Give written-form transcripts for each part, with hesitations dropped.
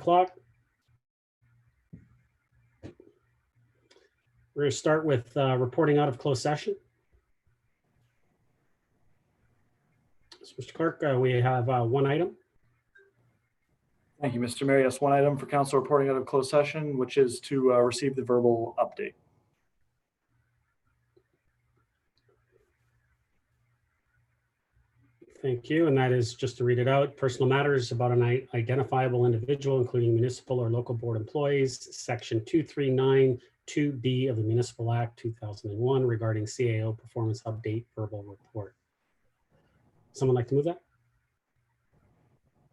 o'clock. We're going to start with reporting out of closed session. So, Mr. Clerk, we have one item. Thank you, Mr. Mayor. Yes, one item for council reporting out of closed session, which is to receive the verbal update. Thank you. And that is, just to read it out, personal matters about an identifiable individual, including municipal or local board employees, section 2392B of the Municipal Act 2001 regarding CAO performance update verbal report. Someone like to move that?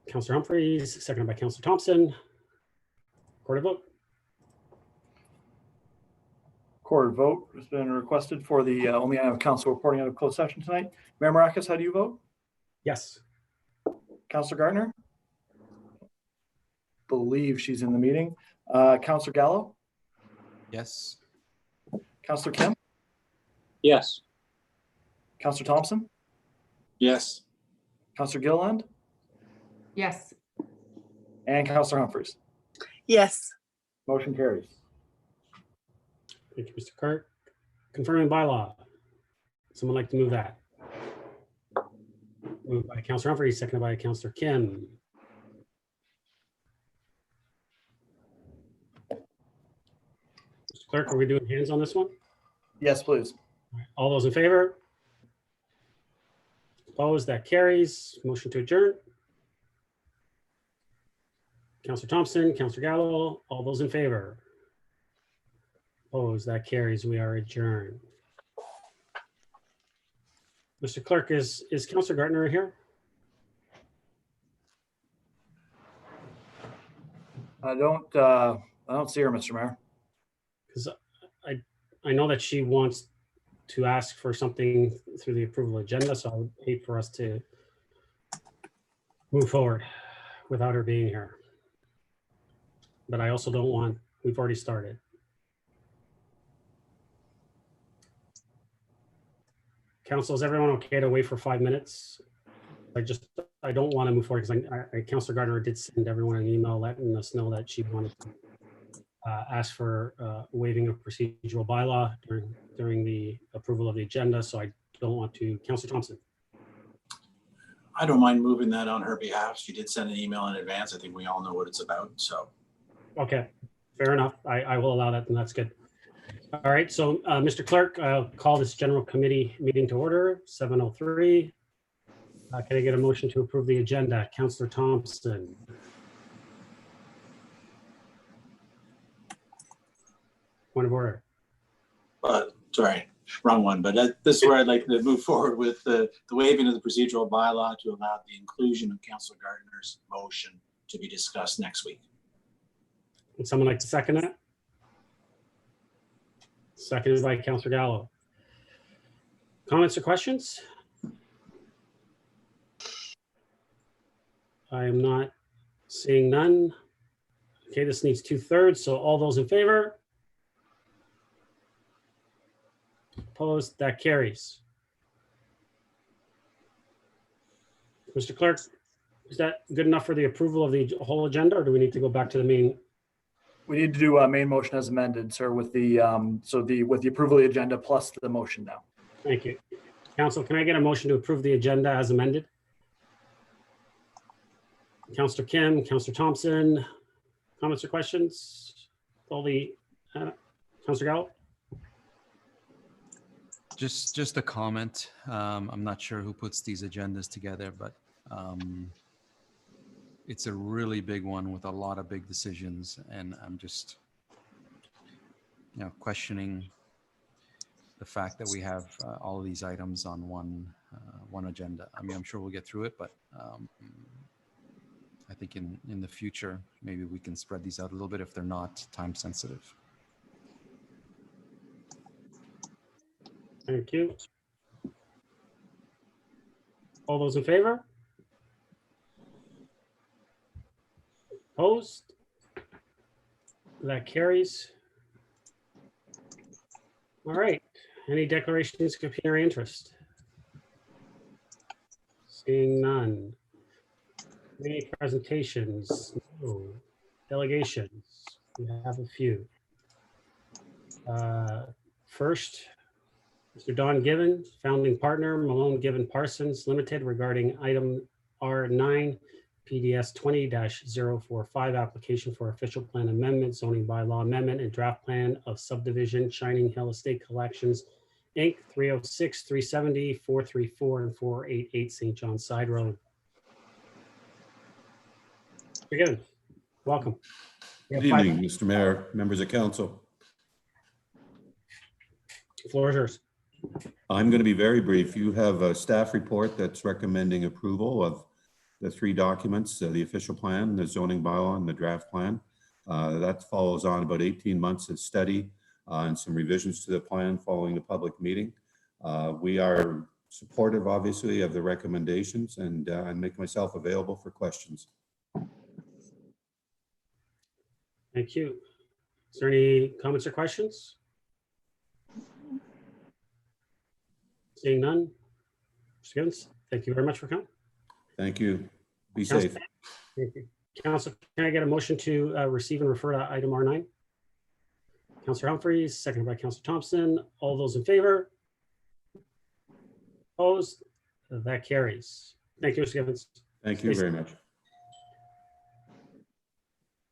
Councillor Humphreys, seconded by Councillor Thompson. Recorded vote. Recorded vote has been requested for the only item of council reporting out of closed session tonight. Mayor Maracus, how do you vote? Yes. Councillor Gardner? Believe she's in the meeting. Councillor Gallo? Yes. Councillor Kim? Yes. Councillor Thompson? Yes. Councillor Gilliland? Yes. And Councillor Humphreys. Yes. Motion carries. Thank you, Mr. Clerk. Confirming bylaw. Someone like to move that? Moved by Councillor Humphreys, seconded by Councillor Kim. Mr. Clerk, are we doing hands on this one? Yes, please. All those in favor? Opposed? That carries. Motion to adjourn. Councillor Thompson, Councillor Gallo, all those in favor? Opposed? That carries. We are adjourned. Mr. Clerk, is Councillor Gardner here? I don't see her, Mr. Mayor. Because I know that she wants to ask for something through the approval agenda, so I would hate for us to move forward without her being here. But I also don't want, we've already started. Council, is everyone okay to wait for 5 minutes? I don't want to move forward because Councillor Gardner did send everyone an email letting us know that she wanted to ask for waiving of procedural bylaw during the approval of the agenda. So I don't want to. Councillor Thompson. I don't mind moving that on her behalf. She did send an email in advance. I think we all know what it's about. So. Okay, fair enough. I will allow that, and that's good. All right, so Mr. Clerk, I'll call this general committee meeting to order, 7:03. Can I get a motion to approve the agenda? Councillor Thompson. Point of order. Sorry, wrong one. But this is where I'd like to move forward with the waiving of the procedural bylaw to allow the inclusion of Councillor Gardner's motion to be discussed next week. Would someone like to second that? Seconded by Councillor Gallo. Comments or questions? I am not seeing none. Okay, this needs 2/3, so all those in favor? Opposed? That carries. Mr. Clerk, is that good enough for the approval of the whole agenda, or do we need to go back to the main? We need to do a main motion as amended, sir, with the with the approval of the agenda plus the motion now. Thank you. Council, can I get a motion to approve the agenda as amended? Councillor Kim, Councillor Thompson, comments or questions? Councillor Gallo? Just a comment. I'm not sure who puts these agendas together, but it's a really big one with a lot of big decisions, and I'm just, questioning the fact that we have all of these items on one agenda. I mean, I'm sure we'll get through it, but I think in the future, maybe we can spread these out a little bit if they're not time sensitive. Thank you. All those in favor? Opposed? That carries. All right. Any declarations of pecuniary interest? Seeing none. Any presentations? No. Delegations, we have a few. First, Mr. Don Gibbons, founding partner, Malone Gibbon Parsons Limited, regarding item R9, PDS 20-045, application for official plan amendment, zoning bylaw amendment, and draft plan of subdivision Shining Hill Estate Collections, Inc., 306, 370, 434, and 488 St. John Side Road. Again, welcome. You Good have 5 evening, Mr. Mayor, members of council. The floor is yours. I'm going to be very brief. You have a staff report that's recommending approval of the 3 documents, the official plan, the zoning bylaw, and the draft plan. That follows on about 18 months of study and some revisions to the plan following the public meeting. We are supportive, obviously, of the recommendations, and I make myself available for questions. Thank you. Is there any comments or questions? Seeing none. Mr. Gibbons, thank you very much for coming. Thank you. Be Council- safe. Thank you. Council, can I get a motion to receive and refer to item R9? Councillor Humphries, seconded by Councillor Thompson. All those in favor? Opposed? That carries. Thank you, Mr. Gibbons. Thank you very much.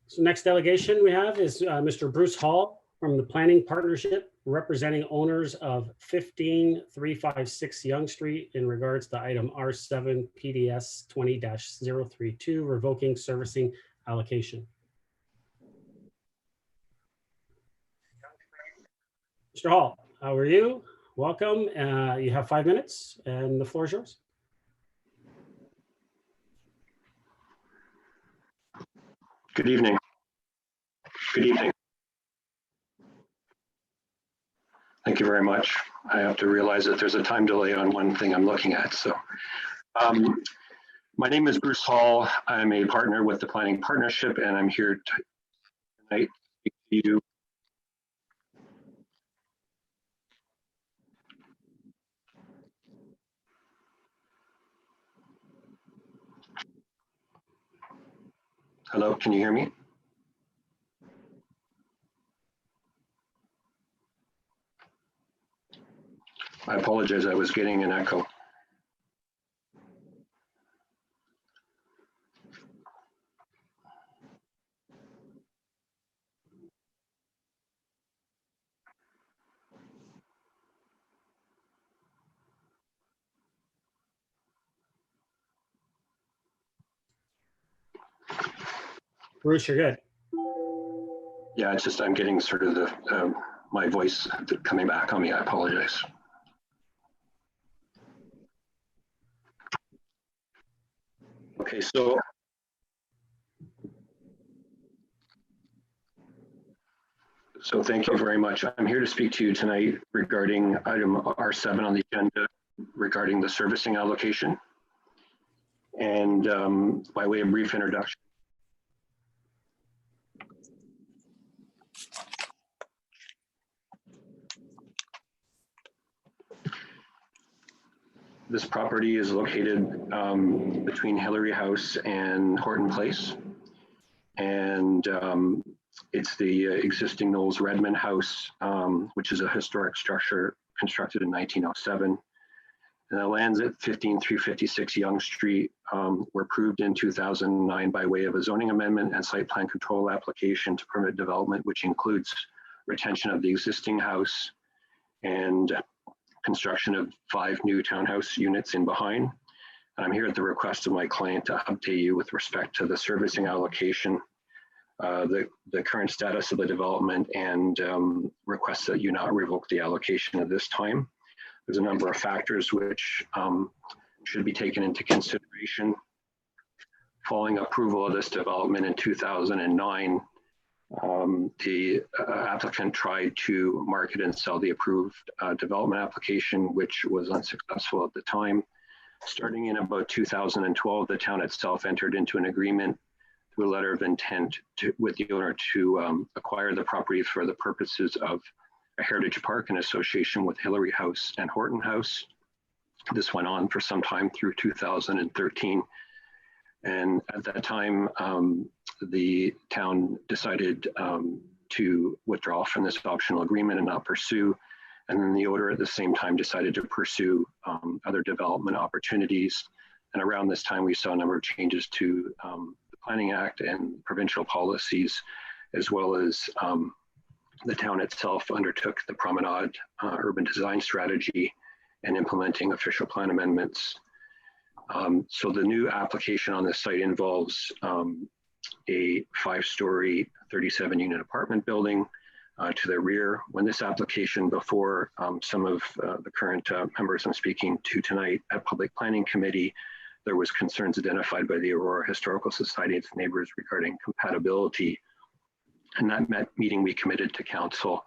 So next delegation we have is Mr. Bruce Hall from the Planning Partnership, representing owners of 15356 Yonge Street in regards to item R7 PDS 20-032, revoking servicing allocation. Mr. Hall, how are you? Welcome. You have 5 minutes and the floor is yours. Good evening. Good evening. Thank you very much. I have to realize that there's a time delay on one thing I'm looking at. So my name is Bruce Hall. I'm a partner with the Planning Partnership, and I'm here tonight to speak to you. Hello, can you hear me? I apologize, I was getting an echo. Bruce, you're good. Yeah, it's just I'm getting sort of the my voice coming back on me. I apologize. Okay, so thank you very much. I'm here to speak to you tonight regarding item R7 on the agenda regarding the servicing allocation. And by way of brief introduction, this property is located between Hillary House and Horton Place. And it's the existing Knowles Redmond House, which is a historic structure constructed in 1907. And the lands at 15356 Yonge Street were approved in 2009 by way of a zoning amendment and site plan control application to permit development, which includes retention of the existing house and construction of 5 new townhouse units in behind. And I'm here at the request of my client to update you with respect to the servicing allocation, the current status of the development, and request that you not revoke the allocation at this time. There's a number of factors which should be taken into consideration. Following approval of this development in 2009, the applicant tried to market and sell the approved development application, which was unsuccessful at the time. Starting in about 2012, the town itself entered into an agreement through a letter of intent with the owner to acquire the property for the purposes of a heritage park in association with Hillary House and Horton House. This went on for some time through 2013. And at that time, the town decided to withdraw from this optional agreement and not pursue. And then the owner at the same time decided to pursue other development opportunities. And around this time, we saw a number of changes to the Planning Act and provincial policies, as well as the town itself undertook the Promenade urban design strategy and implementing official plan amendments. So the new application on this site involves a 5-story, 37-unit apartment building to the rear. When this application before some of the current members I'm speaking to tonight at Public Planning Committee, there was concerns identified by the Aurora Historical Society and its neighbors regarding compatibility. And that meeting, we committed to council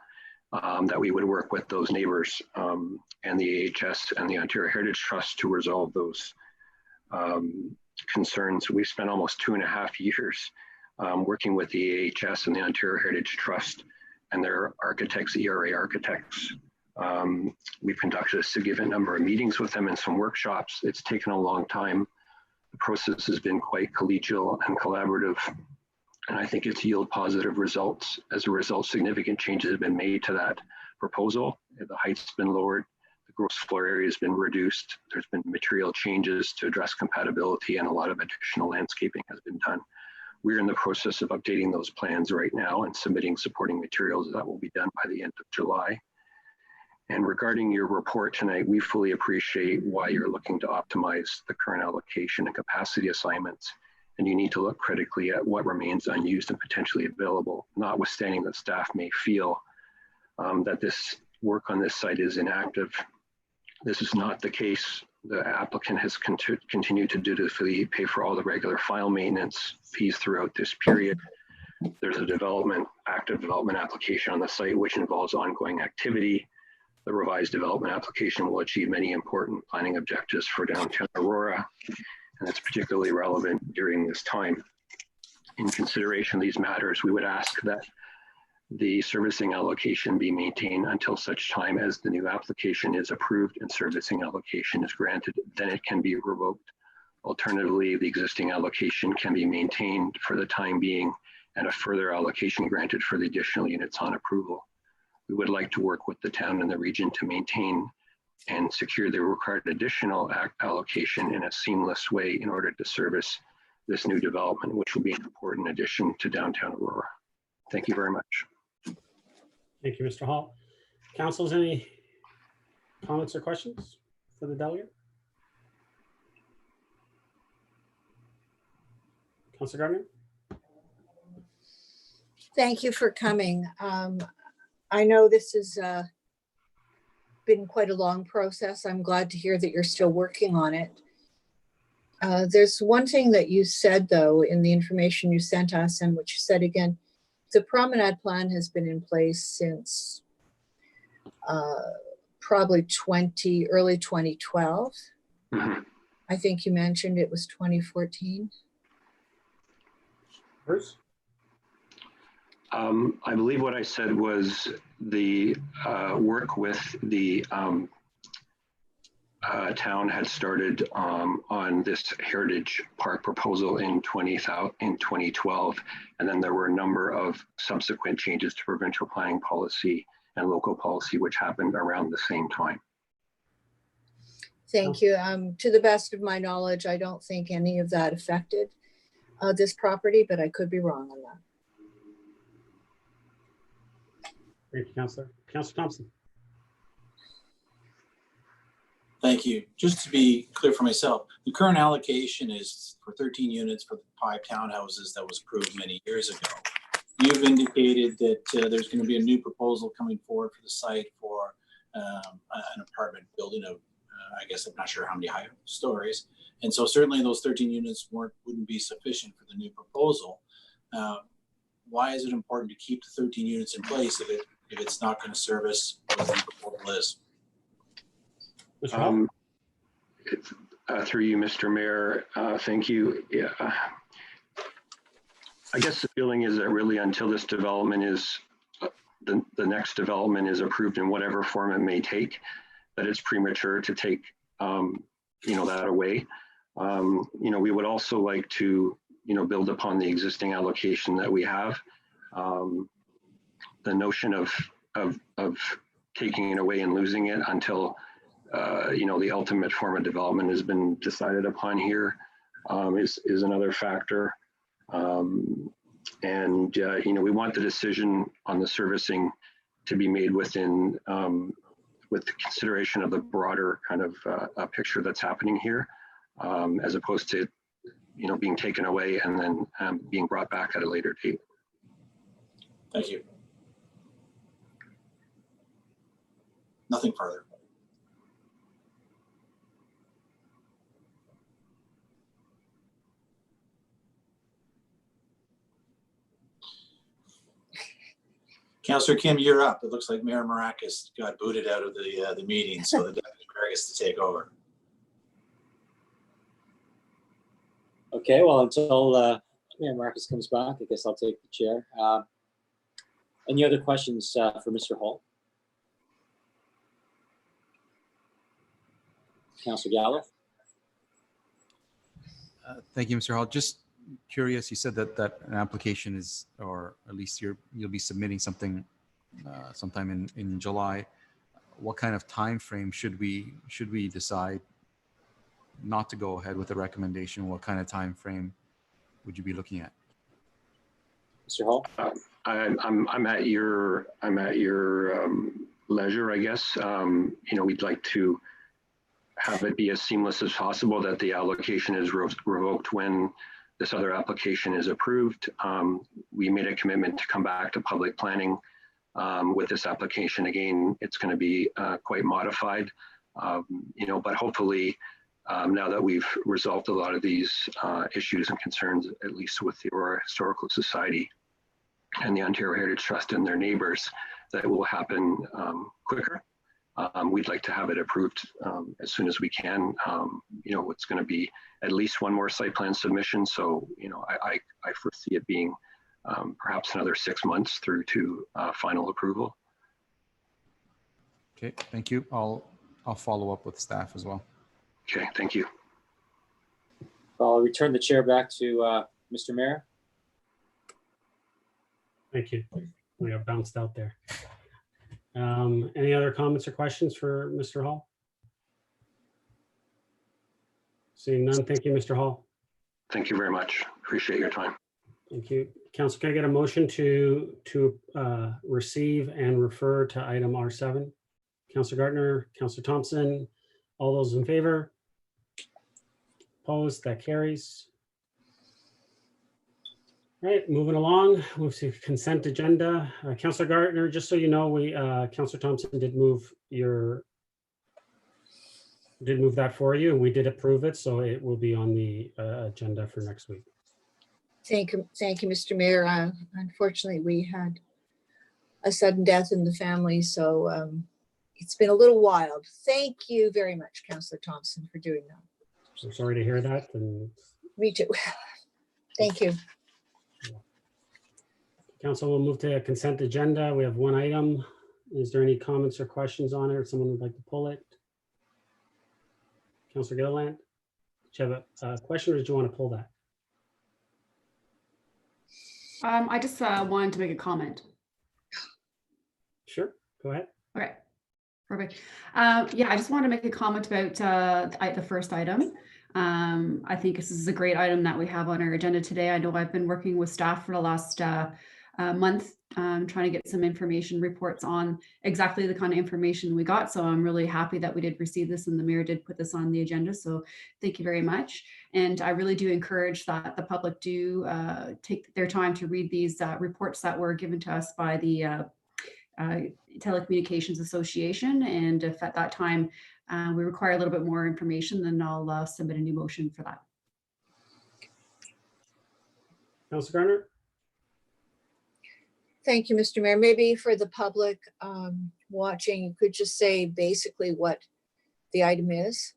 that we would work with those neighbors and the AHS and the Ontario Heritage Trust to resolve those concerns. We spent almost 2.5 years working with the AHS and the Ontario Heritage Trust and their architects, ERA architects. We've conducted a significant number of meetings with them and some workshops. It's taken a long time. The process has been quite collegial and collaborative, and I think it's yielded positive results. As a result, significant changes have been made to that proposal. The height's been lowered, the gross floor area has been reduced, there's been material changes to address compatibility, and a lot of additional landscaping has been done. We're in the process of updating those plans right now and submitting supporting materials. That will be done by the end of July. And regarding your report tonight, we fully appreciate why you're looking to optimize the current allocation and capacity assignments. And you need to look critically at what remains unused and potentially available, notwithstanding that staff may feel that this work on this site is inactive. This is not the case. The applicant has continued to dutifully pay for all the regular file maintenance fees throughout this period. There's a active development application on the site, which involves ongoing activity. The revised development application will achieve many important planning objectives for downtown Aurora, and it's particularly relevant during this time. In consideration of these matters, we would ask that the servicing allocation be maintained until such time as the new application is approved and servicing allocation is granted, then it can be revoked. Alternatively, the existing allocation can be maintained for the time being and a further allocation granted for the additional units on approval. We would like to work with the town and the region to maintain and secure the required additional allocation in a seamless way in order to service this new development, which will be an important addition to downtown Aurora. Thank you very much. Thank you, Mr. Hall. Councilors, any comments or questions for the delegate? Councilor Gardner? Thank you for coming. I know this has been quite a long process. I'm glad to hear that you're still working on it. There's one thing that you said, though, in the information you sent us, and which you said again, the Promenade Plan has been in place since probably early 2012. Mm-hmm. I think you mentioned it was 2014. Bruce? I believe what I said was the work with the town had started on this Heritage Park proposal in 2012, and then there were a number of subsequent changes to provincial planning policy and local policy, which happened around the same time. Thank you. To the best of my knowledge, I don't think any of that affected this property, but I could be wrong on that. Thank you, Councilor. Councillor Thompson? Thank you. Just to be clear for myself, the current allocation is for 13 units for the 5 townhouses that was approved many years ago. You've indicated that there's going to be a new proposal coming forward for the site for an apartment building of, I guess I'm not sure how many high stories. And so certainly those 13 units wouldn't be sufficient for the new proposal. Why is it important to keep the 13 units in place if it's not going to service what the proposal is? Through you, Mr. Mayor, thank you. Yeah. I guess the feeling is that really until this development is, the next development is approved in whatever form it may take, that it's premature to take that away. We would also like to, build upon the existing allocation that we have. The notion of taking it away and losing it until, the ultimate form of development has been decided upon here is another factor. We want the decision on the servicing to be made within, with the consideration of the broader kind of picture that's happening here, as opposed to, being taken away and then being brought back at a later date. Thank you. Nothing further. Councillor Kim, you're up. It looks like Mayor Maracus got booted out of the meeting, so the deputy mayor gets to take over. Okay, well, until Mayor Marcus comes back, I guess I'll take the chair. Any other questions for Mr. Hall? Councillor Gallo? Thank you, Mr. Hall. Just curious, you said that an application is, or at least you'll be submitting something sometime in July. What kind of time frame should we decide not to go ahead with the recommendation? What kind of time frame would you be looking at? Mr. Hall? I'm at your leisure, I guess. We'd like to have it be as seamless as possible, that the allocation is revoked when this other application is approved. We made a commitment to come back to public planning with this application. Again, it's going to be quite modified, but hopefully now that we've resolved a lot of these issues and concerns, at least with the Aurora Historical Society and the Ontario Heritage Trust and their neighbors, that it will happen quicker. We'd like to have it approved as soon as we can. It's going to be at least one more site plan submission. So, I foresee it being perhaps another 6 months through to final approval. Okay, thank you. I'll follow up with staff as well. Okay, thank you. I'll return the chair back to Mr. Mayor. Thank you. We got bounced out there. Any other comments or questions for Mr. Hall? Seeing none, thank you, Mr. Hall. Thank you very much. Appreciate your time. Thank you. Council, can I get a motion to receive and refer to item R7? Councillor Gardner, Councillor Thompson, all those in favor? Opposed? That carries. All right, moving along, move to consent agenda. Councillor Gardner, just so you know, Councillor Thompson did move that for you, and we did approve it, so it will be on the agenda for next week. Thank you, Mr. Mayor. Unfortunately, we had a sudden death in the family, so it's been a little wild. Thank you very much, Councillor Thompson, for doing that. So sorry to hear that. And Me too. Thank you. Council will move to a consent agenda. We have one item. Is there any comments or questions on it, or someone would like to pull it? Councillor Gilliland, do you have a question, or did you want to pull that? I just wanted to make a comment. Sure, go ahead. Okay, perfect. Yeah, I just wanted to make a comment about the first item. I think this is a great item that we have on our agenda today. I know I've been working with staff for the last month, trying to get some information reports on exactly the kind of information we got. So I'm really happy that we did receive this and the mayor did put this on the agenda. So thank you very much. And I really do encourage that the public do take their time to read these reports that were given to us by the Telecommunications Association. And if at that time we require a little bit more information, then I'll submit a new motion for that. Councillor Gardner? Thank you, Mr. Mayor. Maybe for the public watching, you could just say basically what the item is.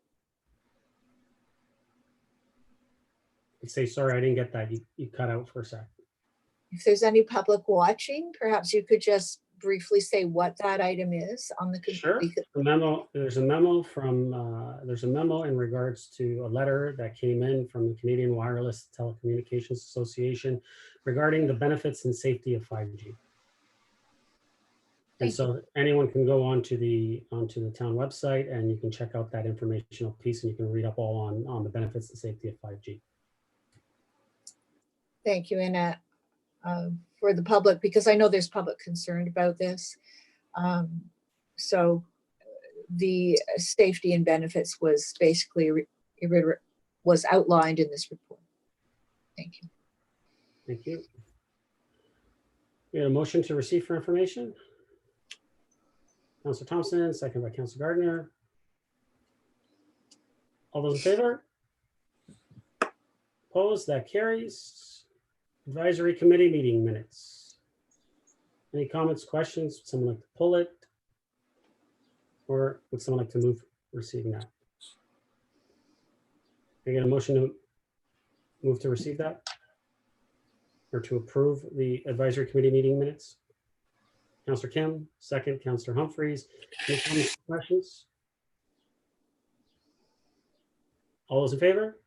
Say, sorry, I didn't get that. You cut out for a sec. If there's any public watching, perhaps you could just briefly say what that item is on the? Sure. The memo, there's a memo in regards to a letter that came in from the Canadian Wireless Telecommunications Association regarding the benefits and safety of 5G. And Thank so anyone can go onto the town website and you can check out that informational piece and you can read up all on the benefits and safety of 5G. Thank you. And for the public, because I know there's public concern about this. So the safety and benefits was basically was outlined in this report. Thank you. Thank you. We had a motion to receive for information. Councillor Thompson, second by Councillor Gardner. All those in favor? Opposed? That carries. Advisory committee meeting minutes. Any comments, questions? Would someone like to pull it? Or would someone like to move receiving that? Can I get a motion to move to receive that? Or to approve the advisory committee meeting minutes? Councillor Kim, second. Councillor Humphreys. Any comments, questions? All those in favor?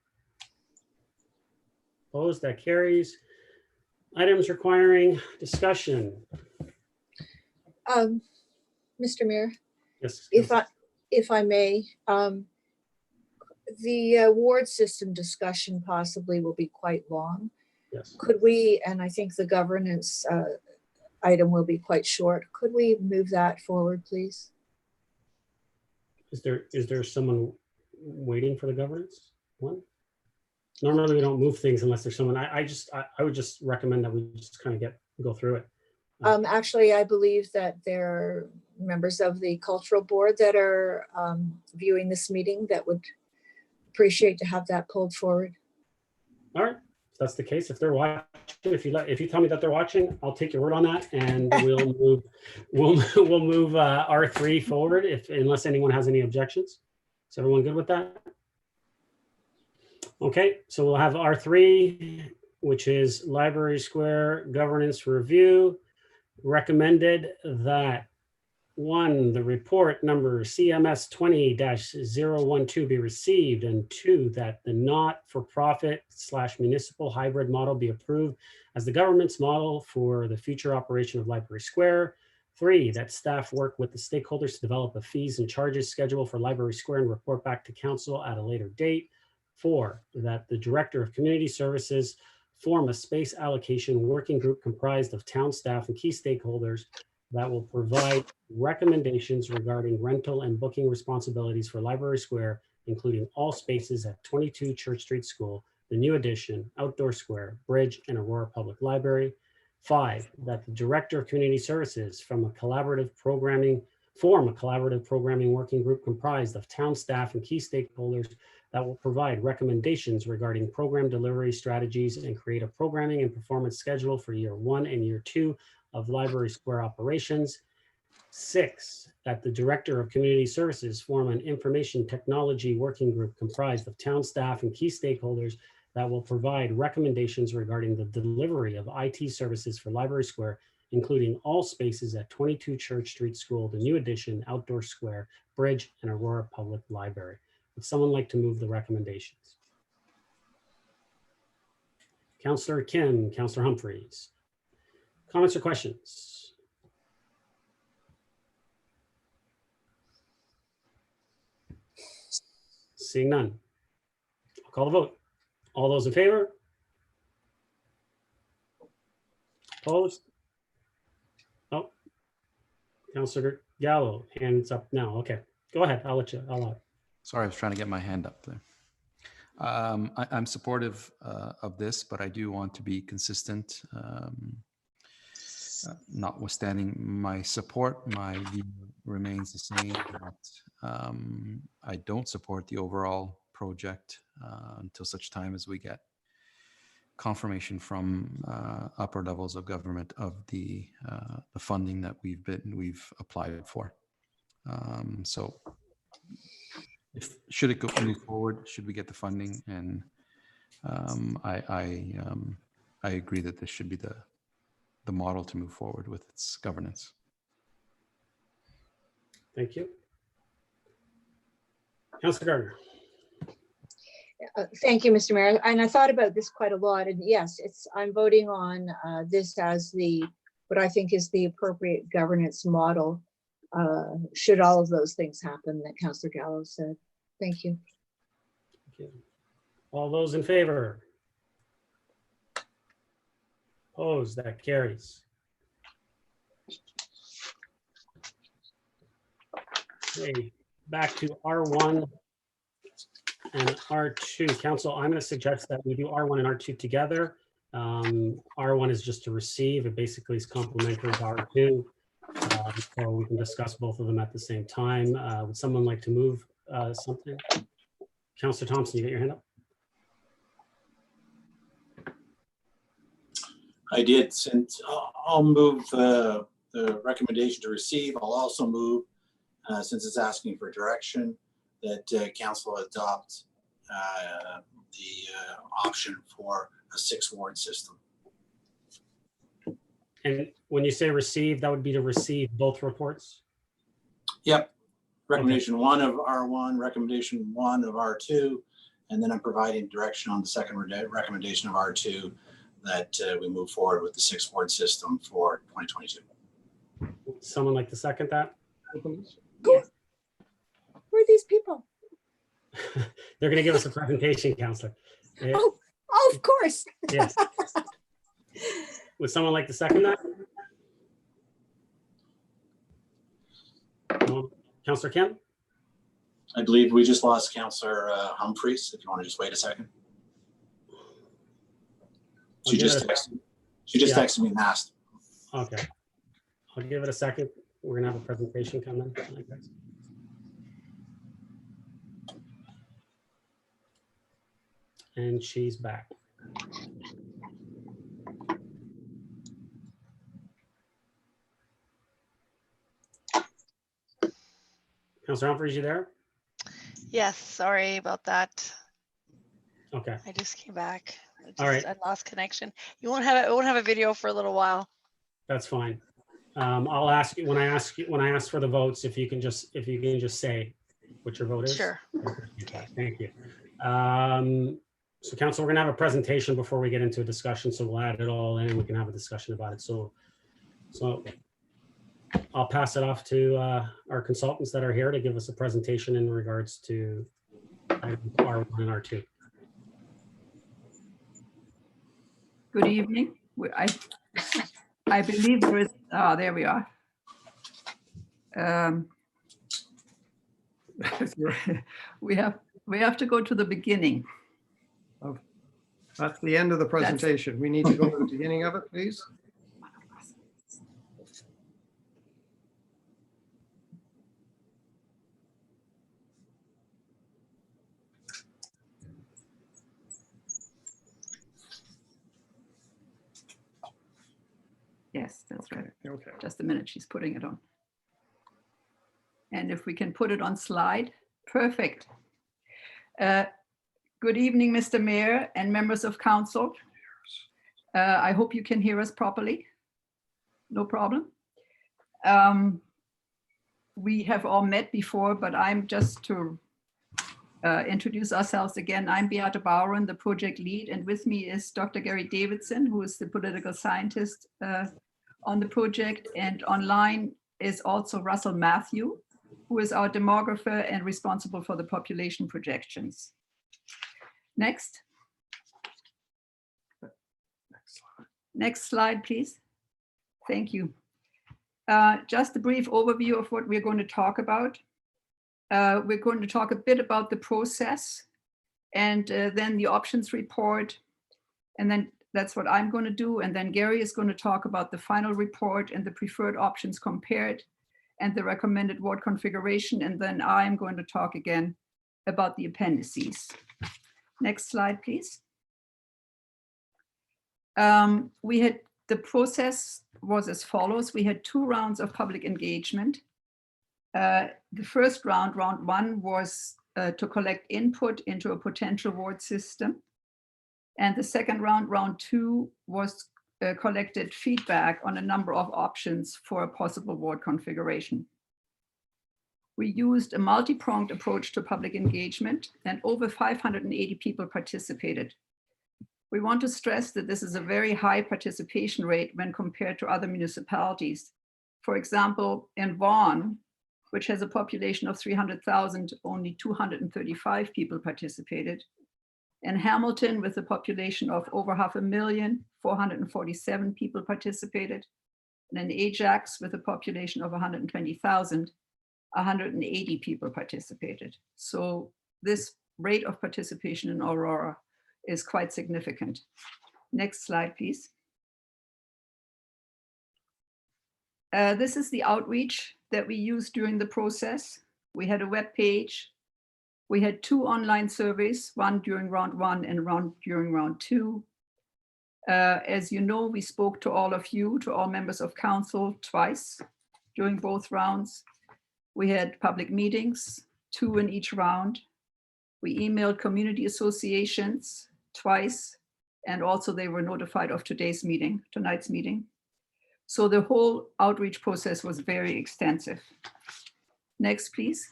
Opposed? That carries. Items requiring discussion. Mr. Mayor, Yes. if I may, the award system discussion possibly will be quite long. Yes. Could we, and I think the governance item will be quite short, could we move that forward, please? Is there someone waiting for the governance one? Normally we don't move things unless there's someone. I would just recommend that we just kind of go through it. Actually, I believe that there are members of the cultural board that are viewing this meeting that would appreciate to have that pulled forward. All right, if that's the case, if they're watching, if you tell me that they're watching, I'll take your word on that, and we'll move R3 forward unless anyone has any objections. Is everyone good with that? Okay, so we'll have R3, which is Library Square Governance Review. Recommended that 1, the report number CMS 20-012 be received, and 2, that the not-for-profit/municipal hybrid model be approved as the government's model for the future operation of Library Square. 3, that staff work with the stakeholders to develop a fees and charges schedule for Library Square and report back to council at a later date. 4, that the Director of Community Services form a space allocation working group comprised of town staff and key stakeholders that will provide recommendations regarding rental and booking responsibilities for Library Square, including all spaces at 22 Church Street School, the new addition, Outdoor Square, Bridge, and Aurora Public Library. 5, that the Director of Community Services form a collaborative programming working group comprised of town staff and key stakeholders that will provide recommendations regarding program delivery strategies and create a programming and performance schedule for year 1 and year 2 of Library Square operations. 6, that the Director of Community Services form an information technology working group comprised of town staff and key stakeholders that will provide recommendations regarding the delivery of IT services for Library Square, including all spaces at 22 Church Street School, the new addition, Outdoor Square, Bridge, and Aurora Public Library. Would someone like to move the recommendations? Councillor Kim, Councillor Humphreys. Comments or questions? Seeing none. I'll call the vote. All those in favor? Opposed? Oh, Councillor Gallo, hands up now. Okay, go ahead. I'll let you. Sorry, I was trying to get my hand up there. I'm supportive of this, but I do want to be consistent. Notwithstanding my support, my view remains the same. That, I don't support the overall project until such time as we get confirmation from upper levels of government of the funding that we've applied for. So, should it move forward? Should we get the funding? And I agree that this should be the model to move forward with its governance. Thank you. Councillor Gardner. Thank you, Mr. Mayor. And I thought about this quite a lot. And yes, I'm voting on this as what I think is the appropriate governance model should all of those things happen that Councillor Gallo said. Thank you. Thank you. All those in favor? Opposed? That carries. Okay, back to R1 and R2. Council, I'm going to suggest that we do R1 and R2 together. R1 is just to receive. It basically is complementary to R2. So we can discuss both of them at the same time. Would someone like to move something? Councillor Thompson, you got your hand up? I did. Since I'll move the recommendation to receive. I'll also move, since it's asking for direction, that council adopt the option for a 6-ward system. And when you say receive, that would be to receive both reports? Yep. Recommendation 1 of R1, recommendation 1 of R2, and then I'm providing direction on the second recommendation of R2 that we move forward with the 6-ward system for 2022. Would someone like to second that? Who are these people? They're going to give us a presentation, Councillor. Oh, of course. Yes. Would someone like to second that? Councillor Kim? I believe we just lost Councillor Humphreys. If you want to just wait a second. She just texted me and asked. Okay. I'll give it a second. We're going to have a presentation come in. And she's back. Councillor Humphreys, you there? Yes, sorry about that. Okay. I just came back. All right. I lost connection. You won't have a video for a little while. That's fine. I'll ask you when I ask for the votes, if you can just say what your vote is. Sure. Okay. Thank you. So council, we're gonna have a presentation before we get into a discussion, so we'll add it all in and we can have a discussion about it. So I'll pass it off to our consultants that are here to give us a presentation in regards to R1 and R2. Good evening. I believe there is, there we are. We have to go to the beginning. Oh, that's the end of the presentation. We need to go to the beginning of it, please. Yes, that's right. Okay. Just a minute, she's putting it on. And if we can put it on slide, perfect. Good evening, Mr. Mayor and members of council. I hope you can hear us properly. No problem. We have all met before, but I'm just to introduce ourselves again. I'm Beate Bauern, the project lead, and with me is Dr. Gary Davidson, who is the political scientist on the project, and online is also Russell Matthew, who is our demographer and responsible for the population projections. Next. Next slide, please. Thank you. Just a brief overview of what we're going to talk about. We're going to talk a bit about the process and then the options report. And then that's what I'm going to do. And then Gary is going to talk about the final report and the preferred options compared and the recommended ward configuration. And then I'm going to talk again about the appendices. Next slide, please. The process was as follows. We had 2 rounds of public engagement. The first round, round 1, was to collect input into a potential ward system. And the second round, round 2, was collected feedback on a number of options for a possible ward configuration. We used a multi-pronged approach to public engagement, and over 580 people participated. We want to stress that this is a very high participation rate when compared to other municipalities. For example, in Vaughan, which has a population of 300,000, only 235 people participated. In Hamilton, with a population of over 500,000, 447 people participated. And in Ajax, with a population of 120,000, 180 people participated. So this rate of participation in Aurora is quite significant. Next slide, please. This is the outreach that we used during the process. We had a web page. We had 2 online surveys, one during round 1 and during round 2. As you know, we spoke to all of you, to all members of council twice during both rounds. We had public meetings, 2 in each round. We emailed community associations twice, and also they were notified of tonight's meeting. So the whole outreach process was very extensive. Next, please.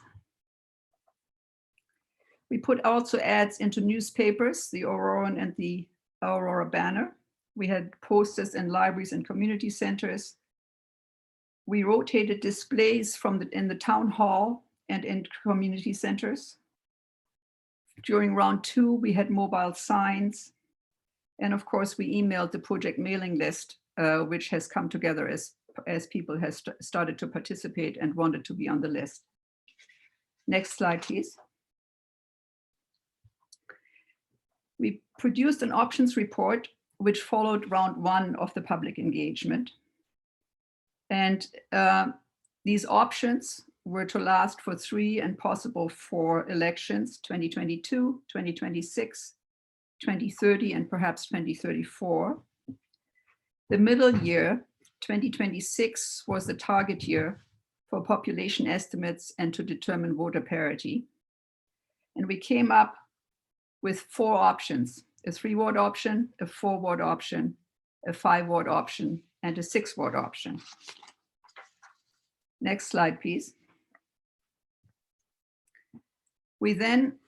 We put also ads into newspapers, the Auroran and the Aurora Banner. We had posters in libraries and community centers. We rotated displays in the town hall and in community centers. During round 2, we had mobile signs. And of course, we emailed the project mailing list, which has come together as people have started to participate and wanted to be on the list. Next slide, please. We produced an options report which followed round 1 of the public engagement. And these options were to last for 3 and possible 4 elections, 2022, 2026, 2030, and perhaps 2034. The middle year, 2026, was the target year for population estimates and to determine voter parity. And we came up with 4 options: a 3-ward option, a 4-ward option, a 5-ward option, and a 6-ward option. Next slide, please. We then,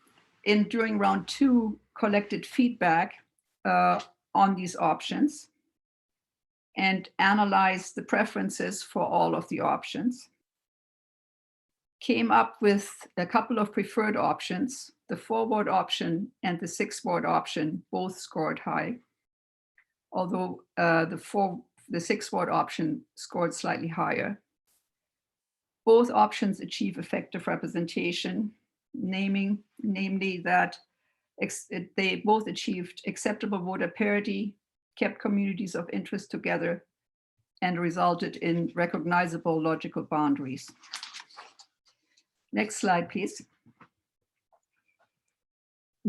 during round 2, collected feedback on these options and analyzed the preferences for all of the options. Came up with a couple of preferred options. The 4-ward option and the 6-ward option both scored high, although the 6-ward option scored slightly higher. Both options achieve effective representation, namely that they both achieved acceptable voter parity, kept communities of interest together, and resulted in recognizable logical boundaries. Next slide, please.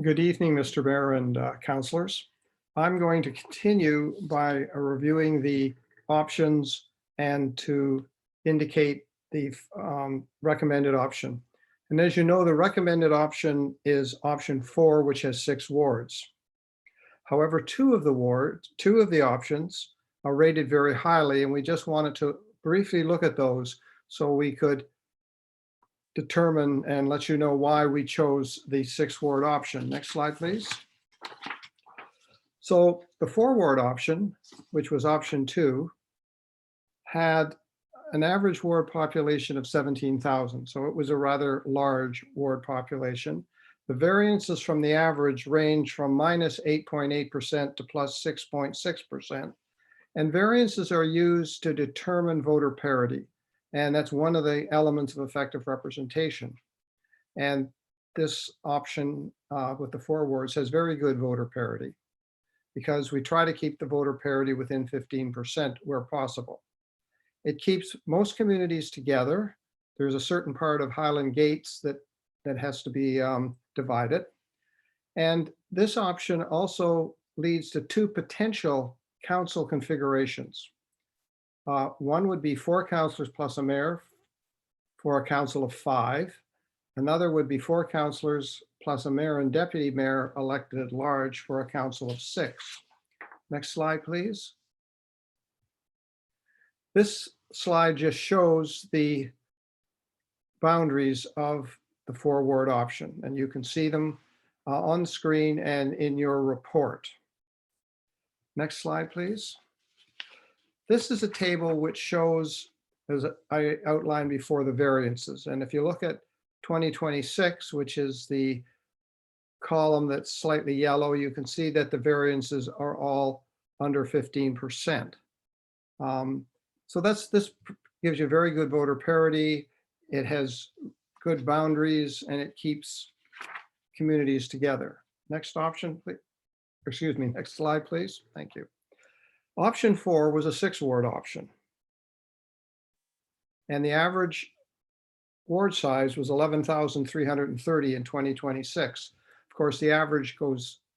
Good evening, Mr. Mayor and councillors. I'm going to continue by reviewing the options and to indicate the recommended option. And as you know, the recommended option is option 4, which has 6 wards. However, 2 of the options are rated very highly, and we just wanted to briefly look at those so we could determine and let you know why we chose the 6-ward option. Next slide, please. So the 4-ward option, which was option 2, had an average ward population of 17,000. So it was a rather large ward population. The variances from the average range from minus 8.8% to plus 6.6%. And variances are used to determine voter parity. And that's one of the elements of effective representation. And this option with the 4 wards has very good voter parity because we try to keep the voter parity within 15% where possible. It keeps most communities together. There's a certain part of Highland Gates that has to be divided. And this option also leads to 2 potential council configurations. One would be 4 councillors plus a mayor for a council of 5. Another would be 4 councillors plus a mayor and deputy mayor elected at large for a council of 6. Next slide, please. This slide just shows the boundaries of the 4-ward option, and you can see them on the screen and in your report. Next slide, please. This is a table which shows, as I outlined before, the variances. And if you look at 2026, which is the column that's slightly yellow, you can see that the variances are all under 15%. So this gives you very good voter parity. It has good boundaries and it keeps communities together. Next option, please. Excuse me, next slide, please. Thank you. Option 4 was a 6-ward option. And the average ward size was 11,330 in 2026. Of course, the average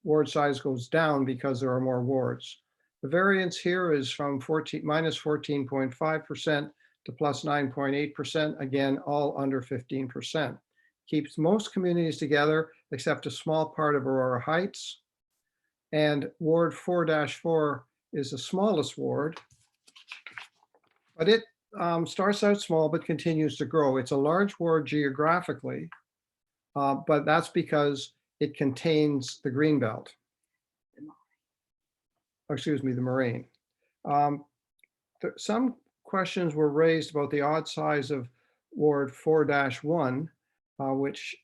ward size goes down because there are more wards. The variance here is from minus 14.5% to plus 9.8%, again, all under 15%. Keeps most communities together except a small part of Aurora Heights. And Ward 4-4 is the smallest ward, but it starts out small but continues to grow. It's a large ward geographically, but that's because it contains the greenbelt. Excuse me, the moraine. Some questions were raised about the odd size of Ward 4-1, which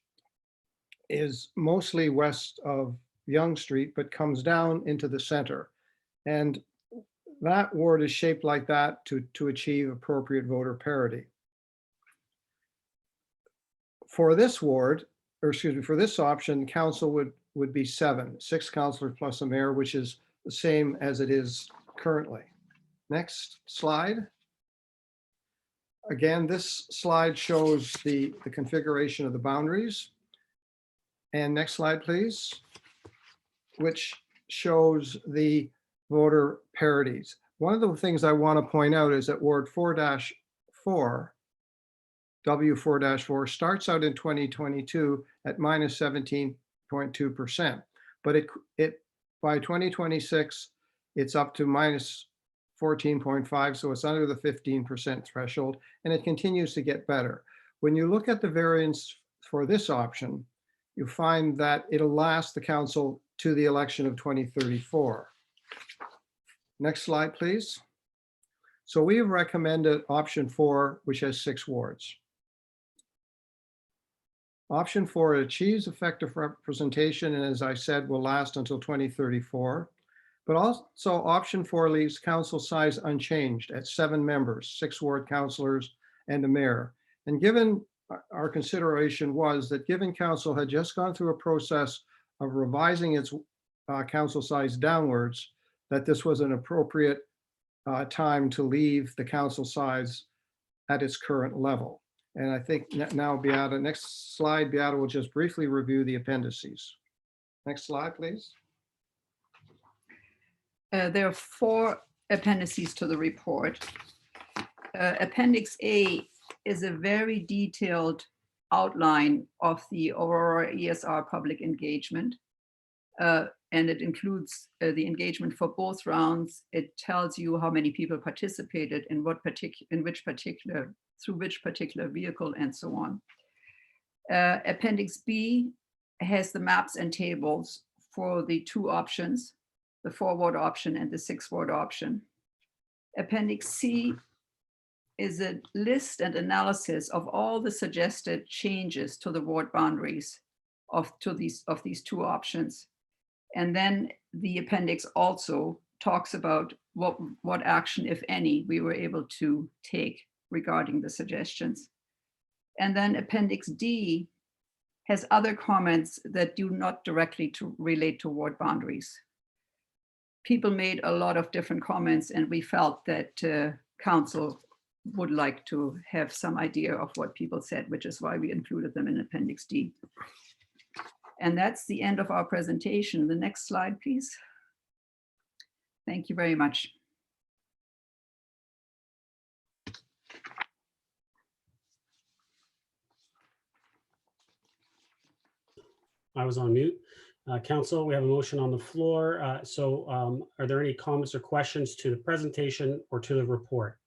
is mostly west of Yonge Street, but comes down into the center. And that ward is shaped like that to achieve appropriate voter parity. For this ward, or excuse me, for this option, council would be 6 councillors plus a mayor, which is the same as it is currently. Next slide. Again, this slide shows the configuration of the boundaries. And next slide, please, which shows the voter parities. One of the things I want to point out is that Ward 4-4, W4-4, starts out in 2022 at minus 17.2%, but it by 2026, it's up to minus 14.5, so it's under the 15% threshold, and it continues to get better. When you look at the variance for this option, you find that it'll last the council to the election of 2034. Next slide, please. So we have recommended option 4, which has 6 wards. Option 4 achieves effective representation, and as I said, will last until 2034. But also option 4 leaves council size unchanged at 7 members, 6 ward councillors and a mayor. And given our consideration was that given council had just gone through a process of revising its council size downwards, that this was an appropriate time to leave the council size at its current level. And I think now Beata, next slide, Beata will just briefly review the appendices. Next slide, please. There are 4 appendices to the report. Appendix A is a very detailed outline of the Aurora ESR public engagement. And it includes the engagement for both rounds. It tells you how many people participated in through which particular vehicle and so on. Appendix B has the maps and tables for the 2 options, the 4-ward option and the 6-ward option. Appendix C is a list and analysis of all the suggested changes to the ward boundaries of these 2 options. And then the appendix also talks about what action, if any, we were able to take regarding the suggestions. And then Appendix D has other comments that do not directly relate to ward boundaries. People made a lot of different comments, and we felt that council would like to have some idea of what people said, which is why we included them in Appendix D. And that's the end of our presentation. The next slide, please. Thank you very much. I was on mute. Council, we have a motion on the floor. Are there any comments or questions to the presentation or to the report?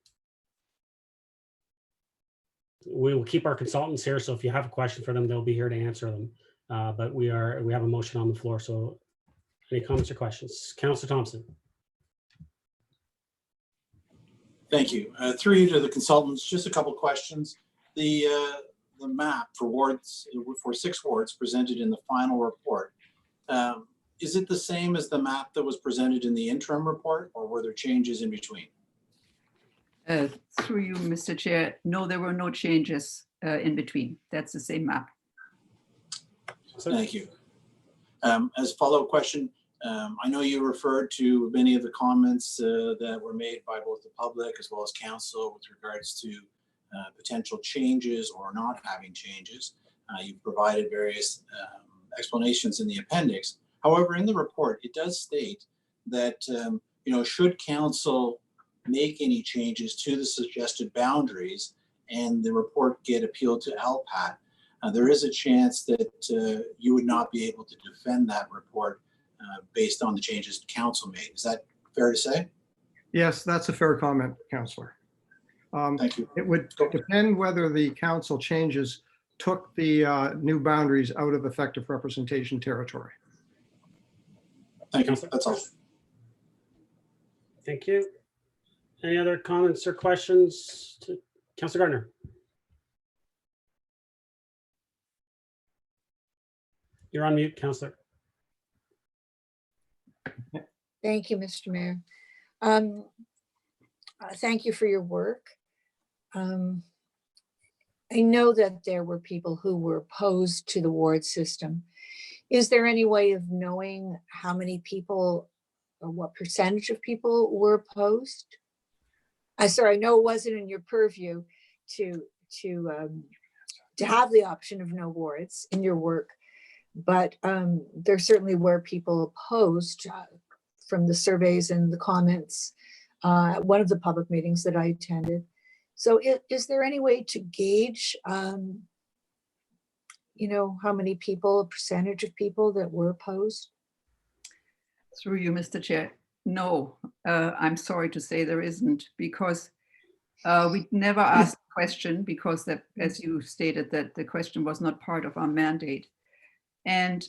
We will keep our consultants here, so if you have a question for them, they'll be here to answer them. But we have a motion on the floor, so any comments or questions? Councillor Thompson. Thank you. Through you to the consultants, just a couple questions. The map for wards, for 6 wards presented in the final report, is it the same as the map that was presented in the interim report, or were there changes in between? Through you, Mr. Chair, no, there were no changes in between. That's the same map. Thank you. As a follow-up question, I know you referred to many of the comments that were made by both the public as well as council with regards to potential changes or not having changes. You've provided various explanations in the appendix. However, in the report, it does state that, should council make any changes to the suggested boundaries and the report get appealed to LPAT, there is a chance that you would not be able to defend that report based on the changes council made. Is that fair to say? Yes, that's a fair comment, Councillor. Thank you. It would depend whether the council changes took the new boundaries out of effective representation territory. Thank you. That's all. Thank you. Any other comments or questions to Councillor Gardner? You're on mute, Councillor. Thank you, Mr. Mayor. Thank you for your work. I know that there were people who were opposed to the ward system. Is there any way of knowing how many people or what percentage of people were opposed? I know it wasn't in your purview to have the option of no wards in your work, but there certainly were people opposed from the surveys and the comments at one of the public meetings that I attended. So is there any way to gauge, how many people, a percentage of people that were opposed? Through you, Mr. Chair. No, I'm sorry to say there isn't, because we never asked the question, because that, as you stated, that the question was not part of our mandate. And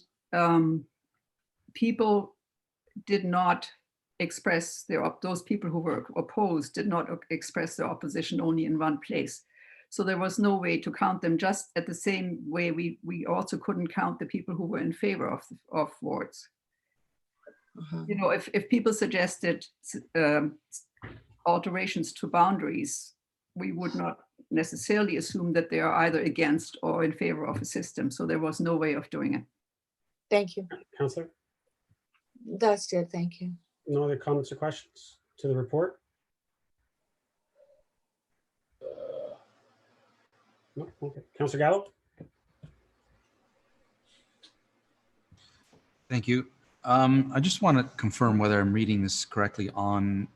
people did not express those people who were opposed did not express their opposition only in one place. So there was no way to count them, just at the same way we also couldn't count the people who were in favor of wards. If people suggested alterations to boundaries, we would not necessarily assume that they are either against or in favor of a system. So there was no way of doing it. Thank you. Councillor? That's it. Thank you. No other comments or questions to the report? No? Okay. Councillor Gallo? Thank you. I just want to confirm whether I'm reading this correctly on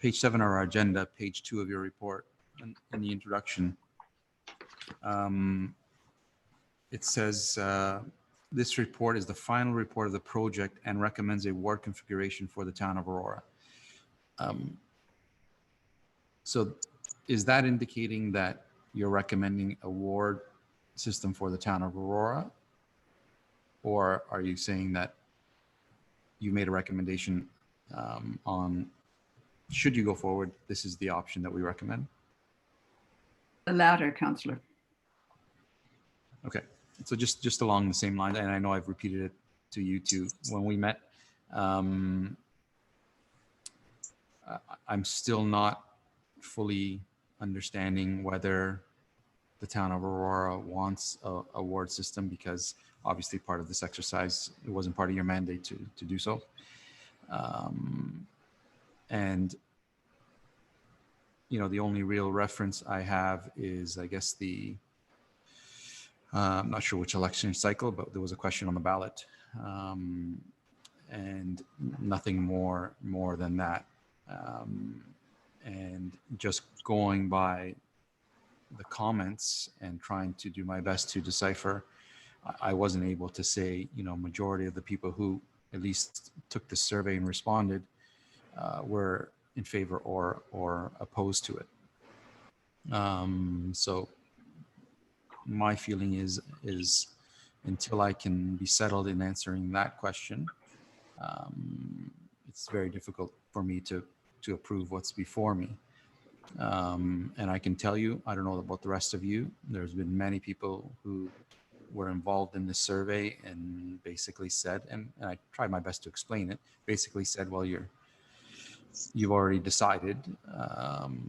page 7 of our agenda, page 2 of your report, in the introduction. It says, this report is the final report of the project and recommends a ward configuration for the town of Aurora. So is that indicating that you're recommending a ward system for the town of Aurora? Or are you saying that you made a recommendation on, should you go forward, this is the option that we recommend? The latter, Councillor. Okay, so just along the same line, and I know I've repeated it to you too when we met. I'm still not fully understanding whether the town of Aurora wants a ward system, because obviously part of this exercise, it wasn't part of your mandate to do so. And the only real reference I have is, I guess, I'm not sure which election cycle, but there was a question on the ballot, and nothing more than that. And just going by the comments and trying to do my best to decipher, I wasn't able to say, majority of the people who at least took the survey and responded were in favor or opposed to it. So my feeling is until I can be settled in answering that question, it's very difficult for me to approve what's before me. And I can tell you, I don't know about the rest of you, there's been many people who were involved in this survey and basically said, and I tried my best to explain it, basically said, well, you've already decided.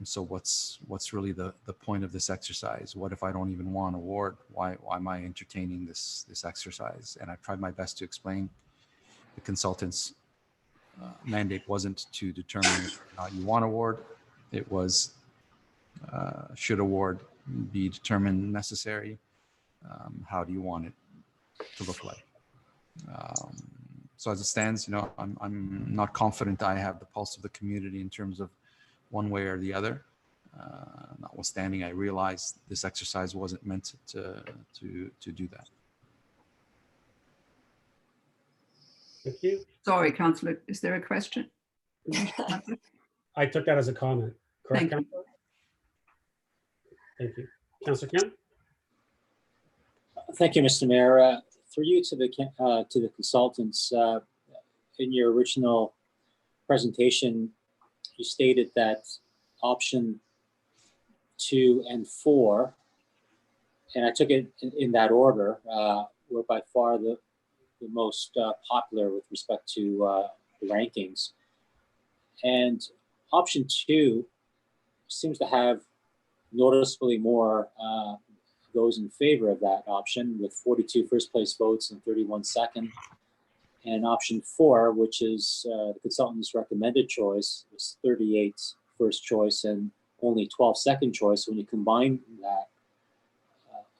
So what's really the point of this exercise? What if I don't even want an award? Why am I entertaining this exercise? And I tried my best to explain the consultant's mandate wasn't to determine whether or not you want an award. It was should award be determined necessary? How do you want it to look like? So as it stands, I'm not confident I have the pulse of the community in terms of one way or the other. Notwithstanding, I realize this exercise wasn't meant to do that. Thank you. Sorry, Councillor, is there a question? I took that as a comment. Correct, Thank you. Councillor? Thank you. Councillor Kim? Thank you, Mr. Mayor. For you to the consultants, in your original presentation, you stated that option 2 and 4, and I took it in that order, were by far the most popular with respect to the rankings. And option 2 seems to have noticeably more those in favor of that option, with 42 first place votes and 31 second. And option 4, which is the consultant's recommended choice, was 38 first choice and only 12 second choice. When you combine that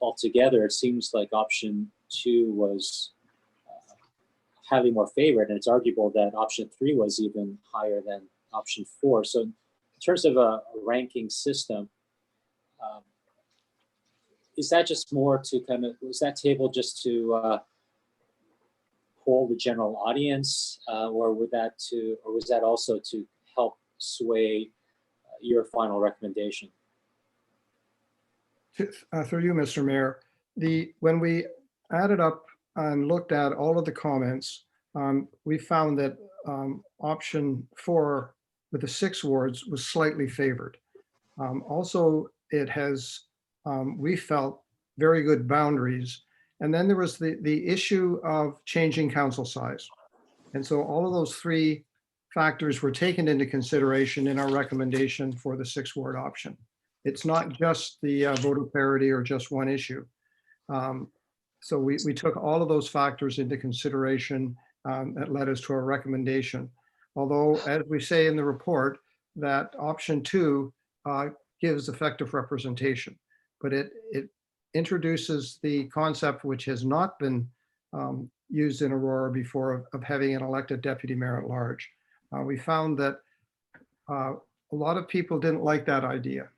altogether, it seems like option 2 was highly more favored, and it's arguable that option 3 was even higher than option 4. So in terms of a ranking system, is that just more to was that table just to poll the general audience, or was that also to help sway your final recommendation? Through you, Mr. Mayor, when we added up and looked at all of the comments, we found that option 4 with the 6 wards was slightly favored. Also, it has, we felt, very good boundaries. And then there was the issue of changing council size. And so all of those 3 factors were taken into consideration in our recommendation for the 6 ward option. It's not just the voter parity or just one issue. So we took all of those factors into consideration that led us to our recommendation. Although, as we say in the report, that option 2 gives effective representation, but it introduces the concept, which has not been used in Aurora before, of having an elected deputy mayor at large. We found that a lot of people didn't like that idea.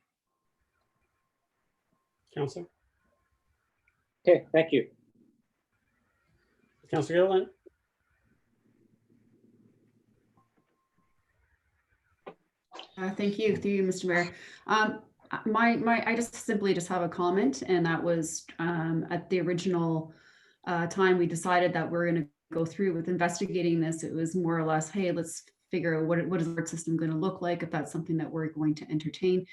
Councillor? Okay, thank you. Councillor Gilliland? Thank you, through you, Mr. Mayor. I just simply have a comment, and that was at the original time we decided that we're going to go through with investigating this. It was more or less, hey, let's figure out what is the ward system going to look like, if that's something that we're going to entertain.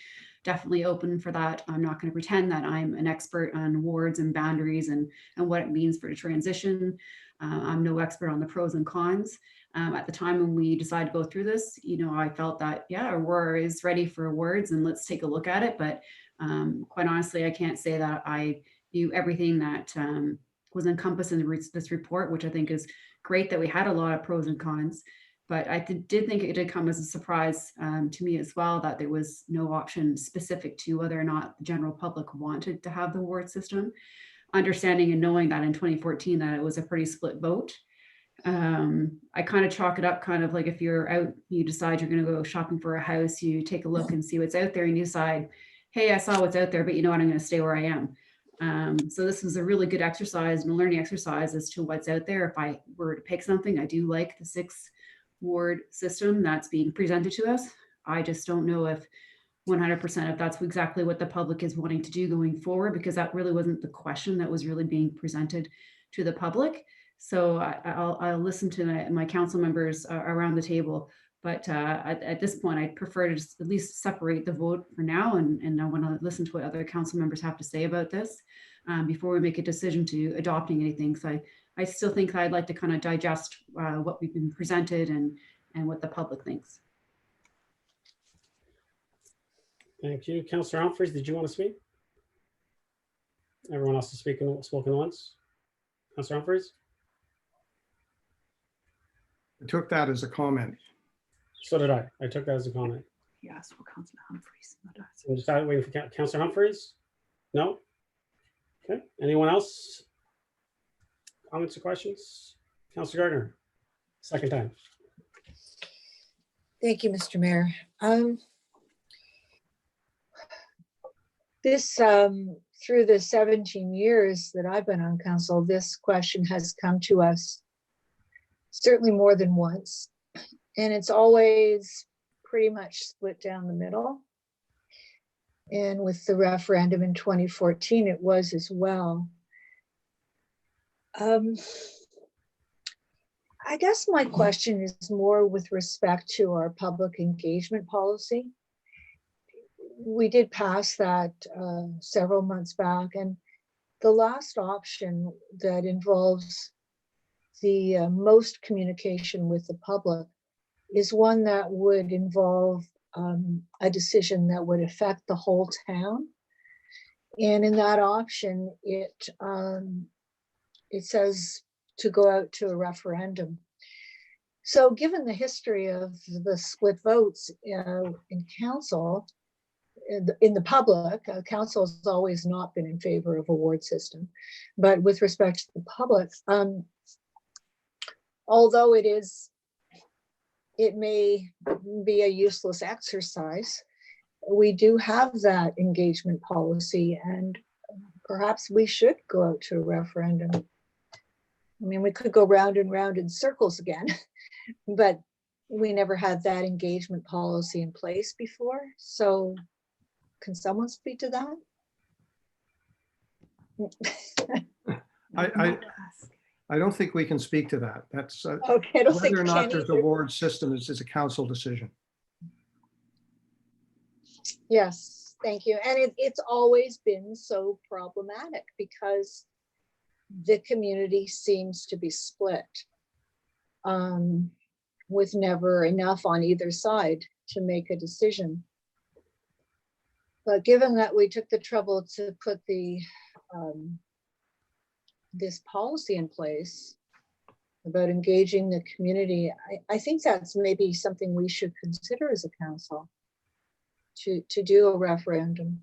Definitely open for that. I'm not going to pretend that I'm an expert on wards and boundaries and what it means for the transition. I'm no expert on the pros and cons. At the time when we decided to go through this, I felt that, yeah, Aurora is ready for awards and let's take a look at it. But quite honestly, I can't say that I knew everything that was encompassed in this report, which I think is great that we had a lot of pros and cons. But I did think it did come as a surprise to me as well that there was no option specific to whether or not the general public wanted to have the award system. Understanding and knowing that in 2014 that it was a pretty split vote. I kind of chalk it up kind of like if you're out, you decide you're going to go shopping for a house, you take a look and see what's out there and you decide, hey, I saw what's out there, but you know what, I'm going to stay where I am. So this was a really good exercise and a learning exercise as to what's out there. If I were to pick something, I do like the 6 ward system that's being presented to us. I just don't know if 100% if that's exactly what the public is wanting to do going forward, because that really wasn't the question that was really being presented to the public. So I'll listen to my council members around the table. But at this point, I'd prefer to just at least separate the vote for now. And I want to listen to what other council members have to say about this before we make a decision to adopting anything. So I still think I'd like to kind of digest what we've been presented and what the public thinks. Thank you. Councillor Humphries, did you want to speak? Everyone else has spoken once. Councillor Humphries? I took that as a comment. So did I. I took that as a comment. Yes, for Councillor Humphries, not us. I'm just waiting for Councillor Humphries. No? Okay. Anyone else? Comments or questions? Councillor Gardner, second time. Thank you, Mr. Mayor. Through the 17 years that I've been on council, this question has come to us certainly more than once. And it's always pretty much split down the middle. And with the referendum in 2014, it was as well. I guess my question is more with respect to our public engagement policy. We did pass that several months back, and the last option that involves the most communication with the public is one that would involve a decision that would affect the whole town. And in that option, it says to go out to a referendum. So given the history of the split votes in council, in the public, council has always not been in favor of a ward system. But with respect to the public, although it may be a useless exercise, we do have that engagement policy, and perhaps we should go out to a referendum. I mean, we could go round and round in circles again, but we never had that engagement policy in place before. So can someone speak to that? I don't think we can speak to that. That's okay. I don't think whether or not Kenny there's a ward system is a council decision. Yes, thank you. And it's always been so problematic because the community seems to be split with never enough on either side to make a decision. But given that we took the trouble to put the this policy in place about engaging the community, I think that's maybe something we should consider as a council to do a referendum.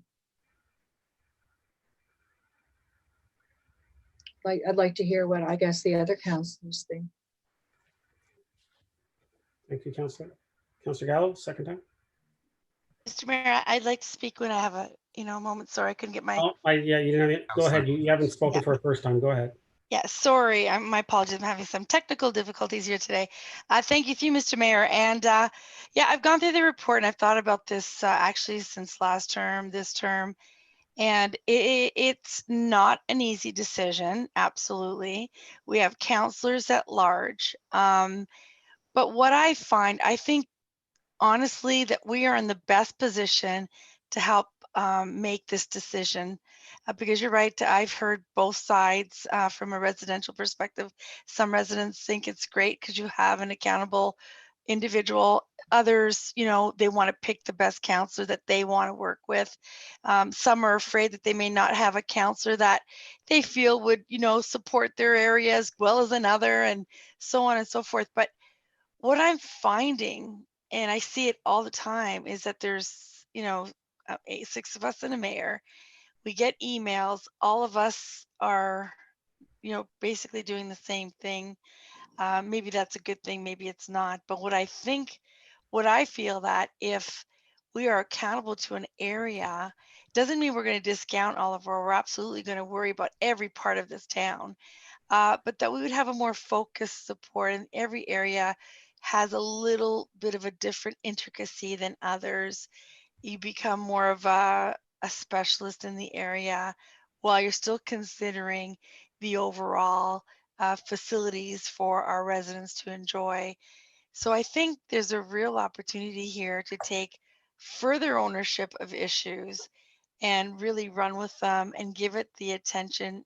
I'd like to hear what I guess the other councillors think. Thank you, Councillor. Councillor Gallo, second time. Mr. Mayor, I'd like to speak when I have a moment. Sorry, I couldn't get my. Oh, yeah, you didn't have it. Go ahead. You haven't spoken for a first time. Go ahead. Yeah, sorry. My apologies. I'm having some technical difficulties here today. Thank you, Mr. Mayor. And yeah, I've gone through the report and I've thought about this actually since last term, this term, and it's not an easy decision. Absolutely. We have councillors at large. But what I find, I think, honestly, that we are in the best position to help make this decision because you're right. I've heard both sides from a residential perspective. Some residents think it's great because you have an accountable individual. Others, they want to pick the best counselor that they want to work with. Some are afraid that they may not have a counselor that they feel would, support their area as well as another, and so on and so forth. But what I'm finding, and I see it all the time, is that there's, 6 of us and a mayor. We get emails. All of us are, basically doing the same thing. Maybe that's a good thing. Maybe it's not. But what I feel that if we are accountable to an area, doesn't mean we're going to discount all of our, we're absolutely going to worry about every part of this town. But that we would have a more focused support, and every area has a little bit of a different intricacy than others. you become more of a specialist in the area while you're still considering the overall facilities for our residents to enjoy. So I think there's a real opportunity here to take further ownership of issues and really run with them and give it the attention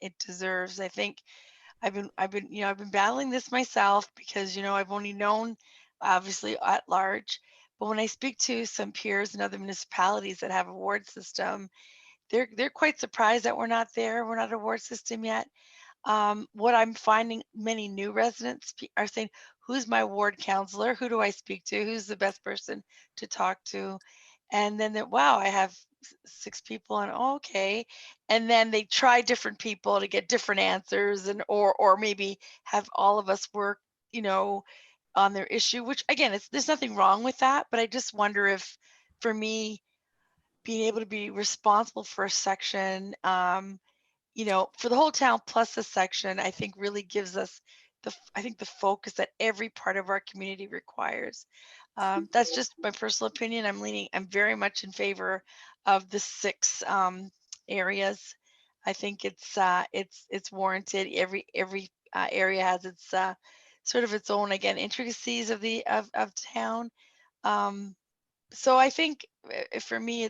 it deserves. I think I've been battling this myself because, I've only known obviously at large, but when I speak to some peers in other municipalities that have a ward system, they're quite surprised that we're not there. We're not a ward system yet. What I'm finding, many new residents are saying, who's my ward counselor? Who do I speak to? Who's the best person to talk to? And then wow, I have 6 people, and oh, okay. And then they try different people to get different answers, and or maybe have all of us work, on their issue, which again, there's nothing wrong with that, but I just wonder if, for me, being able to be responsible for a section, for the whole town plus a section, I think really gives us the focus that every part of our community requires. That's just my personal opinion. I'm very much in favor of the 6 areas. I think it's warranted. Every area has its sort of its own, again, intricacies of town. So I think for me,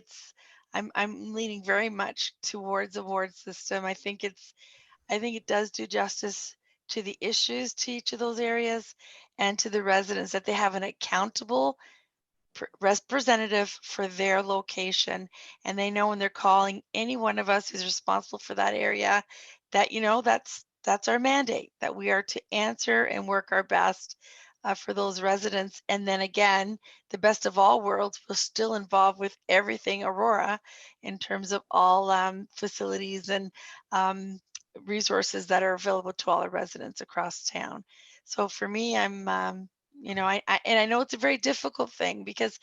I'm leaning very much towards a ward system. I think it does do justice to the issues to each of those areas and to the residents, that they have an accountable representative for their location, and they know when they're calling any one of us who's responsible for that area, that that's our mandate, that we are to answer and work our best for those residents. And then again, the best of all worlds will still involve with everything Aurora in terms of all facilities and resources that are available to all our residents across town. So for me, I know it's a very difficult thing because,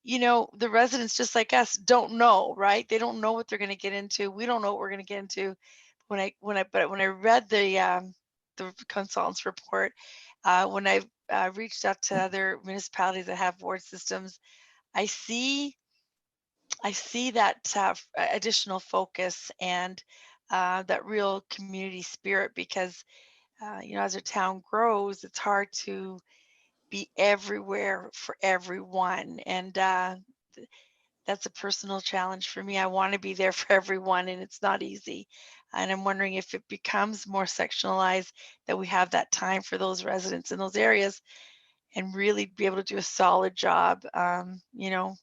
the residents, just like us, don't know, right? They don't know what they're going to get into. We don't know what we're going to get into. But when I read the consultant's report, when I reached out to other municipalities that have ward systems, I see that additional focus and that real community spirit, because as our town grows, it's hard to be everywhere for everyone, and that's a personal challenge for me. I want to be there for everyone, and it's not easy. And I'm wondering if it becomes more sectionalized, that we have that time for those residents in those areas and really be able to do a solid job. Anyway,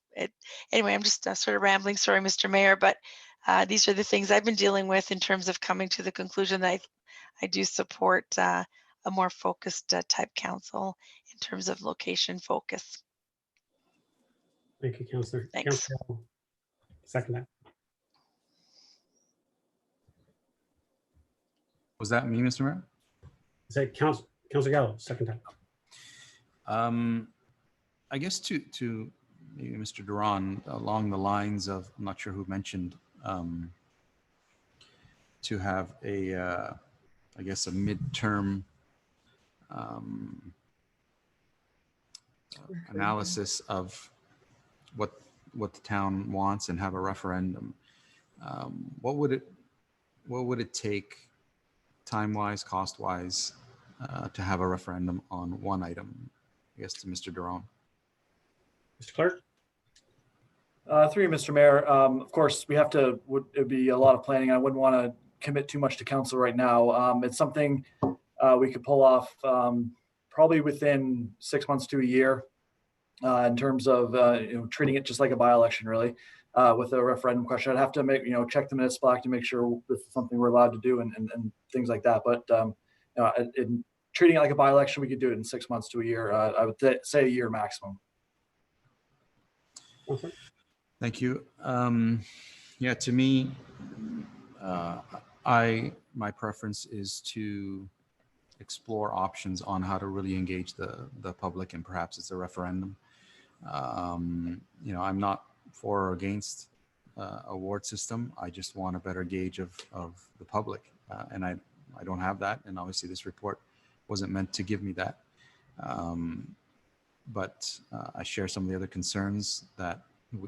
I'm just sort of rambling. Sorry, Mr. Mayor, but these are the things I've been dealing with in terms of coming to the conclusion that I do support a more focused type council in terms of location focus. Thank you, Councillor. Thanks. Councillor, second that. Was that me, Mr. Mayor? Say Councillor Gallo, second time. I guess to maybe Mr. Duran, along the lines of, I'm not sure who mentioned, to have a midterm analysis of what the town wants and have a referendum. What would it take, time-wise, cost-wise, to have a referendum on one item? I guess to Mr. Duran. Mr. Clerk? Through you, Mr. Mayor. Of course, it'd be a lot of planning. I wouldn't want to commit too much to council right now. It's something we could pull off probably within 6 months to a year, in terms of treating it just like a by-election, really, with a referendum question. I'd have to check the municipal act to make sure this is something we're allowed to do and things like that. But in treating it like a by-election, we could do it in 6 months to a year. I would say a year maximum. Okay. Thank you. Yeah, to me, my preference is to explore options on how to really engage the public, and perhaps it's a referendum. I'm not for or against a ward system. I just want a better gauge of the public, and I don't have that. And obviously, this report wasn't meant to give me that. But I share some of the other concerns that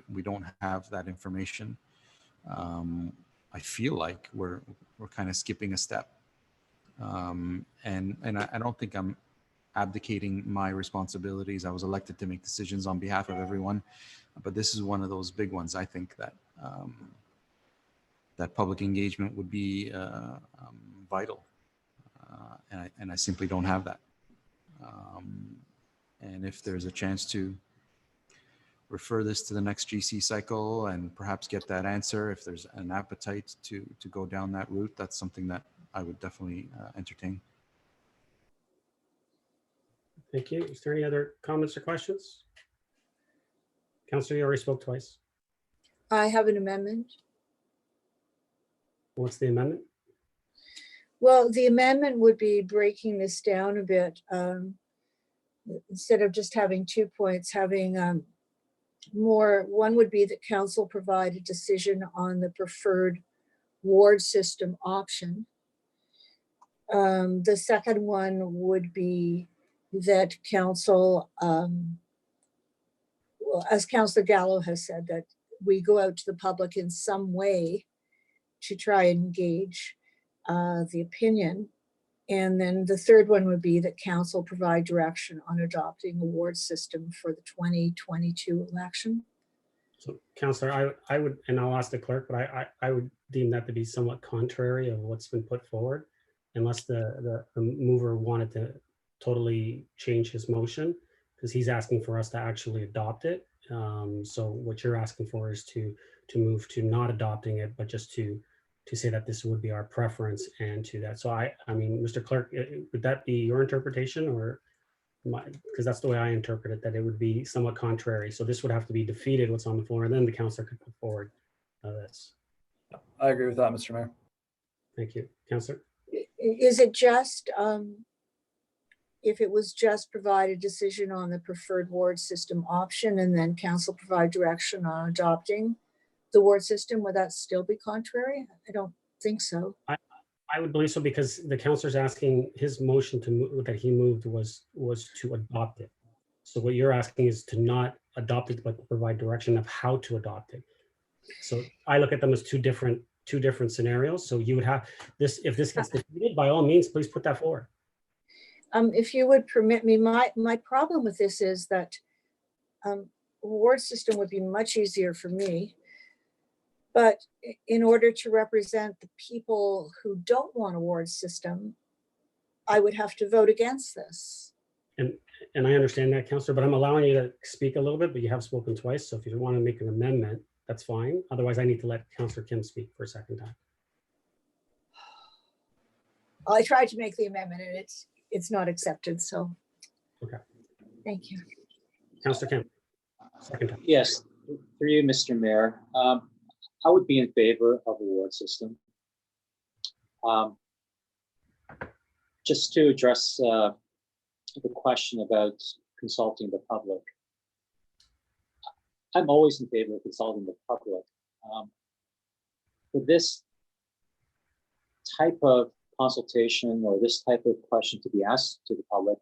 we don't have that information. I feel like we're kind of skipping a step. And I don't think I'm abdicating my responsibilities. I was elected to make decisions on behalf of everyone, but this is one of those big ones. I think that that public engagement would be vital, and I simply don't have that. And if there's a chance to refer this to the next GC cycle and perhaps get that answer, if there's an appetite to go down that route, that's something that I would definitely entertain. Thank you. Is there any other comments or questions? Councillor, you already spoke twice. I have an amendment. What's the amendment? Well, the amendment would be breaking this down a bit. Instead of just having 2 points, having more. One would be that council provide a decision on the preferred ward system option. The second one would be that council, well, as Councillor Gallo has said, that we go out to the public in some way to try and engage the opinion. And then the third one would be that council provide direction on adopting a ward system for the 2022 election. So, Councillor, I would, and I'll ask the clerk, but I would deem that to be somewhat contrary of what's been put forward, unless the mover wanted to totally change his motion, because he's asking for us to actually adopt it. So what you're asking for is to move to not adopting it, but just to say that this would be our preference and to that. So I mean, Mr. Clerk, would that be your interpretation, or because that's the way I interpret it, that it would be somewhat contrary. So this would have to be defeated, what's on the floor, and then the councillor could put forward this. I agree with that, Mr. Mayor. Thank you. Councillor? Is it just, if it was just provide a decision on the preferred ward system option and then council provide direction on adopting the ward system, would that still be contrary? I don't think so. I would believe so, because the councillor's asking, his motion to move, that he moved was to adopt it. So what you're asking is to not adopt it, but to provide direction of how to adopt it. So I look at them as two different scenarios. So you would have this, if this gets defeated, by all means, please put that forward. If you would permit me, my problem with this is that a ward system would be much easier for me. But in order to represent the people who don't want a ward system, I would have to vote against this. And I understand that, Councillor, but I'm allowing you to speak a little bit, but you have spoken twice. So if you want to make an amendment, that's fine. Otherwise, I need to let Councillor Kim speak for a second time. I tried to make the amendment and it's not accepted, so. Okay. Thank you. Councillor Kim, second time. Yes, through you, Mr. Mayor. I would be in favor of a ward system. Just to address the question about consulting the public. I'm always in favor of consulting the public. For this type of consultation or this type of question to be asked to the public,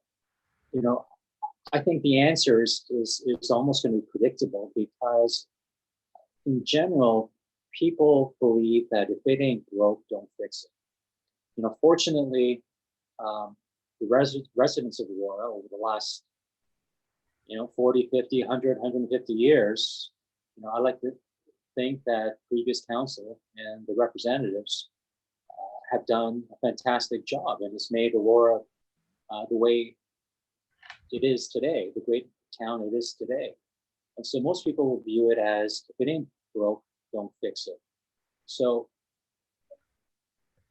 you know, I think the answer is almost going to be predictable, because in general, people believe that if it ain't broke, don't fix it. You know, fortunately, the residents of Aurora over the last, 40, 50, 100, 150 years, I like to think that previous council and the representatives have done a fantastic job, and it's made Aurora the way it is today, the great town it is today. And so most people will view it as, if it ain't broke, don't fix it. So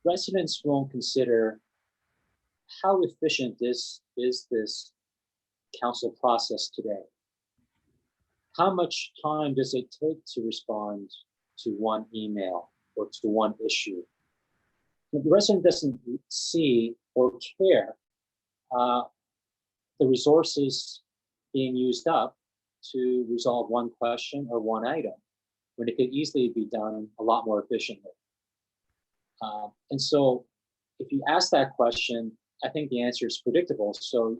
residents won't consider how efficient is this council process today. How much time does it take to respond to one email or to one issue? If the resident doesn't see or care the resources being used up to resolve one question or one item, when it could easily be done a lot more efficiently. And so if you ask that question, I think the answer is predictable. So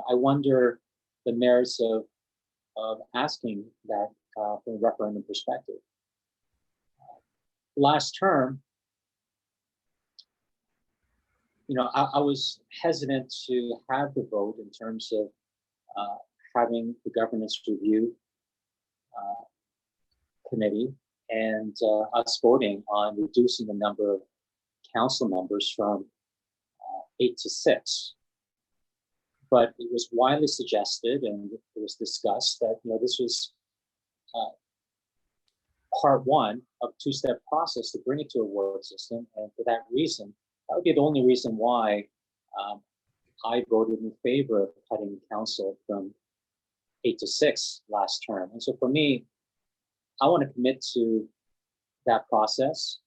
I wonder the merits of asking that from a referendum perspective. Last term, I was hesitant to have the vote in terms of having the governance review committee and us voting on reducing the number of council members from 8 to 6. But it was widely suggested and it was discussed that this was part one of a two-step process to bring it to a ward system, and for that reason, that would be the only reason why I voted in favor of cutting council from 8 to 6 last term. And so for me, I want to commit to that process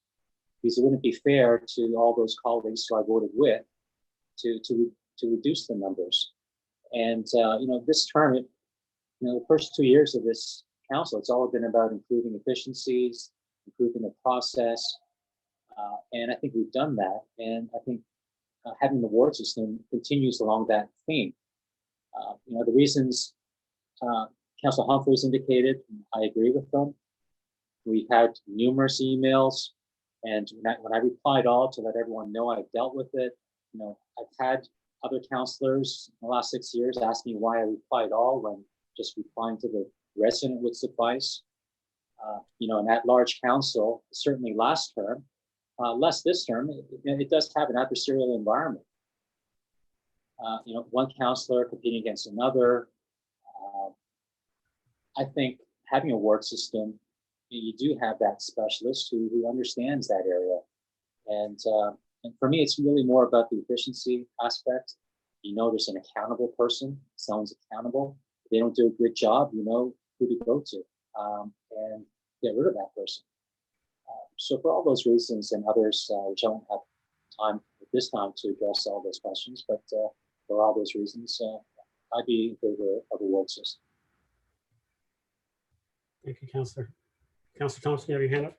because it wouldn't be fair to all those colleagues who I voted with to reduce the numbers. And this term, the first 2 years of this council, it's all been about improving efficiencies, improving the process, and I think we've done that. And I think having the ward system continues along that theme. The reasons Councillor Humphreys indicated, I agree with them. We've had numerous emails, and when I replied all to let everyone know I've dealt with it, I've had other councillors in the last 6 years ask me why I replied all when just replying to the resident would suffice. And at large council, certainly last term, less this term, it does have an adversarial environment. One councillor competing against another. I think having a ward system, you do have that specialist who understands that area. And for me, it's really more about the efficiency aspect. There's an accountable person, someone's accountable. If they don't do a good job, you know who to go to and get rid of that person. So for all those reasons and others, which I won't have time at this time to address all those questions, but for all those reasons, I'd be in favor of a ward system. Thank you, Councillor. Councillor Thompson, you have your hand up.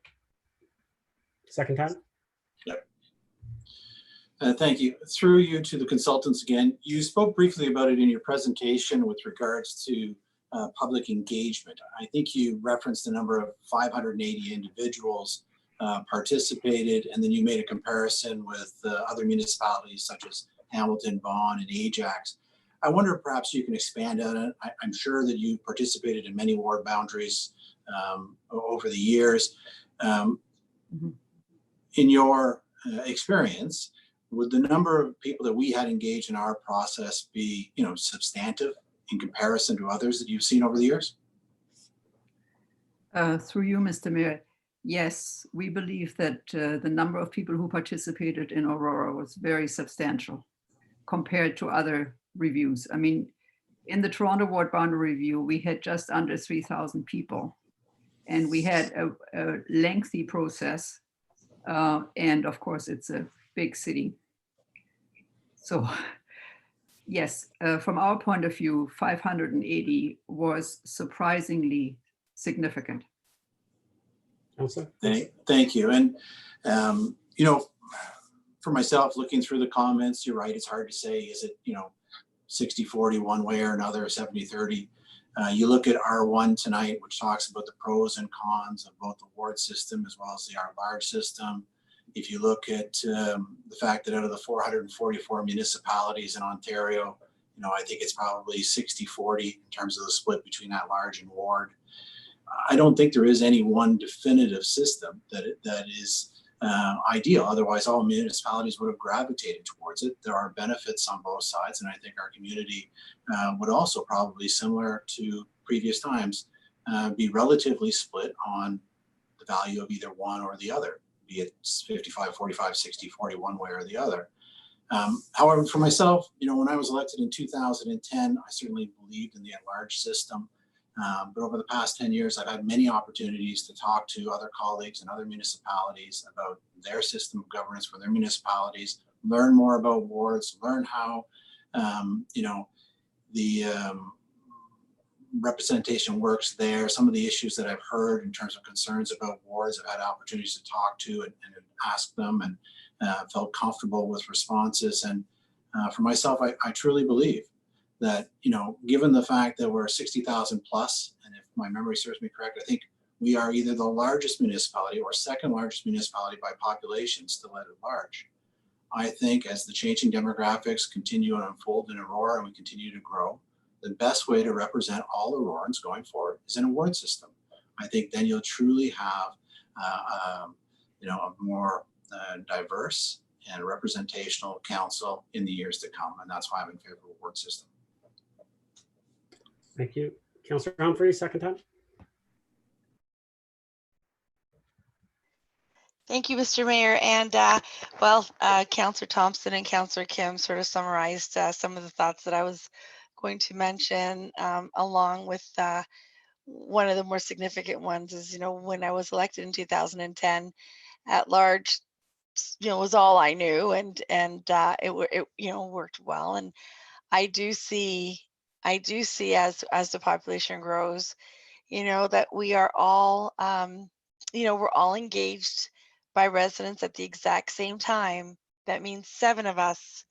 Second time. Yep. Thank you. Through you to the consultants again. You spoke briefly about it in your presentation with regards to public engagement. I think you referenced the number of 580 individuals participated, and then you made a comparison with other municipalities such as Hamilton, Vaughan, and Ajax. I wonder if perhaps you can expand on it. I'm sure that you participated in many ward boundaries over the years. In your experience, would the number of people that we had engaged in our process be, substantive in comparison to others that you've seen over the years? Through you, Mr. Mayor, yes, we believe that the number of people who participated in Aurora was very substantial compared to other reviews. I mean, in the Toronto Ward Boundary Review, we had just under 3,000 people, and we had a lengthy process. And of course, it's a big city. So yes, from our point of view, 580 was surprisingly significant. Thank you. And, for myself, looking through the comments, you're right, it's hard to say, is it, 60-40 one way or another, 70-30. You look at R1 tonight, which talks about the pros and cons of both the ward system as well as the R-large system. If you look at the fact that out of the 444 municipalities in Ontario, I think it's probably 60-40 in terms of the split between that large and ward. I don't think there is any one definitive system that is ideal. Otherwise, all municipalities would have gravitated towards it. There are benefits on both sides, and I think our community would also probably, similar to previous times, be relatively split on the value of either one or the other, be it 55-45, 60-40 one way or the other. However, for myself, when I was elected in 2010, I certainly believed in the at-large system. But over the past 10 years, I've had many opportunities to talk to other colleagues in other municipalities about their system of governance for their municipalities, learn more about wards, learn how, the representation works there. Some of the issues that I've heard in terms of concerns about wards, I've had opportunities to talk to and ask them, and felt comfortable with responses. And for myself, I truly believe that, given the fact that we're 60,000 plus, and if my memory serves me correct, I think we are either the largest municipality or second largest municipality by population still at large. I think as the changing demographics continue to unfold in Aurora and we continue to grow, the best way to represent all Aurorans going forward is an award system. I think then you'll truly have a more diverse and representational council in the years to come, and that's why I'm in favor of award system. Thank you. Councillor Humphrey, second time. Thank you, Mr. Mayor. And Councillor Thompson and Councillor Kim sort of summarized some of the thoughts that I was going to mention, along with one of the more significant ones is, when I was elected in 2010, at large, was all I knew, and it worked well. And I do see as the population grows, that we are all, we're all engaged by residents at the exact same time. That means 7 of us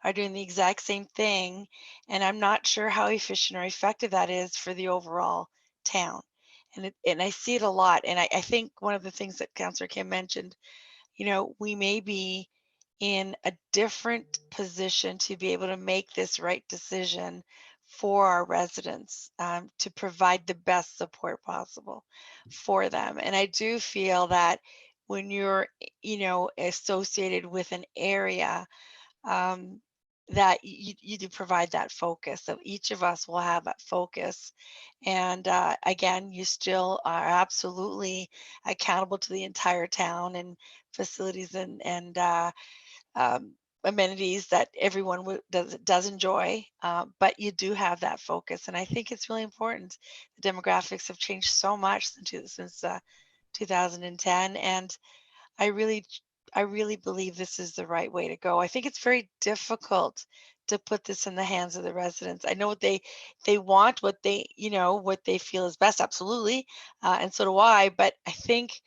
are doing the exact same thing. And I'm not sure how efficient or effective that is for the overall town. And I see it a lot. And I think one of the things that Councillor Kim mentioned, we may be in a different position to be able to make this right decision for our residents, to provide the best support possible for them. And I do feel that when you're, associated with an area, that you do provide that focus. So each of us will have that focus. And again, you still are absolutely accountable to the entire town and facilities and amenities that everyone does enjoy, but you do have that focus. And I think it's really important. The demographics have changed so much since 2010. And I really believe this is the right way to go. I think it's very difficult to put this in the hands of the residents. I know what they want, what they feel is best, absolutely, and so do I. But I think,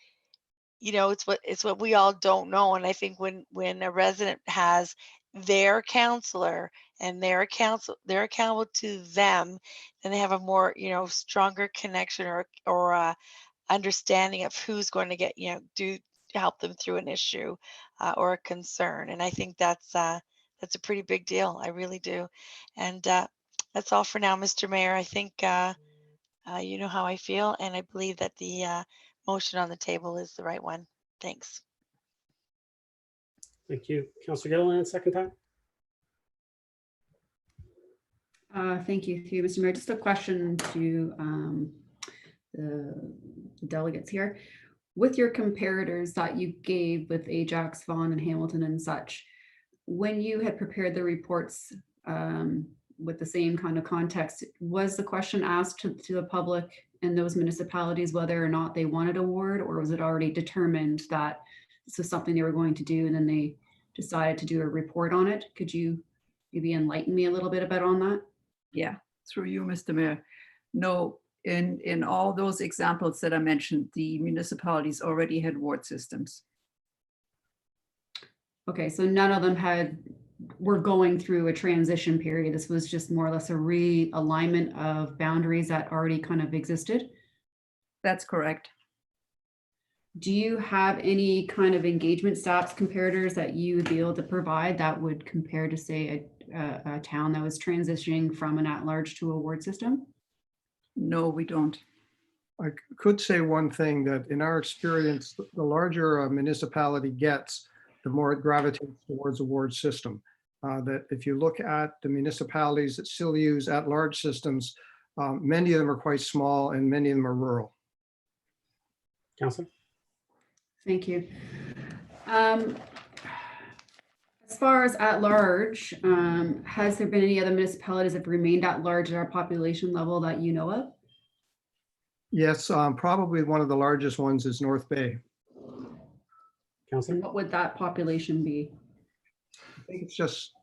it's what we all don't know. And I think when a resident has their counselor and they're accountable to them, then they have a more stronger connection or understanding of who's going to get help them through an issue or a concern. And I think that's a pretty big deal. I really do. And that's all for now, Mr. Mayor. I think you know how I feel, and I believe that the motion on the table is the right one. Thanks. Thank you. Councillor Gilliland, second time. Thank you, Mr. Mayor. Just a question to the delegates here. With your comparators that you gave with Ajax, Vaughan, and Hamilton and such, when you had prepared the reports with the same kind of context, was the question asked to the public in those municipalities whether or not they wanted a ward, or was it already determined that this was something they were going to do and then they decided to do a report on it? Could you maybe enlighten me a little bit about on that? Yeah, through you, Mr. Mayor. No, in all those examples that I mentioned, the municipalities already had ward systems. Okay, so none of them were going through a transition period. This was just more or less a realignment of boundaries that already kind of existed? That's correct. Do you have any kind of engagement stats comparators that you would be able to provide that would compare to, say, a town that was transitioning from an at-large to a ward system? No, we don't. I could say one thing, that in our experience, the larger a municipality gets, the more it gravitates towards a ward system. That if you look at the municipalities that still use at-large systems, many of them are quite small and many of them are rural. Councillor. Thank you. As far as at large, has there been any other municipalities that have remained at large at our population level that you know of? Yes, probably one of the largest ones is North Bay. Councillor. And what would that population be? I think it's just,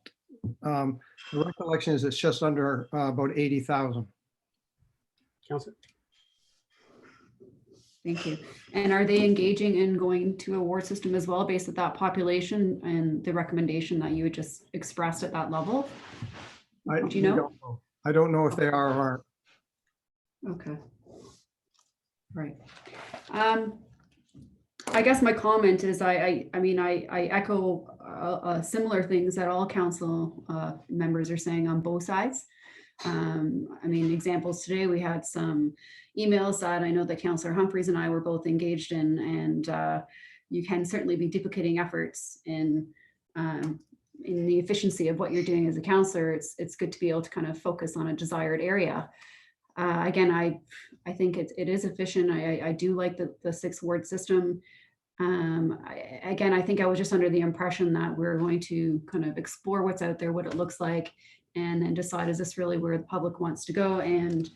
the recollection is it's just under about 80,000. Councillor. Thank you. And are they engaging in going to a ward system as well based on that population and the recommendation that you had just expressed at that level? Do you know? I don't know if they are or aren't. Okay. Right. I guess my comment is I mean, I echo similar things that all council members are saying on both sides. I mean, examples today, we had some emails that I know that Councillor Humphreys and I were both engaged in, and you can certainly be duplicating efforts in the efficiency of what you're doing as a councillor. It's good to be able to kind of focus on a desired area. Again, I think it is efficient. I do like the 6-ward system. Again, I think I was just under the impression that we're going to kind of explore what's out there, what it looks like, and then decide, is this really where the public wants to go? And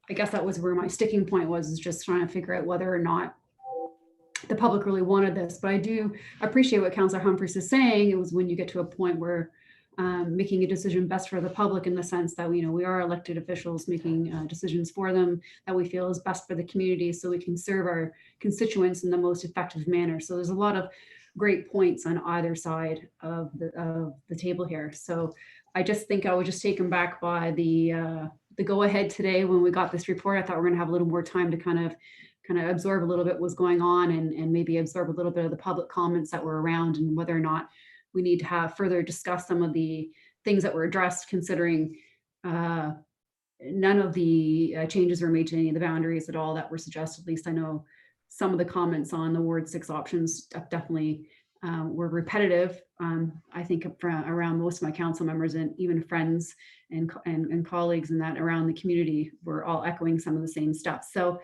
I guess that was where my sticking point was, is just trying to figure out whether or not the public really wanted this. But I do appreciate what Councillor Humphreys is saying. It was when you get to a point where making a decision best for the public, in the sense that, you know, we are elected officials making decisions for them that we feel is best for the community, so we can serve our constituents in the most effective manner. So there's a lot of great points on either side of the table here. So I just think I was just taken back by the go ahead today when we got this report. I thought we were going to have a little more time to kind of absorb a little bit what's going on, and maybe absorb a little bit of the public comments that were around, and whether or not we need to have further discuss some of the things that were addressed, considering none of the changes were made to any of the boundaries at all that were suggested. At least I know some of the comments on the Ward 6 options definitely were repetitive. I think around most of my council members, and even friends and colleagues, and that around the community were all echoing some of the same stuff. So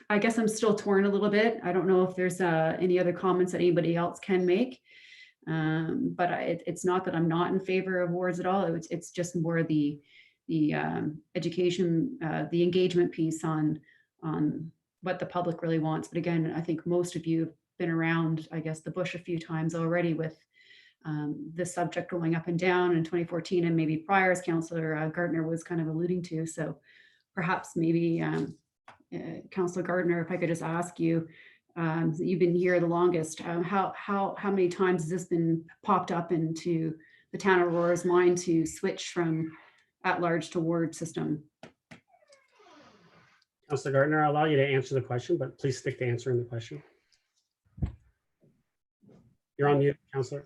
I guess I'm still torn a little bit. I don't know if there's any other comments that anybody else can make. But it's not that I'm not in favor of wards at all. It's just more the education, the engagement piece on what the public really wants. But again, I think most of you have been around, I guess, the bush a few times already with this subject going up and down in 2014 and maybe prior, as Councillor Gardner was kind of alluding to. So perhaps maybe Councillor Gardner, if I could just ask you, you've been here the longest. How many times has this been popped up into the town of Aurora's mind to switch from at-large to ward system? Councillor Gardner, I'll allow you to answer the question, but please stick to answering the question. You're on mute, Councillor.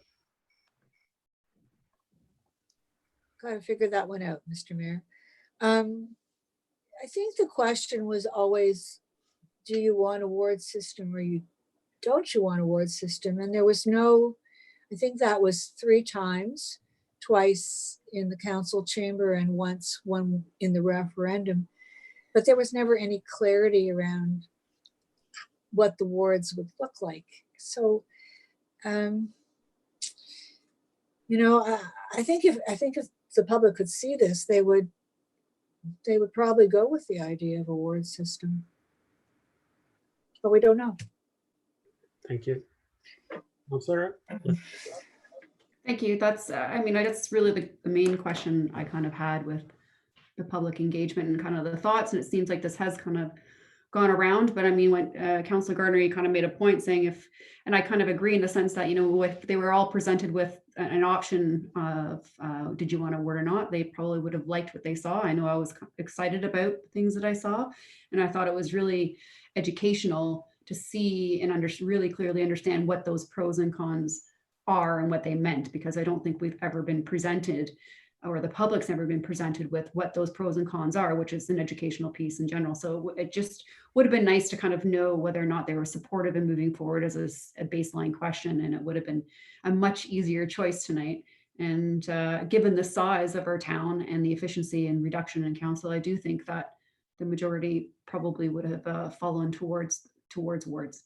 Gotta figure that one out, Mr. Mayor. I think the question was always, do you want a ward system or don't you want a ward system? And there was no, I think that was 3 times, twice in the council chamber and once one in the referendum. But there was never any clarity around what the wards would look like. So, you know, I think if the public could see this, they would probably go with the idea of a ward system. But we don't know. Thank you. Councillor? Thank you. That's, I mean, that's really the main question I kind of had with the public engagement and kind of the thoughts. And it seems like this has kind of gone around. But I mean, when Councillor Gardner, you kind of made a point saying and I kind of agree in the sense that, you know, if they were all presented with an option of did you want a word or not, they probably would have liked what they saw. I know I was excited about the things that I saw, and I thought it was really educational to see and really clearly understand what those pros and cons are and what they meant, because I don't think we've ever been presented, or the public's never been presented with what those pros and cons are, which is an educational piece in general. So it just would have been nice to kind of know whether or not they were supportive in moving forward as a baseline question, and it would have been a much easier choice tonight. And given the size of our town and the efficiency and reduction in council, I do think that the majority probably would have fallen towards wards.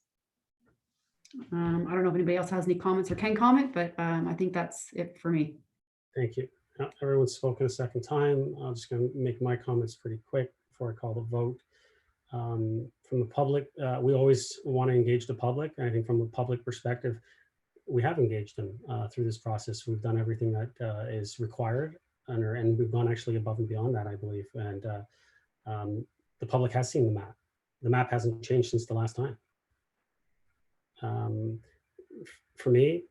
I don't know if anybody else has any comments or can comment, but I think that's it for me. Thank you. Everyone's spoken a second time. I'm just going to make my comments pretty quick before I call the vote. From the public, we always want to engage the public. And I think from a public perspective, we have engaged them through this process. We've done everything that is required, and we've gone actually above and beyond that, I believe. And the public has seen the map. The map hasn't changed since the last time. For me,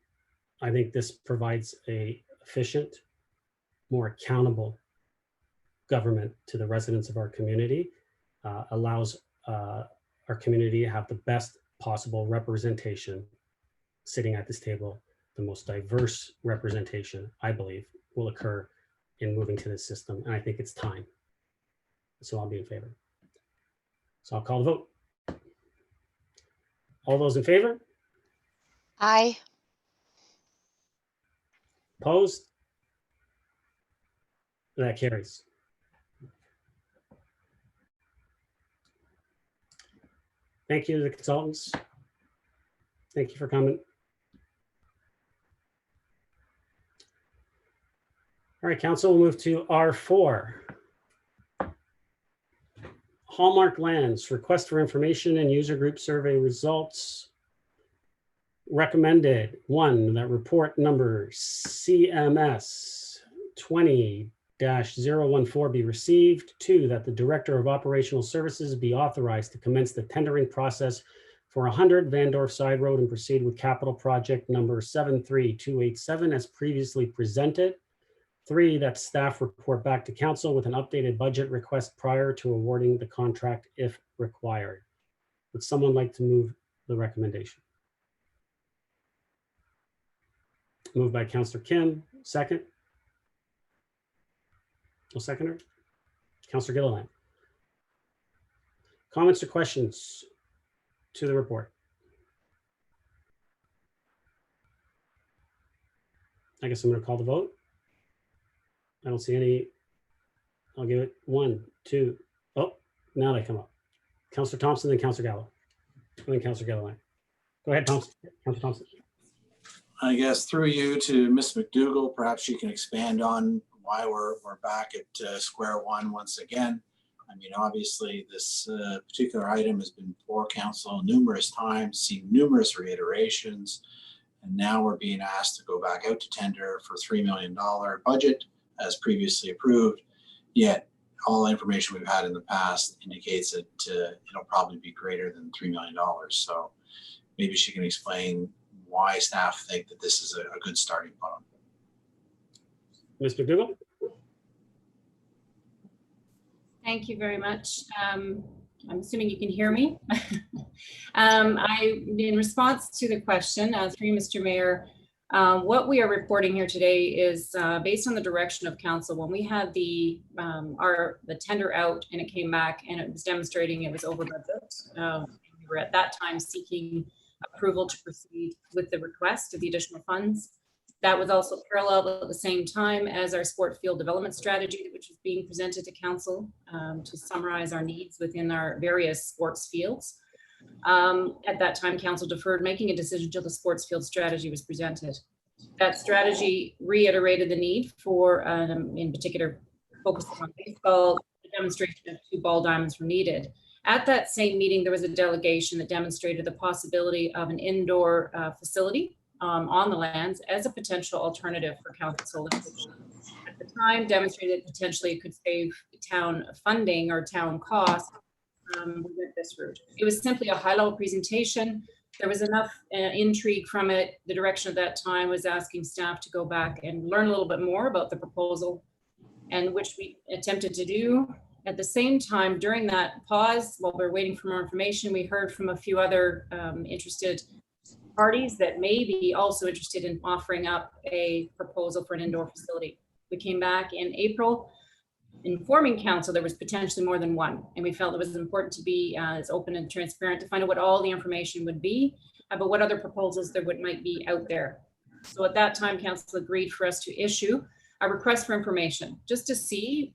I think this provides a efficient more accountable government to the residents of our community, allows our community to have the best possible representation sitting at this table. The most diverse representation, I believe, will occur in moving to this system. And I think it's time. So I'll be in favor. So I'll call the vote. All those in favor? Aye. Opposed? That carries. Thank you to the consultants. Thank you for coming. All right, council, we'll move to R4. Hallmark Lands, request for information and user group survey results. Recommended, 1, that report number CMS 20-014 be received. 2, that the Director of Operational Services be authorized to commence the tendering process for 100 Vandorf Side Road and proceed with capital project number 73287 as previously presented. 3, that staff report back to council with an updated budget request prior to awarding the contract if required. Would someone like to move the recommendation? Moved by Councillor Kim, second. No seconder. Councillor Gilliland. Comments or questions to the report? I guess I'm going to call the vote. I don't see any. I'll give it 1, 2. Oh, now they come up. Councillor Thompson, then Councillor Gallo, and then Councillor Gilliland. Go ahead, Thompson. Councillor Thompson. I guess through you to Ms. McDougall, perhaps you can expand on why we're back at square one once again. I mean, obviously, this particular item has been before council numerous times, seen numerous reiterations, and now we're being asked to go back out to tender for $3 million budget as previously approved. Yet all information we've had in the past indicates that it'll probably be greater than $3 million. So maybe she can explain why staff think that this is a good starting point. Ms. McDougall? Thank you very much. I'm assuming you can hear me. In response to the question, through Mr. Mayor, what we are reporting here today is based on the direction of council. When we had the tender out and it came back and it was demonstrating it was over budget, we were at that time seeking approval to proceed with the request of the additional funds. That was also parallel at the same time as our sport field development strategy, which was being presented to council to summarize our needs within our various sports fields. At that time, council deferred making a decision until the sports field strategy was presented. That strategy reiterated the need for, in particular, focusing on baseball, the demonstration of 2 ball diamonds were needed. At that same meeting, there was a delegation that demonstrated the possibility of an indoor facility on the lands as a potential alternative for council. At the time, demonstrated potentially it could save town funding or town costs. We went this route. It was simply a high-level presentation. There was enough intrigue from it. The direction at that time was asking staff to go back and learn a little bit more about the proposal, and which we attempted to do. At the same time, during that pause, while we were waiting for more information, we heard from a few other interested parties that may be also interested in offering up a proposal for an indoor facility. We came back in April informing council there was potentially more than one, and we felt it was important to be as open and transparent to find out what all the information would be about what other proposals there might be out there. So at that time, council agreed for us to issue a request for information just to see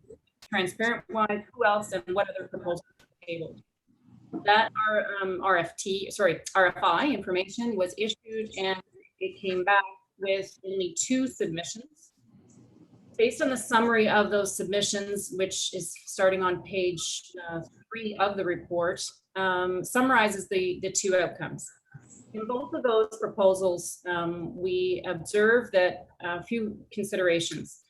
transparent wise who else and what other proposals were tabled. That RFI information was issued, and it came back with only 2 submissions. Based on the summary of those submissions, which is starting on page 3 of the report, summarizes the 2 outcomes. In both of those proposals, we observed that a few considerations.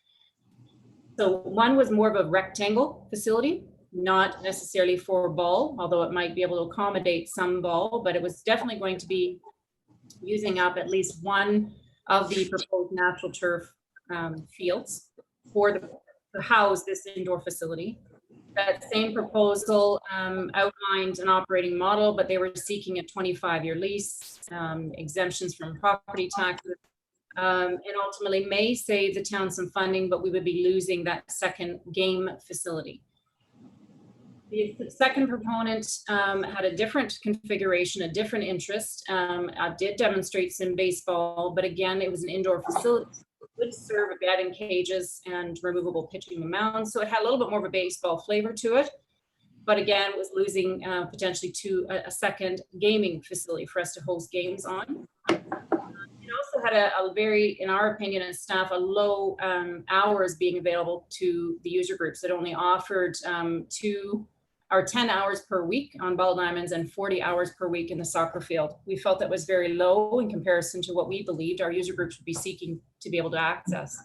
So one was more of a rectangle facility, not necessarily for ball, although it might be able to accommodate some ball, but it was definitely going to be using up at least one of the proposed natural turf fields. for to house this indoor facility. That same proposal outlined an operating model, but they were seeking a 25-year lease, exemptions from property taxes, and ultimately may save the town some funding, but we would be losing that second game facility. The second proponent had a different configuration, a different interest. Did demonstrate some baseball, but again, it was an indoor facility. It would serve a batting cages and removable pitching mounds. So it had a little bit more of a baseball flavor to it. But again, it was losing potentially to a second gaming facility for us to host games on. It also had a very, in our opinion as staff, a low hours being available to the user groups. It only offered 10 hours per week on ball diamonds and 40 hours per week in the soccer field. We felt that was very low in comparison to what we believed our user groups would be seeking to be able to access.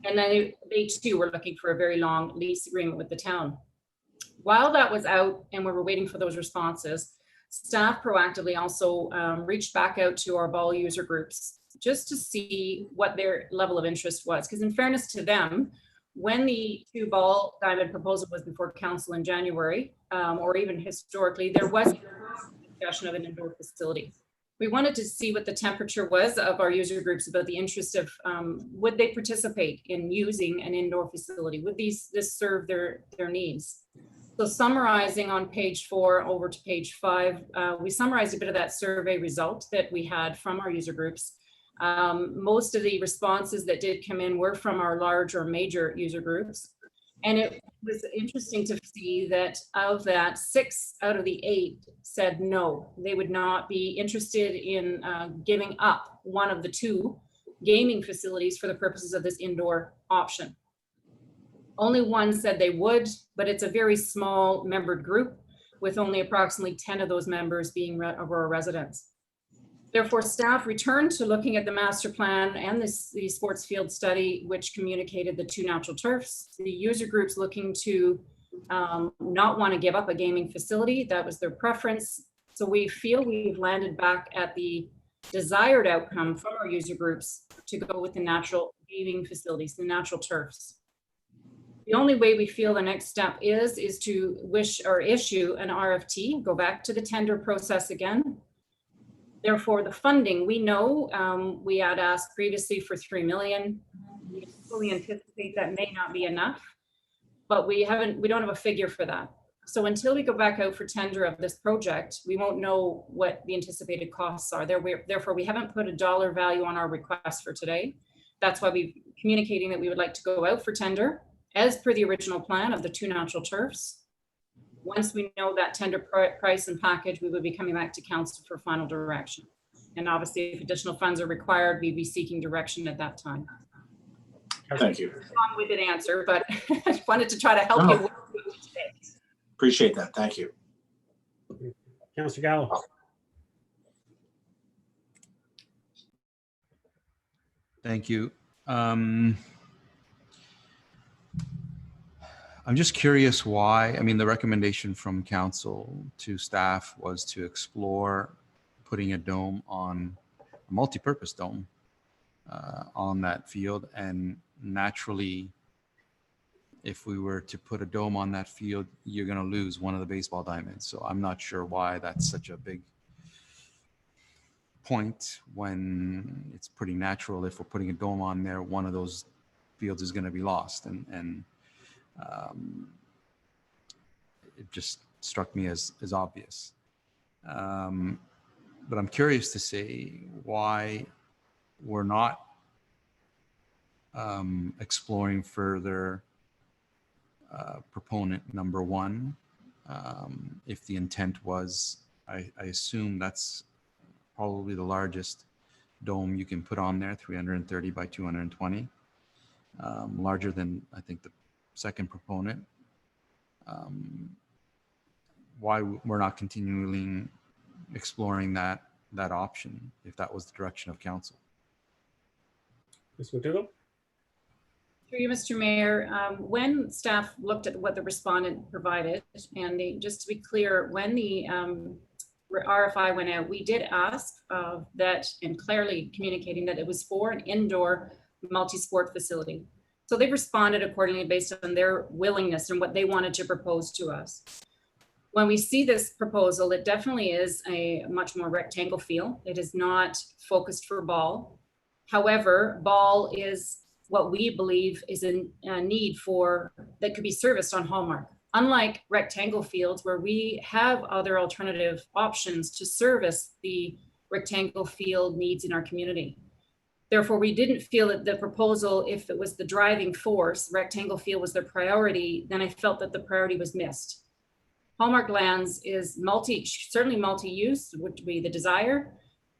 And then they too were looking for a very long lease agreement with the town. While that was out and we were waiting for those responses, staff proactively also reached back out to our ball user groups just to see what their level of interest was. Because in fairness to them, when the 2 ball diamond proposal was before council in January, or even historically, there was a discussion of an indoor facility. We wanted to see what the temperature was of our user groups about the interest of, would they participate in using an indoor facility? Would this serve their needs? So summarizing on page 4 over to page 5, we summarized a bit of that survey result that we had from our user groups. Most of the responses that did come in were from our large or major user groups. And it was interesting to see that of that, 6 out of the 8 said no, they would not be interested in giving up one of the 2 gaming facilities for the purposes of this indoor option. Only 1 said they would, but it's a very small membered group with only approximately 10 of those members being Aurora residents. Therefore, staff returned to looking at the master plan and the sports field study, which communicated the 2 natural turfs. The user groups looking to not want to give up a gaming facility. That was their preference. So we feel we've landed back at the desired outcome from our user groups to go with the natural gaming facilities, the natural turfs. The only way we feel the next step is to issue an RFT, go back to the tender process again. Therefore, the funding, we know we had asked previously for 3 million. We fully anticipate that may not be enough, but we don't have a figure for that. So until we go back out for tender of this project, we won't know what the anticipated costs are. Therefore, we haven't put a dollar value on our request for today. That's why we're communicating that we would like to go out for tender as per the original plan of the 2 natural turfs. Once we know that tender price and package, we would be coming back to council for final direction. And obviously, if additional funds are required, we'd be seeking direction at that time. Thank you. Long-winded answer, but I wanted to try to help you with it today. Appreciate that. Thank you. Councillor Gallo. Thank you. I'm just curious why, I mean, the recommendation from council to staff was to explore putting a dome on, a multi-purpose dome on that field. And naturally, if we were to put a dome on that field, you're going to lose one of the baseball diamonds. So I'm not sure why that's such a big point when it's pretty natural. If we're putting a dome on there, one of those fields is going to be lost. And it just struck me as obvious. But I'm curious to see why we're not exploring further proponent number 1. If the intent was, I assume that's probably the largest dome you can put on there, 330 by 220, larger than I think the second proponent. Why we're not continually exploring that option if that was the direction of council. Ms. McDougall? Through you, Mr. Mayor, when staff looked at what the respondent provided, and just to be clear, when the RFI went out, we did ask that, and clearly communicating that it was for an indoor multi-sport facility. So they responded accordingly based on their willingness and what they wanted to propose to us. When we see this proposal, it definitely is a much more rectangle feel. It is not focused for ball. However, ball is what we believe is a need for that could be serviced on Hallmark. Unlike rectangle fields where we have other alternative options to service the rectangle field needs in our community. Therefore, we didn't feel that the proposal, if it was the driving force, rectangle field was their priority, then I felt that the priority was missed. Hallmark lands is certainly multi-use would be the desire,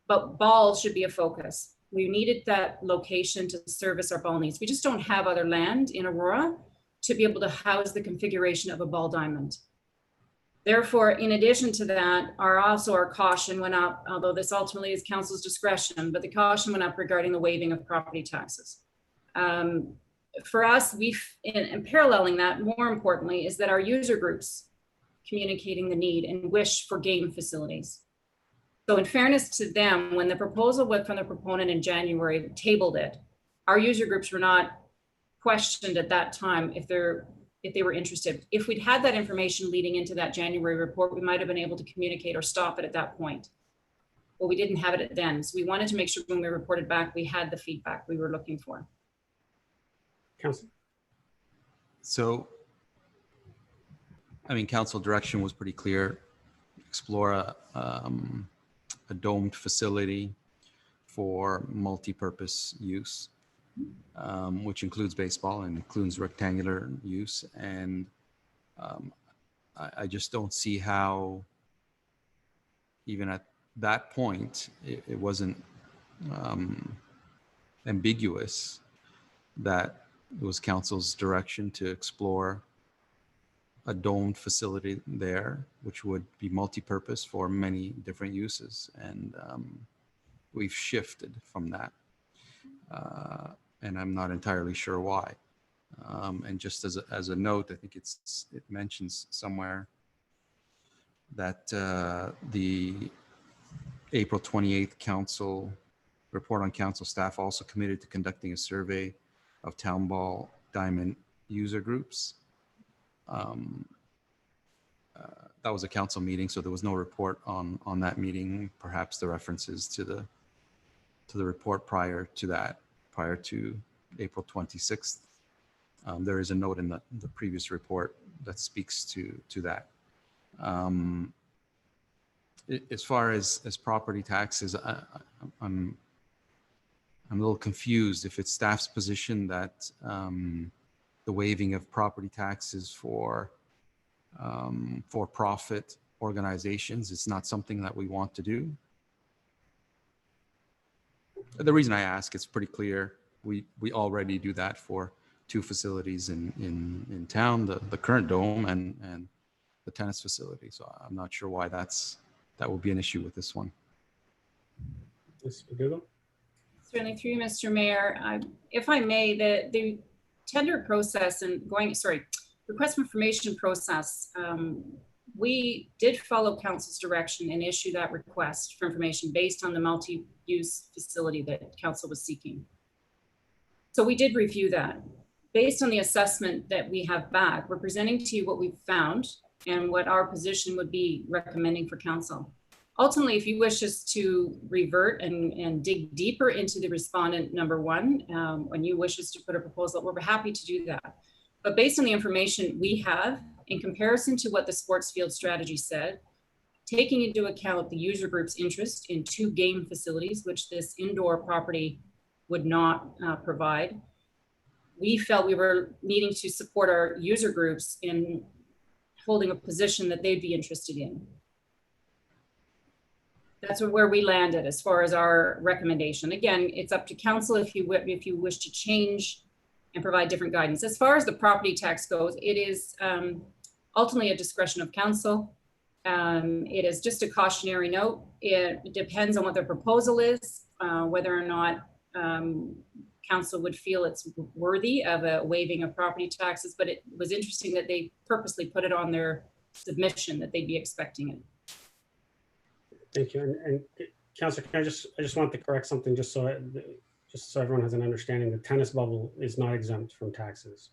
but ball should be a focus. We needed that location to service our ball needs. We just don't have other land in Aurora to be able to house the configuration of a ball diamond. Therefore, in addition to that, our caution went up, although this ultimately is council's discretion, but the caution went up regarding the waiving of property taxes. For us, and paralleling that, more importantly, is that our user groups communicating the need and wish for game facilities. So in fairness to them, when the proposal went from the proponent in January tabled it, our user groups were not questioned at that time if they were interested. If we'd had that information leading into that January report, we might have been able to communicate or stop it at that point. But we didn't have it then. So we wanted to make sure when we reported back, we had the feedback we were looking for. Council. So, I mean, council direction was pretty clear. Explore a domed facility for multi-purpose use, which includes baseball and includes rectangular use. And I just don't see how, even at that point, it wasn't ambiguous that it was council's direction to explore a domed facility there, which would be multi-purpose for many different uses. And we've shifted from that. And I'm not entirely sure why. And just as a note, I think it mentions somewhere that the April 28th council report on council staff also committed to conducting a survey of town ball diamond user groups. That was a council meeting, so there was no report on that meeting. Perhaps the references to the report prior to that, prior to April 26th. There is a note in the previous report that speaks to that. As far as property taxes, I'm a little confused if it's staff's position that the waiving of property taxes for profit organizations is not something that we want to do. The reason I ask, it's pretty clear. We already do that for two facilities in town, the current dome and the tennis facility. So I'm not sure why that will be an issue with this one. Certainly, through you, Mr. Mayor, if I may, the tender process and request for information process, we did follow council's direction and issue that request for information based on the multi-use facility that council was seeking. So we did review that. Based on the assessment that we have back, we're presenting to you what we've found and what our position would be recommending for council. Ultimately, if you wish us to revert and dig deeper into the respondent number one, when you wish us to put a proposal, we're happy to do that. But based on the information we have, in comparison to what the sports field strategy said, taking into account the user group's interest in two game facilities, which this indoor property would not provide, we felt we were needing to support our user groups in holding a position that they'd be interested in. That's where we landed as far as our recommendation. Again, it's up to council if you wish to change and provide different guidance. As far as the property tax goes, it is ultimately a discretion of council. It is just a cautionary note. It depends on what their proposal is, whether or not council would feel it's worthy of a waiving of property taxes, but it was interesting that they purposely put it on their submission that they'd be expecting it. Thank you. And Councillor, I just want to correct something just so just so everyone has an understanding, the tennis bubble is not exempt from taxes.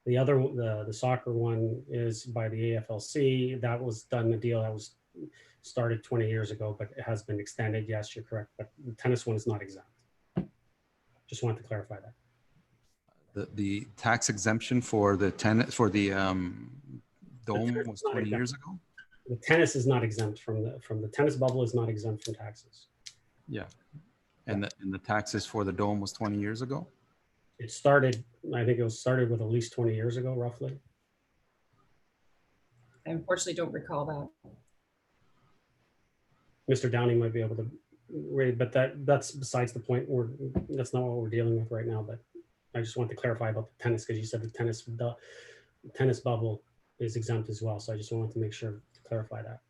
The other, the soccer one is by the AFLC. That was done, the deal that was started 20 years ago, but it has been extended. Yes, you're correct, but the tennis one is not exempt. Just wanted to clarify that. The tax exemption for the tennis, for the dome tennis was is not 20 exempt. years ago? The tennis is not exempt from the tennis bubble is not exempt from taxes. Yeah. And the taxes for the dome was 20 years ago? It started, I think it was started with at least 20 years ago, roughly. I unfortunately don't recall that. Mr. Downey might be able to read, but that's besides the point. That's not what we're dealing with right now. But I just want to clarify about the tennis, because you said the tennis bubble is exempt as well. So I just wanted to make sure to clarify that.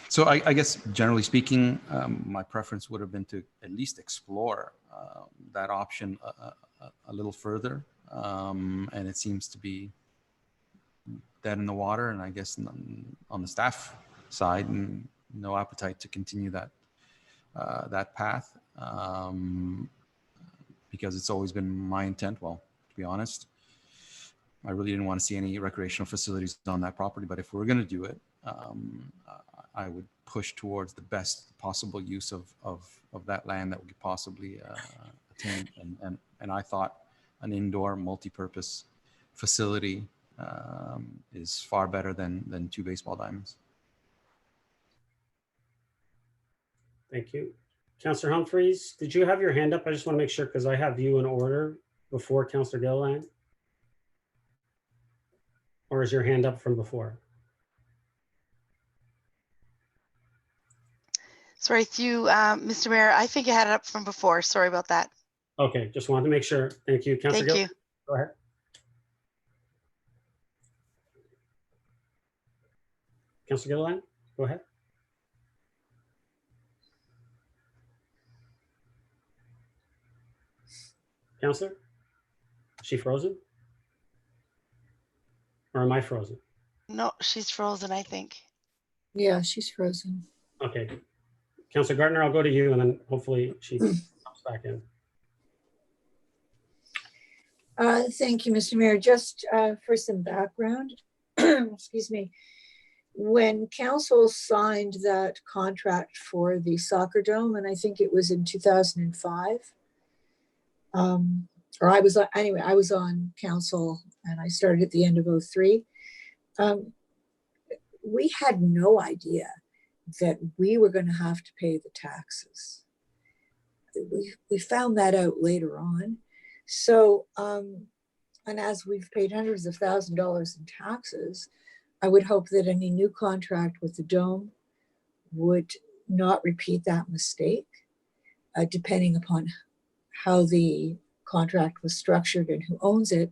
So I guess generally speaking, my preference would have been to at least explore that option a little further. And it seems to be dead in the water. And I guess on the staff side, and no appetite to continue that that path, because it's always been my intent. Well, to be honest, I really didn't want to see any recreational facilities on that property. But if we're going to do it, I would push towards the best possible use of that land that we could possibly attain. And I thought an indoor multi-purpose facility is far better than 2 baseball diamonds. Thank you. Councillor Humphreys, did you have your hand up? I just want to make sure, because I have you in order before Councillor Gilliland. Or is your hand up from before? Sorry, through Mr. Mayor, I think I had it up from before. Sorry about that. Okay, just wanted to make sure. Thank you. Councillor Thank you. Gilliland, go ahead. Councillor Gilliland, go ahead. Councillor, is she frozen? Or am I frozen? No, she's frozen, I think. Yeah, she's frozen. Okay. Councillor Gardner, I'll go to you and then hopefully she comes back in. Thank you, Mr. Mayor. Just for some background, excuse me. When council signed that contract for the soccer dome, and I think it was in 2005, or I was on council and I started at the end of 2003. We had no idea that we were going to have to pay the taxes. We found that out later on. So, and as we've paid hundreds of thousands of dollars in taxes, I would hope that any new contract with the dome would not repeat that mistake, depending upon how the contract was structured and who owns it.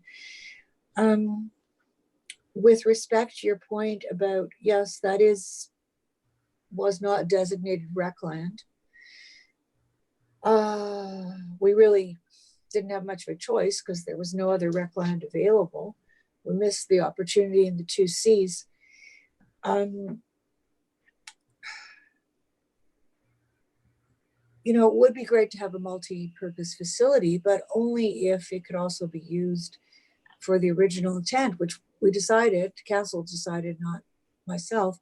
With respect to your point about, yes, that was not designated rec land. We really didn't have much of a choice because there was no other rec land available. We missed the opportunity in the 2 Cs. You know, it would be great to have a multi-purpose facility, but only if it could also be used for the original intent, which we decided, council decided, not myself,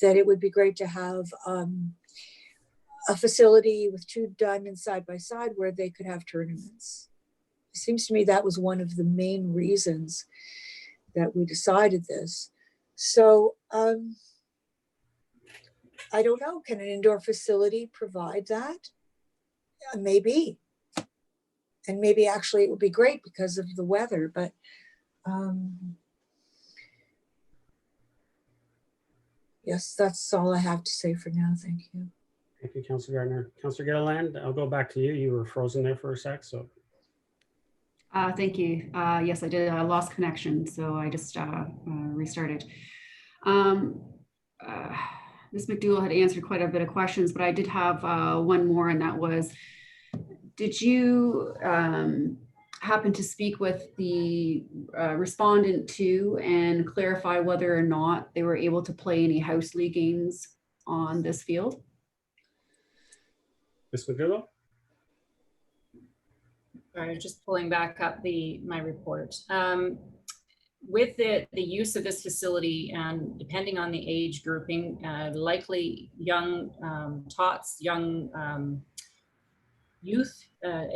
that it would be great to have a facility with 2 diamonds side by side where they could have tournaments. It seems to me that was one of the main reasons that we decided this. So I don't know, can an indoor facility provide that? Maybe. And maybe actually it would be great because of the weather, but yes, that's all I have to say for now. Thank you. Thank you, Councillor Gardner. Councillor Gilliland, I'll go back to you. You were frozen there for a sec, so. Thank you. Yes, I did. I lost connection, so I just restarted. Ms. McDougall had answered quite a bit of questions, but I did have one more, and that was, did you happen to speak with the respondent too and clarify whether or not they were able to play any house league games on this field? Ms. McDougall? Sorry, just pulling back up my report. With the use of this facility and depending on the age grouping, likely young tots, young youth,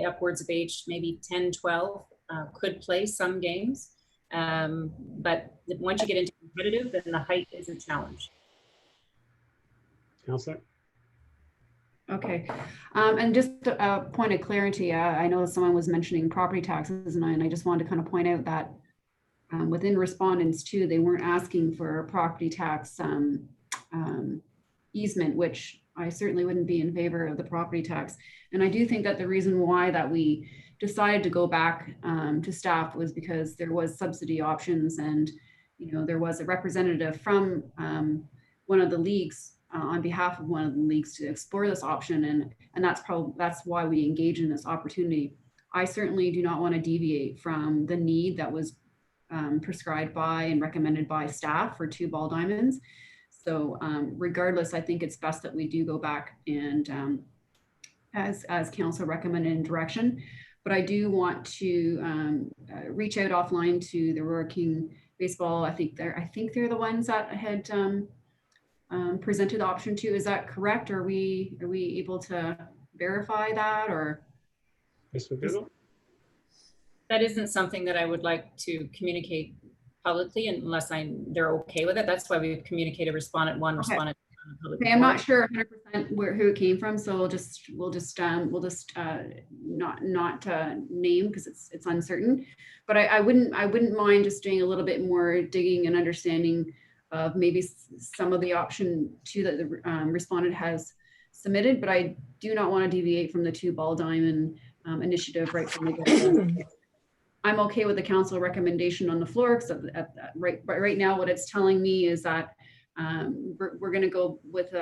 upwards of age maybe 10, 12, could play some games. But once you get into competitive, then the height is a challenge. Councillor? Okay, and just a point of clarity, I know someone was mentioning property taxes, and I just wanted to kind of point out that within respondents too, they weren't asking for a property tax easement, which I certainly wouldn't be in favor of the property tax. And I do think that the reason why that we decided to go back to staff was because there was subsidy options, and there was a representative from one of the leagues on behalf of one of the leagues to explore this option, and that's why we engage in this opportunity. I certainly do not want to deviate from the need that was prescribed by and recommended by staff for 2 ball diamonds. So regardless, I think it's best that we do go back and as council recommended in direction. But I do want to reach out offline to the Aurora King Baseball. I think they're the ones that had presented option 2. Is that correct? Are we able to verify that, or? That isn't something that I would like to communicate publicly unless they're okay with it. That's why we've communicated respondent 1, Okay. respondent 2. Okay, I'm not sure 100% who it came from, so we'll just not name because it's uncertain. But I wouldn't mind just doing a little bit more digging and understanding of maybe some of the option 2 that the respondent has submitted. But I do not want to deviate from the 2 ball diamond initiative right from the get-go. I'm okay with the council recommendation on the floor, because right now what it's telling me is that we're going to go with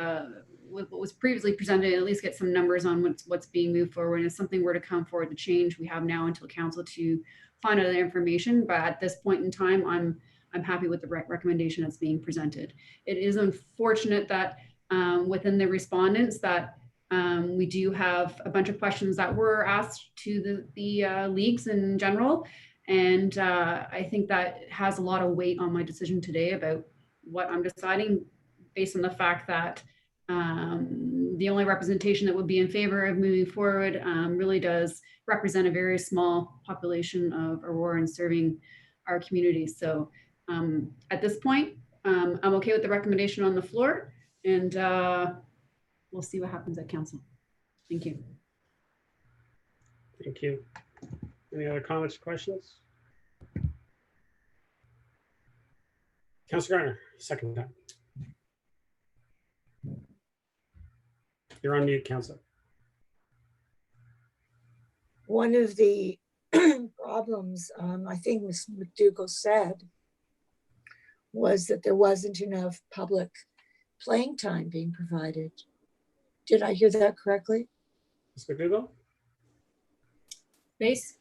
what was previously presented, and at least get some numbers on what's being moved forward. And if something were to come forward to change, we have now until council to find out the information. But at this point in time, I'm happy with the recommendation that's being presented. It is unfortunate that within the respondents that we do have a bunch of questions that were asked to the leagues in general. And I think that has a lot of weight on my decision today about what I'm deciding, based on the fact that the only representation that would be in favor of moving forward really does represent a very small population of Aurora and serving our community. So at this point, I'm okay with the recommendation on the floor, and we'll see what happens at council. Thank you. Thank you. Any other comments, questions? Councillor Garner, second time. You're on mute, Councillor. One of the problems, I think Ms. McDougall said, was that there wasn't enough public playing time being provided. Did I hear that correctly? Ms. McDougall? Based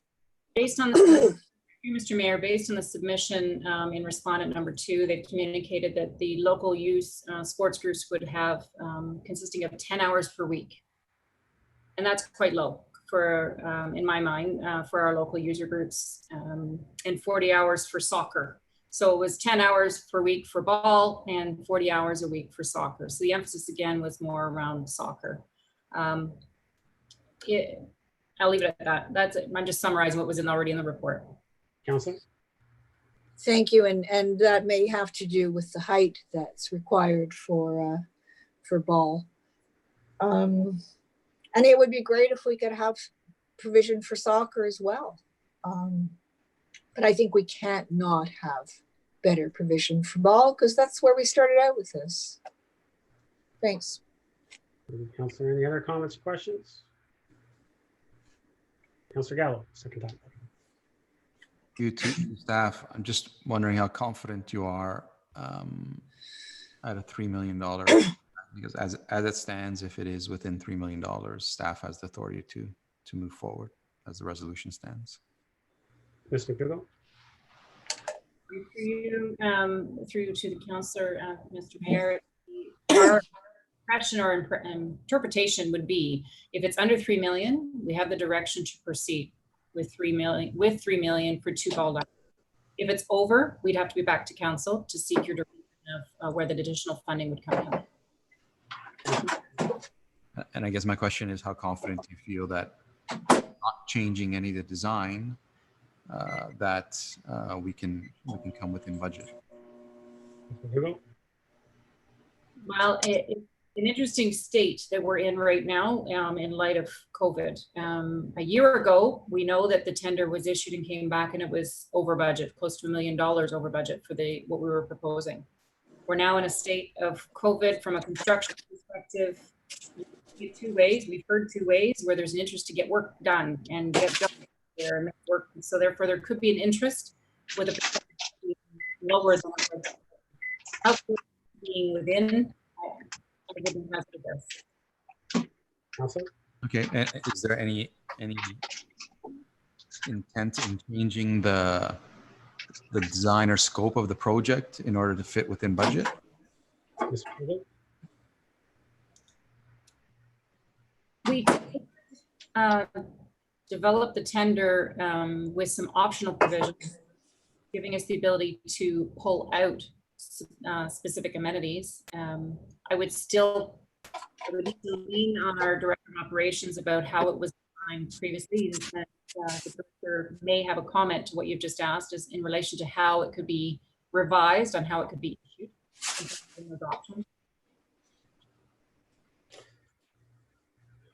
on the, Mr. Mayor, based on the submission in respondent number 2, they've communicated that the local use sports groups would have consisting of 10 hours per week. And that's quite low for, in my mind, for our local user groups, and 40 hours for soccer. So it was 10 hours per week for ball and 40 hours a week for soccer. So the emphasis again was more around soccer. I'll leave it at that. That's it. I'm just summarizing what was already in the report. Councillor? Thank you, and that may have to do with the height that's required for ball. And it would be great if we could have provision for soccer as well. But I think we can't not have better provision for ball, because that's where we started out with this. Thanks. Councillor, any other comments, questions? Councillor Gallo, second time. You to staff, I'm just wondering how confident you are at a $3 million, because as it stands, if it is within $3 million, staff has the authority to move forward as the resolution stands. Ms. McDougall? Through to the councillor, Mr. Mayor, our impression or interpretation would be, if it's under 3 million, we have the direction to proceed. with 3 million for 2 ball diamonds. If it's over, we'd have to be back to council to seek your direction of where the additional funding would come from. And I guess my question is, how confident do you feel that not changing any of the design, that we can come within budget? Well, it's an interesting state that we're in right now in light of COVID. A year ago, we know that the tender was issued and came back and it was over budget, close to $1 million over budget for what we were proposing. We're now in a state of COVID from a construction perspective. Two ways. We've heard two ways where there's an interest to get work done and get there and make work. So therefore, there could be an interest with a lower than being within. I wouldn't have to this. Okay, and is there any intent in changing the design or scope of the project in order to fit within budget? We developed the tender with some optional provisions, giving us the ability to pull out specific amenities. I would need to lean on our director of operations about how it was designed previously. And the director may have a comment to what you've just asked, is in relation to how it could be revised, on how it could be issued.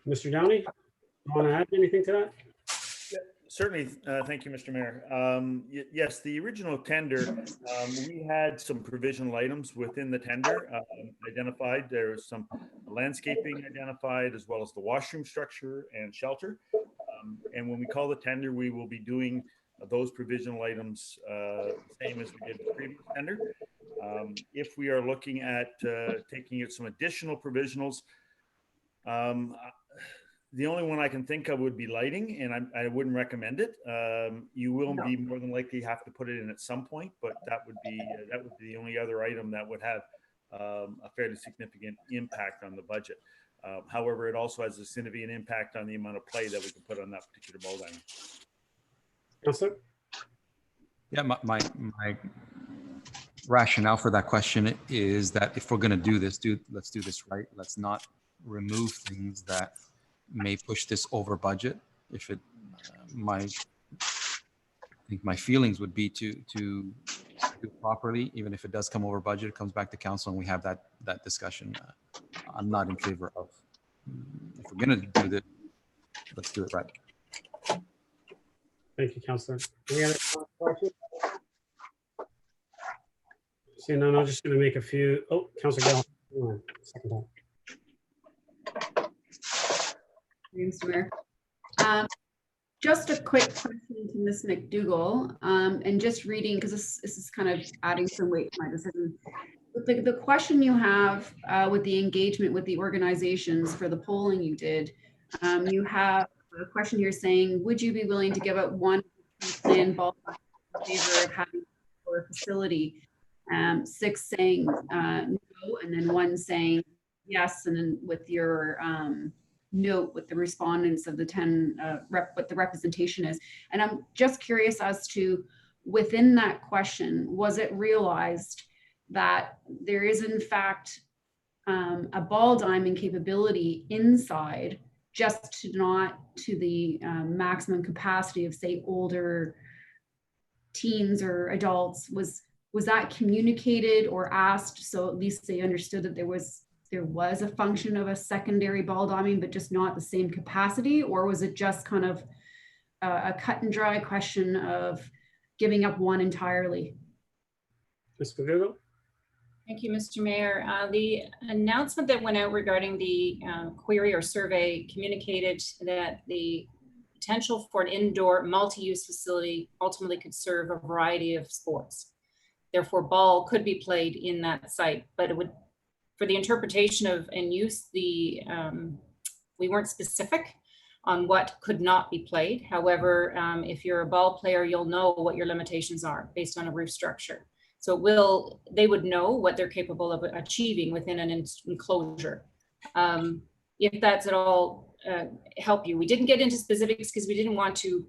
Mr. Downey, you want to add anything to that? Certainly. Thank you, Mr. Mayor. Yes, the original tender, we had some provisional items within the tender identified. There was some landscaping identified, as well as the washroom structure and shelter. And when we call the tender, we will be doing those provisional items same as we did the previous tender. If we are looking at taking out some additional provisionals, the only one I can think of would be lighting, and I wouldn't recommend it. You will be more than likely have to put it in at some point, but that would be the only other item that would have a fairly significant impact on the budget. However, it also has a significant impact on the amount of play that we can put on that particular ball diamond. Councillor? Yeah, my rationale for that question is that if we're going to do this, let's do this right. Let's not remove things that may push this over budget. If it, I think my feelings would be to do it properly, even if it does come over budget, it comes back to council and we have that discussion. I'm not in favor of, if we're going to do that, let's do it right. Thank you, Councillor. Any other questions? Seeing none, I'm just going to make a few. Oh, Councillor Gale. Second time. Mr. Mayor. Just a quick question to Ms. McDougall, and just reading, because this is kind of adding some weight to my decision. The question you have with the engagement with the organizations for the polling you did, you have a question here saying, would you be willing to give up one plan ball in favor of having a facility? 6 saying no, and then 1 saying yes, and then with your note with the respondents of the 10 what the representation is. And I'm just curious as to, within that question, was it realized that there is in fact a ball diamond capability inside, just not to the maximum capacity of, say, older teens or adults? Was that communicated or asked, so at least they understood that there was a function of a secondary ball diamond, but just not the same capacity? Or was it just kind of a cut and dry question of giving up one entirely? Ms. McDougall? Thank you, Mr. Mayor. The announcement that went out regarding the query or survey communicated that the potential for an indoor multi-use facility ultimately could serve a variety of sports. Therefore, ball could be played in that site, but it would, for the interpretation of and use, we weren't specific on what could not be played. However, if you're a ball player, you'll know what your limitations are based on a roof structure. So they would know what they're capable of achieving within an enclosure. If that's at all help you. We didn't get into specifics because we didn't want to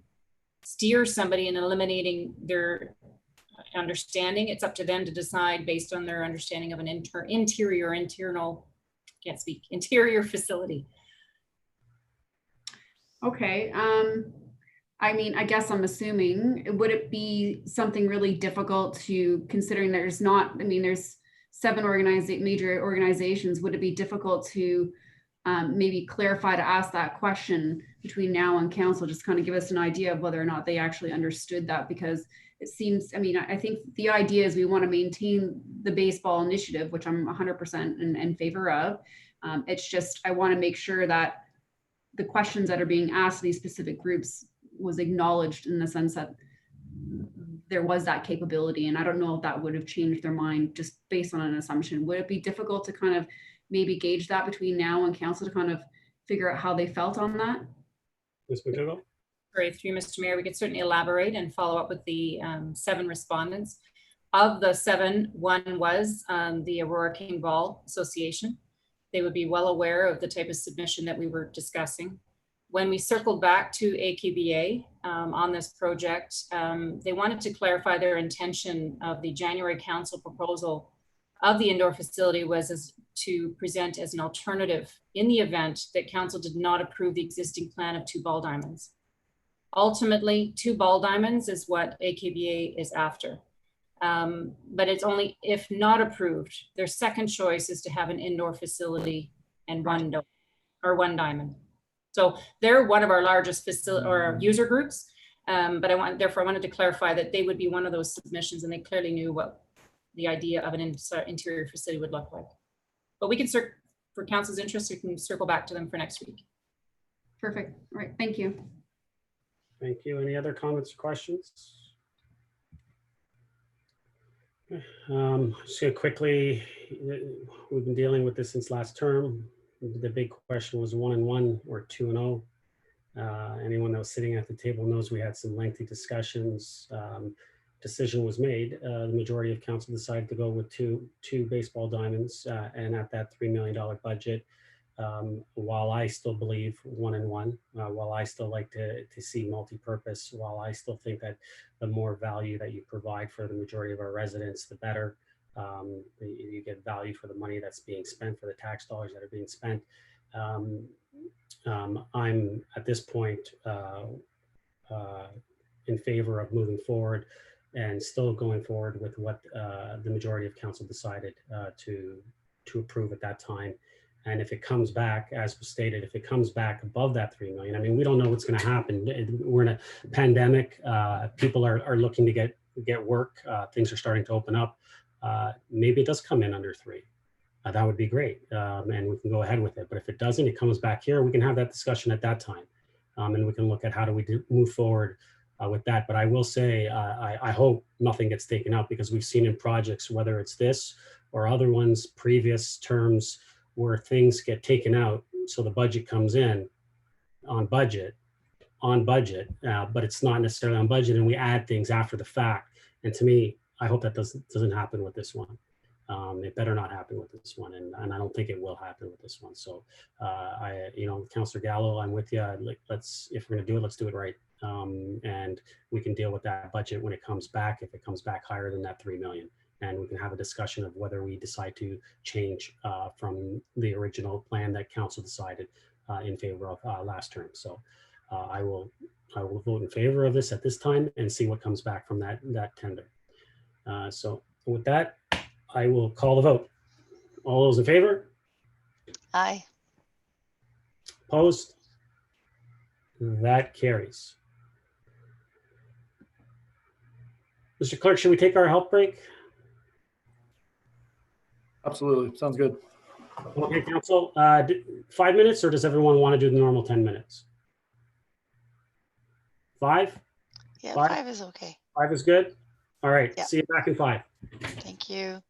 steer somebody in eliminating their understanding. It's up to them to decide based on their understanding of an interior facility. Okay. I mean, I guess I'm assuming, would it be something really difficult to, considering there's not, I mean, there's 7 major organizations, would it be difficult to maybe clarify, to ask that question between now and council, just kind of give us an idea of whether or not they actually understood that? Because it seems, I mean, I think the idea is we want to maintain the baseball initiative, which I'm 100% in favor of. It's just, I want to make sure that the questions that are being asked these specific groups was acknowledged, in the sense that there was that capability. And I don't know if that would have changed their mind just based on an assumption. Would it be difficult to kind of maybe gauge that between now and council to kind of figure out how they felt on that? Ms. McDougall? Sorry, through Mr. Mayor, we could certainly elaborate and follow up with the 7 respondents. Of the 7, 1 was the Aurora King Ball Association. They would be well aware of the type of submission that we were discussing. When we circled back to AKBA on this project, they wanted to clarify their intention of the January council proposal of the indoor facility was to present as an alternative in the event that council did not approve the existing plan of 2 ball diamonds. Ultimately, 2 ball diamonds is what AKBA is after. But it's only if not approved. Their second choice is to have an indoor facility and 1 diamond. So they're one of our largest facility or user groups. But therefore I wanted to clarify that they would be one of those submissions, and they clearly knew what the idea of an interior facility would look like. But we can for council's interest, we can circle back to them for next week. Perfect. All right. Thank you. Thank you. Any other comments or questions? Just gonna quickly, we've been dealing with this since last term. The big question was 1-1 or 2-0. Anyone that was sitting at the table knows we had some lengthy discussions. Decision was made. The majority of council decided to go with two baseball diamonds, and at that $3 million budget. While I still believe 1-1, while I still like to see multi-purpose, while I still think that the more value that you provide for the majority of our residents, the better. You get value for the money that's being spent, for the tax dollars that are being spent. I'm at this point in favor of moving forward and still going forward with what the majority of council decided to approve at that time. And if it comes back, as was stated, if it comes back above that 3 million, I mean, we don't know what's going to happen. We're in a pandemic. People are looking to get work. Things are starting to open up. Maybe it does come in under 3. That would be great. And we can go ahead with it. But if it doesn't, it comes back here, we can have that discussion at that time. And we can look at how do we move forward with that. But I will say, I hope nothing gets taken out, because we've seen in projects, whether it's this or other ones, previous terms, where things get taken out. So the budget comes in on budget, but it's not necessarily on budget, and we add things after the fact. And to me, I hope that doesn't happen with this one. It better not happen with this one, and I don't think it will happen with this one. So, Councillor Gallo, I'm with you. If we're going to do it, let's do it right, and we can deal with that budget when it comes back. If it comes back higher than that 3 million, and we can have a discussion of whether we decide to change from the original plan that council decided in favor of last term. So, I will vote in favor of this at this time and see what comes back from that tender. So with that, I will call the vote. All those in favor? Aye. Opposed? That carries. Mr. Clerk, should we take our health break? Absolutely. Sounds good. Okay, council, 5 minutes, or does everyone want to do the normal 10 minutes? 5? Yeah, 5? 5 is okay. 5 is good? All right, Yeah. see you back in 5. Thank you.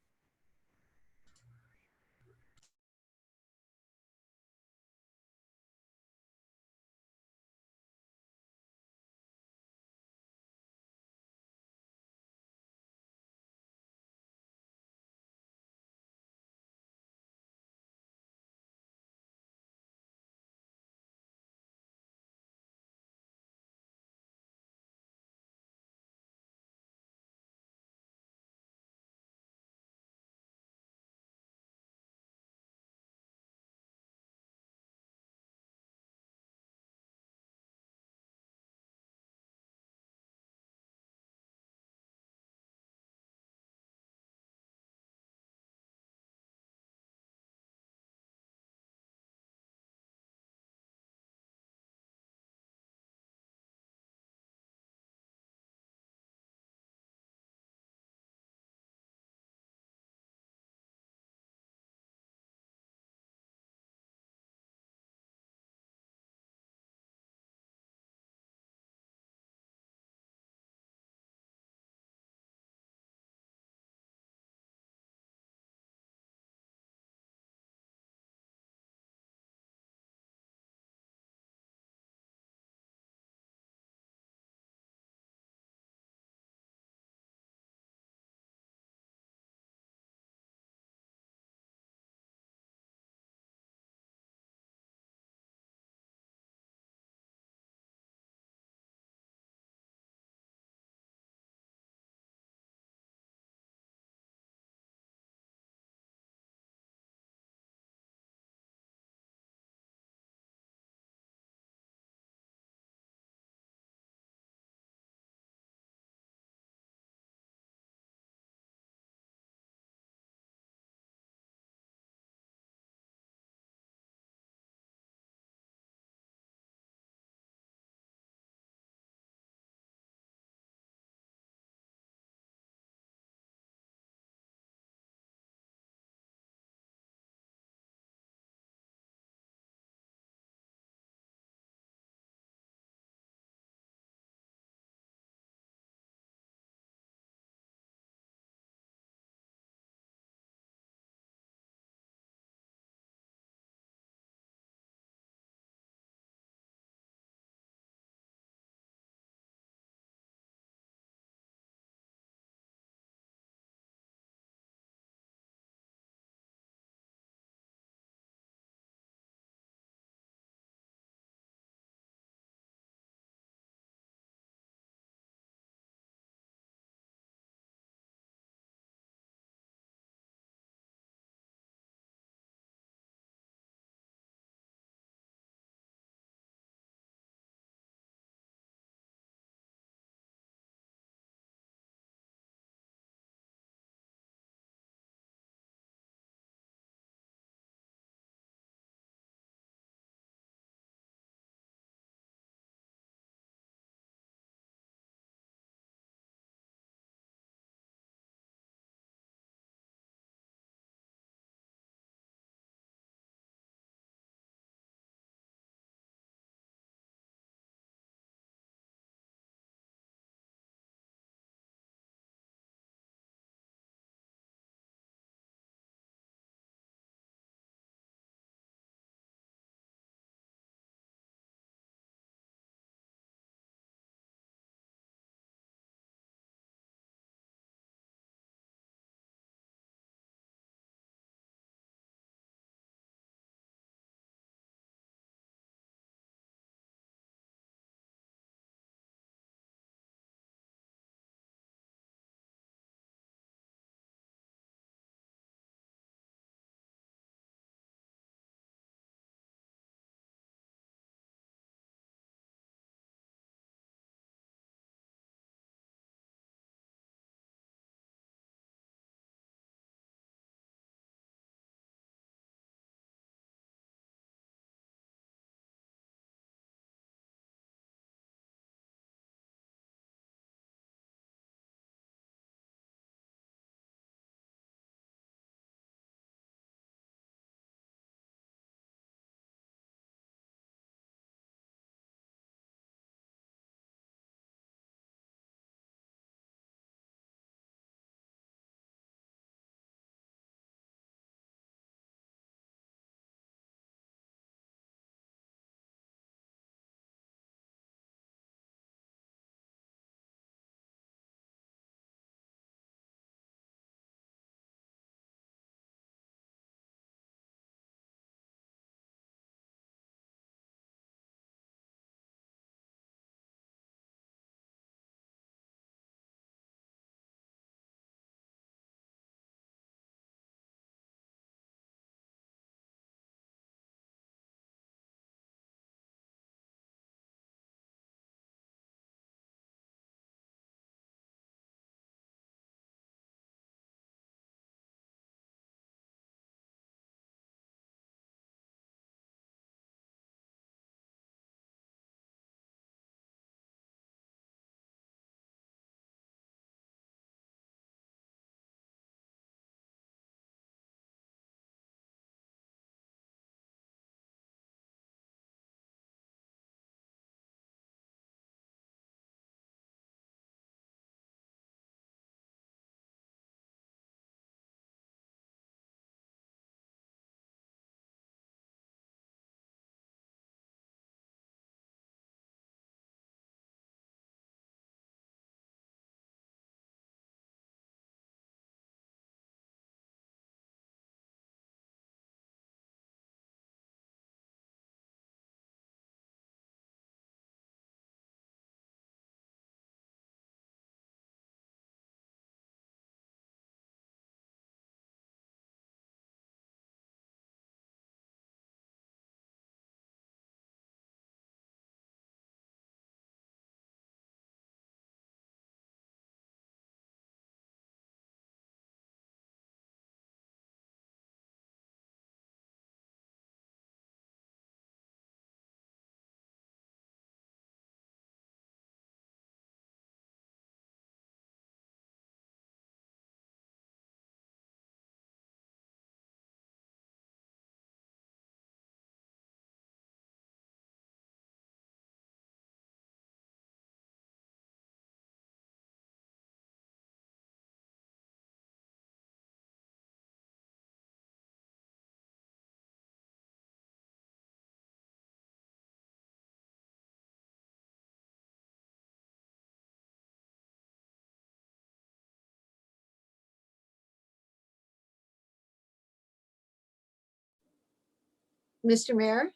Mr. Mayor?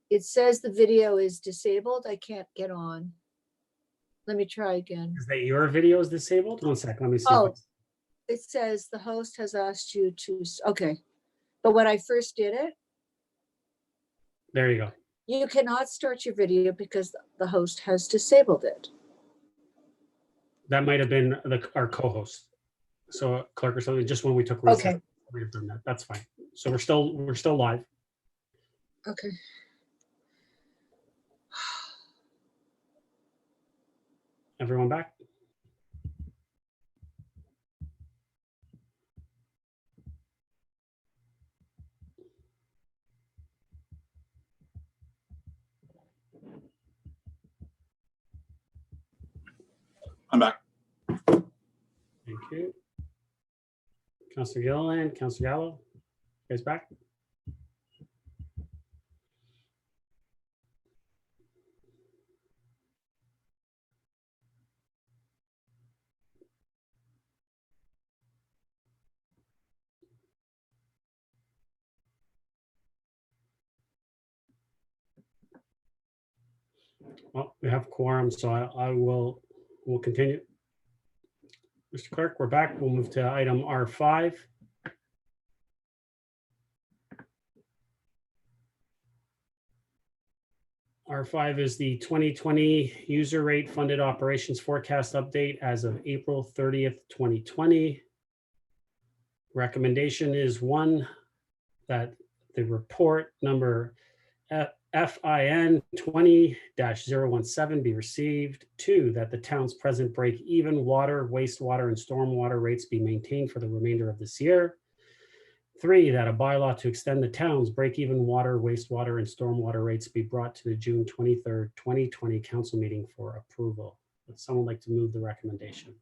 It says the video is disabled. I can't get on. Let me try again. Is that your video is disabled? One sec, let me see. Oh, it says the host has asked you to, okay. But when I first did it, There you go. you cannot start your video because the host has disabled it. That might have been our co-host. So clerk or something, just when we took Okay. recess, we've done that. That's fine. So we're still live. Okay. Everyone back? I'm back. Thank you. Councillor Gilliland, Councillor Gallo, you guys back? Well, we have quorum, so we'll continue. Mr. Clerk, we're back. We'll move to item R5. R5 is the 2020 user rate funded operations forecast update as of April 30th, 2020. Recommendation is one, that the report number FIN 20-017 be received. Two, that the town's present break-even water, wastewater, and stormwater rates be maintained for the remainder of this year. Three, that a bylaw to extend the town's break-even water, wastewater, and stormwater rates be brought to the June 23rd, 2020 council meeting for approval. Would someone like to move the recommendation?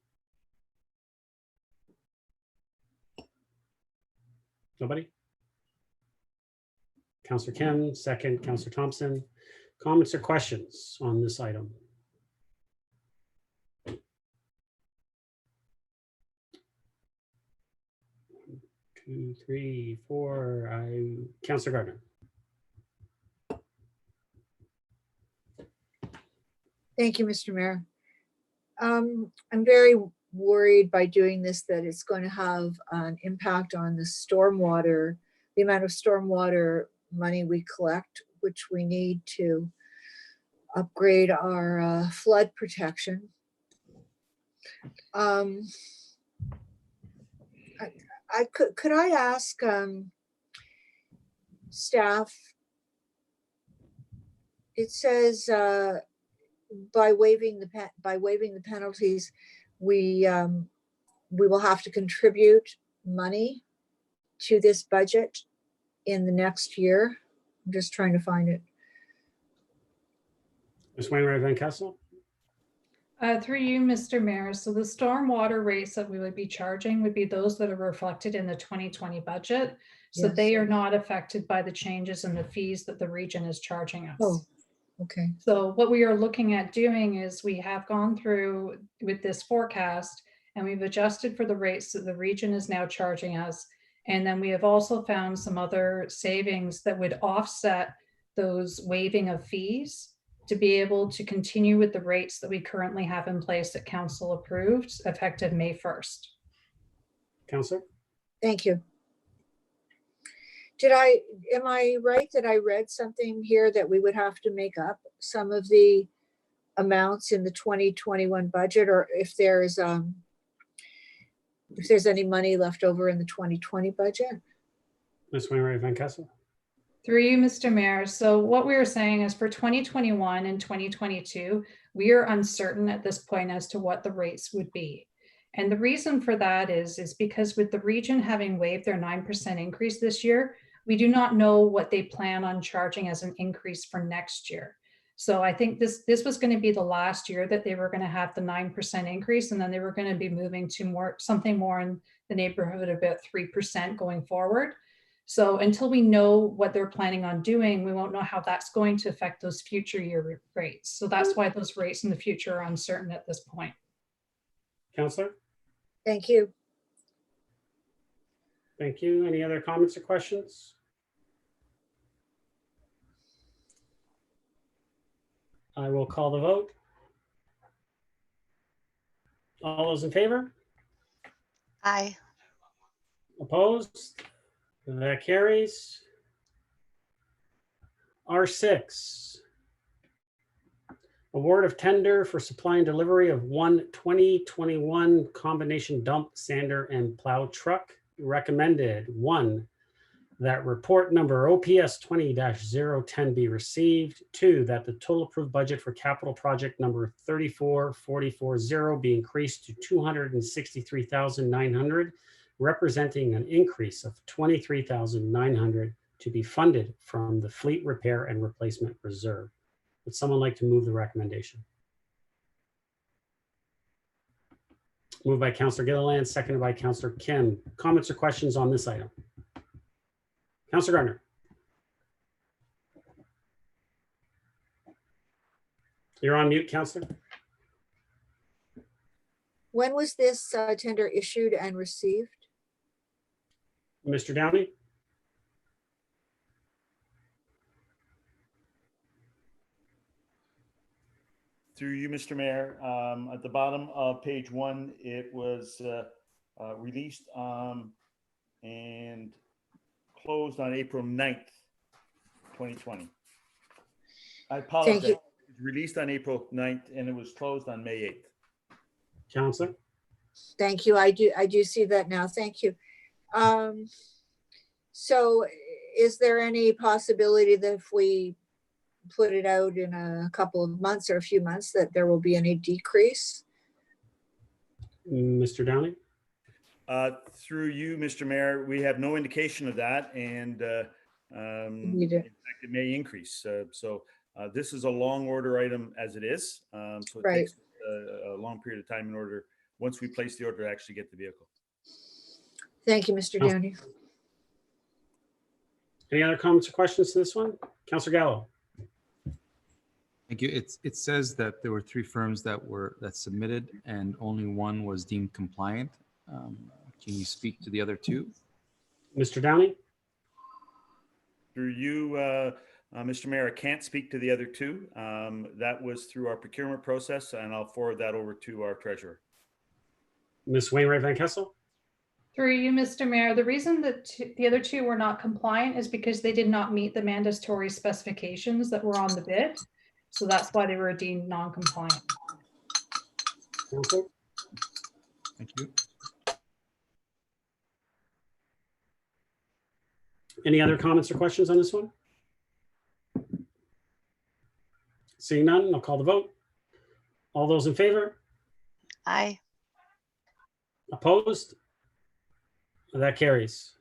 Nobody? Councillor Kim, second. Councillor Thompson. Comments or questions on this item? 2, 3, 4. Councillor Gardner. Thank you, Mr. Mayor. I'm very worried by doing this that it's going to have an impact on the stormwater, the amount of stormwater money we collect, which we need to upgrade our flood protection. Could I ask staff? It says by waiving the penalties, we will have to contribute money to this budget in the next year. I'm just trying to find it. Ms. Wainwright Van Kessel. Through you, Mr. Mayor. So the stormwater rates that we would be charging would be those that are reflected in the 2020 budget. So Yes. they are not affected by the changes in the fees that the region is charging us. Oh, okay. So what we are looking at doing is we have gone through with this forecast and we've adjusted for the rates that the region is now charging us. And then we have also found some other savings that would offset those waiving of fees to be able to continue with the rates that we currently have in place that council approved effective May 1st. Councillor. Thank you. Am I right that I read something here that we would have to make up some of the amounts in the 2021 budget, or if there's any money left over in the 2020 budget? Ms. Wainwright Van Kessel. Through you, Mr. Mayor. So what we are saying is for 2021 and 2022, we are uncertain at this point as to what the rates would be. And the reason for that is because with the region having waived their 9% increase this year, we do not know what they plan on charging as an increase for next year. So I think this was going to be the last year that they were going to have the 9% increase, and then they were going to be moving to something more in the neighborhood of about 3% going forward. So until we know what they're planning on doing, we won't know how that's going to affect those future year rates. So that's why those rates in the future are uncertain at this point. Councillor. Thank you. Thank you. Any other comments or questions? I will call the vote. All those in favor? Aye. Opposed? That carries. R6. Award of tender for supply and delivery of one 2021 combination dump sander and plow truck. Recommended, 1, that report number OPS 20-010 be received. 2, that the total approved budget for capital project number 34440 be increased to 263,900, representing an increase of 23,900 to be funded from the fleet repair and replacement reserve. Would someone like to move the recommendation? Moved by Councillor Gilliland, seconded by Councillor Kim. Comments or questions on this item? Councillor Gardner. You're on mute, Councillor. When was this tender issued and received? Mr. Downey? Through you, Mr. Mayor, at the bottom of page 1, it was released and closed on April 9th, 2020. I apologize. Thank you. It was released on April 9th and it was closed on May 8th. Councillor? Thank you. I do see that now. Thank you. So is there any possibility that if we put it out in a couple of months or a few months that there will be any decrease? Mr. Downey? Through you, Mr. Mayor, we have no indication of that, and in fact, it may increase. So this is a long order item as it is. So it takes a long period of time in order, once we place the order, to actually get the vehicle. Thank you, Mr. Downey. Any other comments or questions to this one? Councillor Gallo? Thank you. It says that there were 3 firms that submitted and only 1 was deemed compliant. Can you speak to the other 2? Mr. Downey? Through you, Mr. Mayor, I can't speak to the other 2. That was through our procurement process, and I'll forward that over to our treasurer. Ms. Wainwright Van Kessel? Through you, Mr. Mayor, the reason that the other 2 were not compliant is because they did not meet the mandatory specifications that were on the bid. So that's why they were deemed non-compliant. Thank you. Any other comments or questions on this one? Seeing none, I'll call the vote. All those in favor? Aye. Opposed? That carries.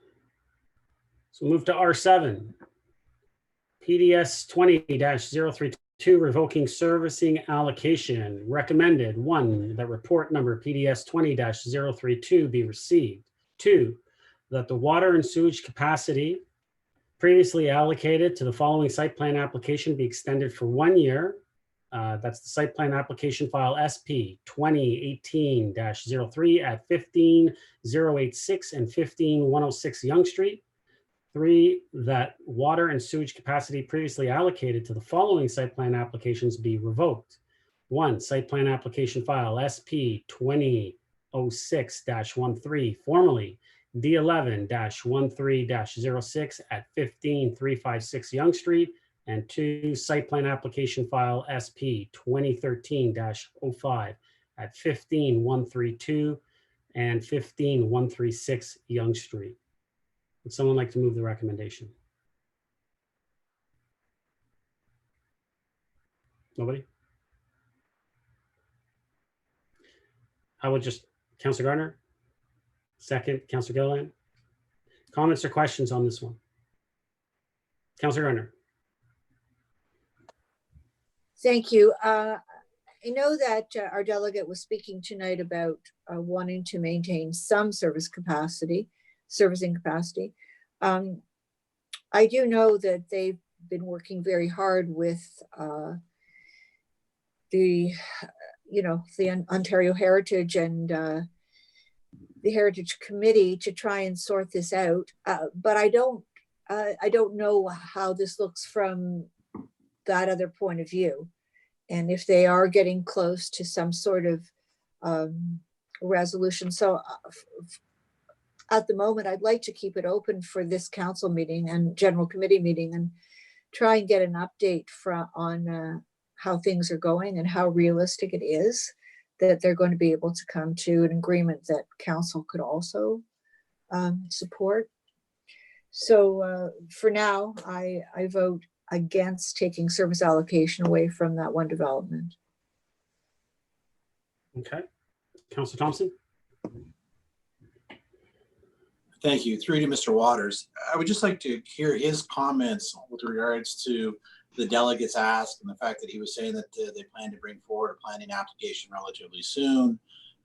So move to R7. PDS 20-032 revoking servicing allocation. Recommended, 1, that report number PDS 20-032 be received. 2, that the water and sewage capacity previously allocated to the following site plan application be extended for 1 year. That's the site plan application file SP 2018-03 at 15086 and 15106 Young Street. 3, that water and sewage capacity previously allocated to the following site plan applications be revoked. 1, site plan application file SP 2006-13, formerly D11-13-06 at 15356 Young Street. And 2, site plan application file SP 2013-05 at 15132 and 15136 Young Street. Would someone like to move the recommendation? Nobody? I would just, Councillor Gardner, second, Councillor Gilliland. Comments or questions on this one? Councillor Gardner. Thank you. I know that our delegate was speaking tonight about wanting to maintain some servicing capacity. I do know that they've been working very hard with the Ontario Heritage and the Heritage Committee to try and sort this out. But I don't know how this looks from that other point of view. And if they are getting close to some sort of resolution. So at the moment, I'd like to keep it open for this council meeting and general committee meeting and try and get an update on how things are going and how realistic it is that they're going to be able to come to an agreement that council could also support. So for now, I vote against taking service allocation away from that one development. Okay. Councillor Thompson? Thank you. Through to Mr. Waters. I would just like to hear his comments with regards to the delegates ask and the fact that he was saying that they plan to bring forward a planning application relatively soon,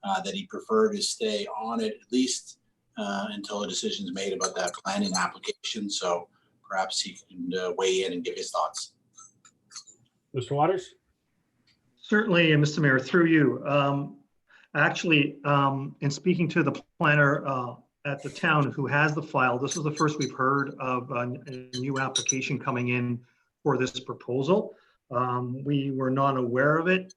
that he preferred to stay on it at least until a decision is made about that planning application. So perhaps he can weigh in and give his thoughts. Mr. Waters? Certainly, Mr. Mayor, through you. Actually, in speaking to the planner at the town who has the file, this is the first we've heard of a new application coming in for this proposal. We were not aware of it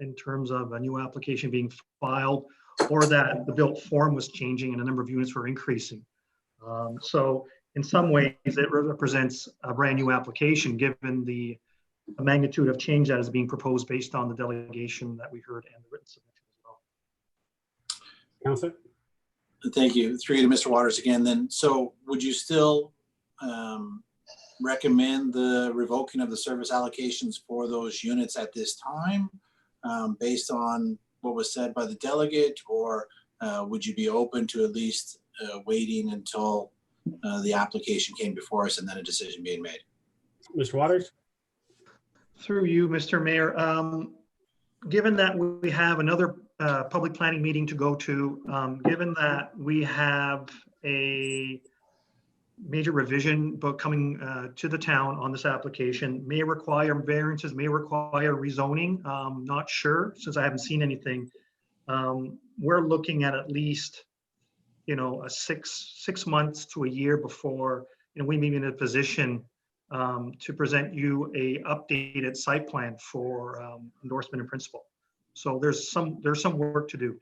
in terms of a new application being filed or that the built form was changing and the number of units were increasing. So in some ways, it represents a brand new application given the magnitude of change that is being proposed based on the delegation that we heard and the written submission as well. Councillor? Thank you. Through you to Mr. Waters again then. So would you still recommend the revoking of the service allocations for those units at this time based on what was said by the delegate, or would you be open to at least waiting until the application came before us and then a decision being made? Mr. Waters? Through you, Mr. Mayor, given that we have another public planning meeting to go to, given that we have a major revision book coming to the town on this application, may require variances, may require rezoning, not sure since I haven't seen anything. We're looking at least, a six months to a year before we may be in a position to present you a updated site plan for endorsement in principle. So there's some work to do.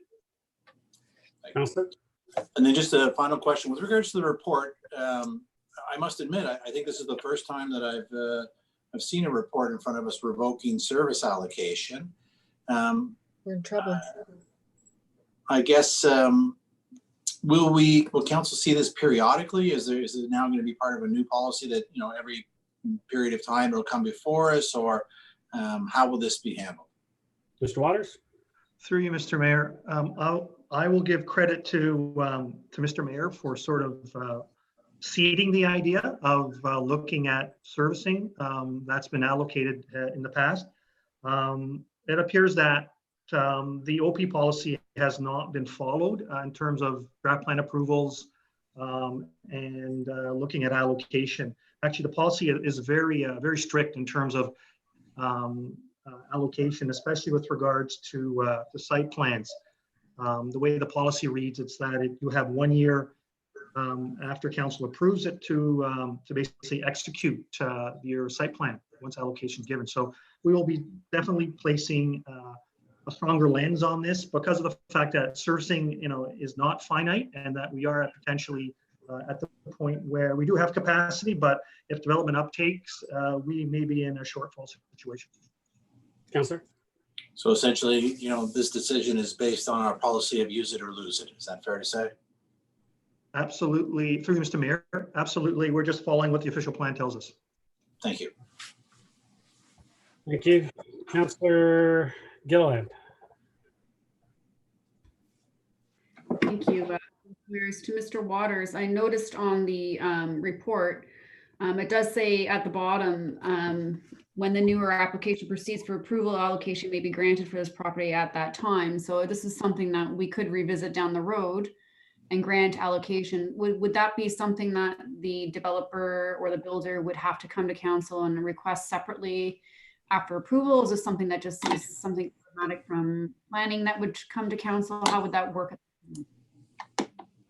Councillor? And then just a final question with regards to the report. I must admit, I think this is the first time that I've seen a report in front of us revoking service allocation. We're in trouble. I guess will council see this periodically? Is it now going to be part of a new policy that every period of time it'll come before us, or how will this be handled? Mr. Waters? Through you, Mr. Mayor, I will give credit to Mr. Mayor for sort of seeding the idea of looking at servicing that's been allocated in the past. It appears that the OP policy has not been followed in terms of draft plan approvals and looking at allocation. Actually, the policy is very strict in terms of allocation, especially with regards to the site plans. The way the policy reads, it's that you have 1 year after council approves it to basically execute your site plan once allocation is given. So we will be definitely placing a stronger lens on this because of the fact that servicing is not finite, and that we are potentially at the point where we do have capacity, but if development uptakes, we may be in a shortfall situation. Councillor? So essentially, this decision is based on our policy of use it or lose it. Is that fair to say? Absolutely. Through you, Mr. Mayor, absolutely. We're just following what the official plan tells us. Thank you. Thank you. Councillor Gilliland? Thank you. Whereas to Mr. Waters, I noticed on the report, it does say at the bottom, when the newer application proceeds for approval, allocation may be granted for this property at that time. So this is something that we could revisit down the road and grant allocation. Would that be something that the developer or the builder would have to come to council and request separately after approval? Is this something that just is something automatic from planning that would come to council? How would that work?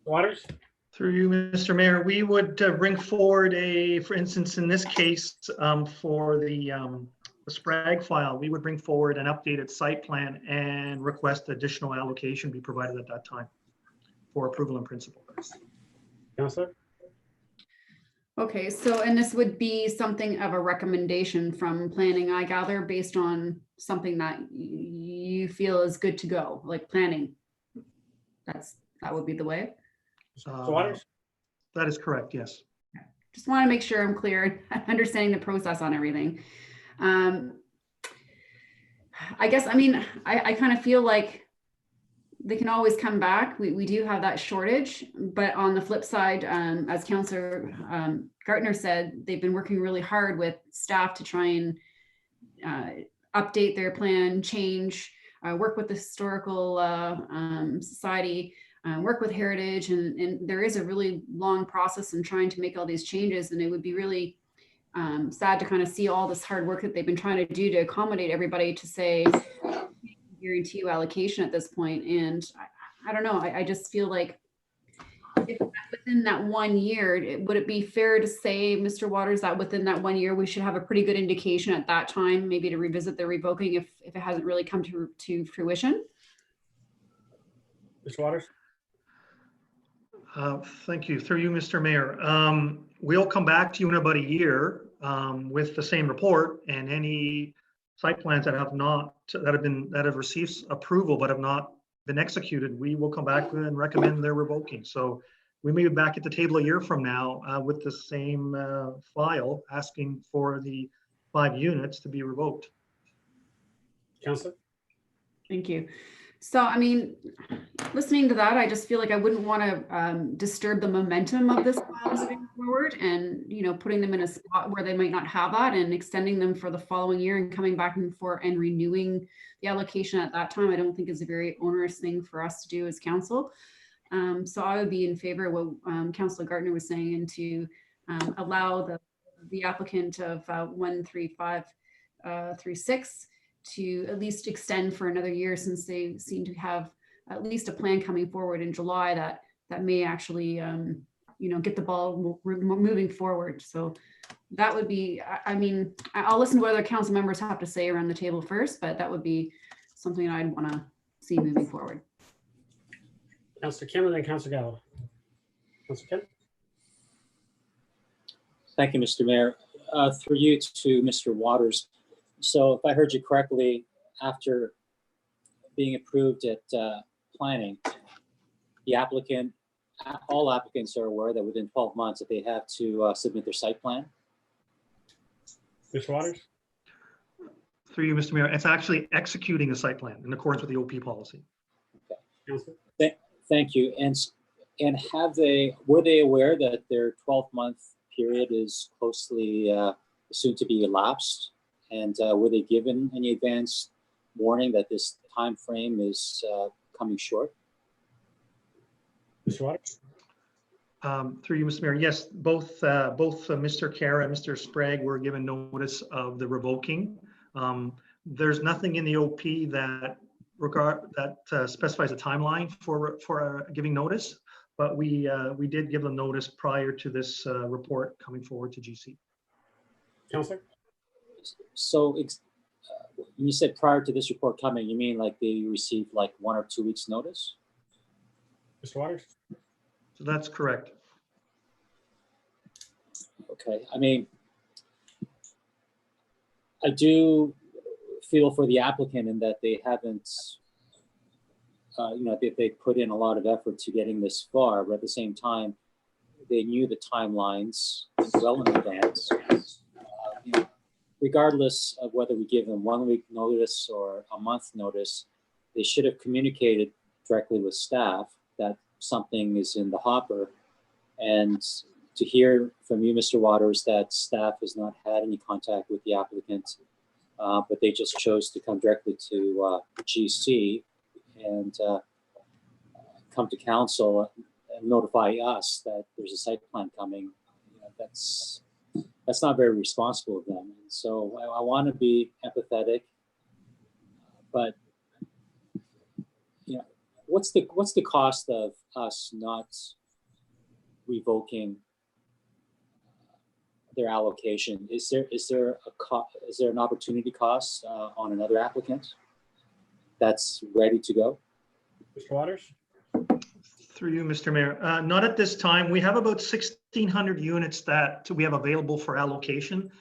Waters? Through you, Mr. Mayor, we would bring forward for instance, in this case, for the the Sprague file, we would bring forward an updated site plan and request additional allocation be provided at that time for approval in principle. Councillor? Okay, so, and this would be something of a recommendation from planning, I gather, based on something that you feel is good to go, like planning. That would be the way. Waters? That is correct, yes. Just want to make sure I'm clear, understanding the process on everything. I guess, I mean, I kind of feel like they can always come back. We do have that shortage, but on the flip side, as Councillor Gartner said, they've been working really hard with staff to try and update their plan, change, work with the historical society, work with heritage, and there is a really long process in trying to make all these changes, and it would be really sad to kind of see all this hard work that they've been trying to do to accommodate everybody to say guarantee you allocation at this point. And I don't know, I just feel like if within that 1 year, would it be fair to say, Mr. Waters, that within that 1 year, we should have a pretty good indication at that time, maybe to revisit the revoking if it hasn't really come to fruition? Mr. Waters? Thank you. Through you, Mr. Mayor. We'll come back to you in about a year with the same report and any site plans that have received approval but have not been executed. We will come back and recommend their revoking. So we may be back at the table a year from now with the same file asking for the 5 units to be revoked. Councillor? Thank you. So, I mean, listening to that, I just feel like I wouldn't want to disturb the momentum of this file moving forward, and, you know, putting them in a spot where they might not have that and extending them for the following year and coming back and renewing the allocation at that time. I don't think is a very onerous thing for us to do as council. So I would be in favor of what Councillor Gartner was saying, and to allow the applicant of 13536 to at least extend for another year, since they seem to have at least a plan coming forward in July that may actually, you know, get the ball moving forward. So that would be, I mean, I'll listen to what other council members have to say around the table first, but that would be something I'd want to see moving forward. Councillor Kim and then Councillor Gallo. Councillor Kim? Thank you, Mr. Mayor. Through you to Mr. Waters. So if I heard you correctly, after being approved at planning, the applicant, all applicants are aware that within 12 months that they have to submit their site plan. Mr. Waters? Through you, Mr. Mayor, it's actually executing a site plan in accordance with the OP policy. Okay. Thank you. And were they aware that their 12-month period is closely soon to be elapsed? And were they given any advance warning that this time frame is coming short? Mr. Waters? Through you, Mr. Mayor, yes, both Mr. Kara and Mr. Sprague were given notice of the revoking. There's nothing in the OP that specifies a timeline for giving notice, but we did give them notice prior to this report coming forward to GC. Councillor? So when you said prior to this report coming, you mean like they received like 1 or 2 weeks notice? Mr. Waters? So that's correct. Okay, I mean, I do feel for the applicant in that they haven't, you know, they put in a lot of effort to getting this far, but at the same time, they knew the timelines well in advance. You know, regardless of whether we give them 1 week notice or a month notice, they should have communicated directly with staff that something is in the hopper. And to hear from you, Mr. Waters, that staff has not had any contact with the applicant, but they just chose to come directly to GC and come to council and notify us that there's a site plan coming. You know, that's not very responsible of them. And so I want to be empathetic, but you know, what's the cost of us not revoking their allocation. Is there an opportunity cost on another applicant that's ready to go? Mr. Waters? Through you, Mr. Mayor. Not at this time. We have about 1,600 units that we have available for allocation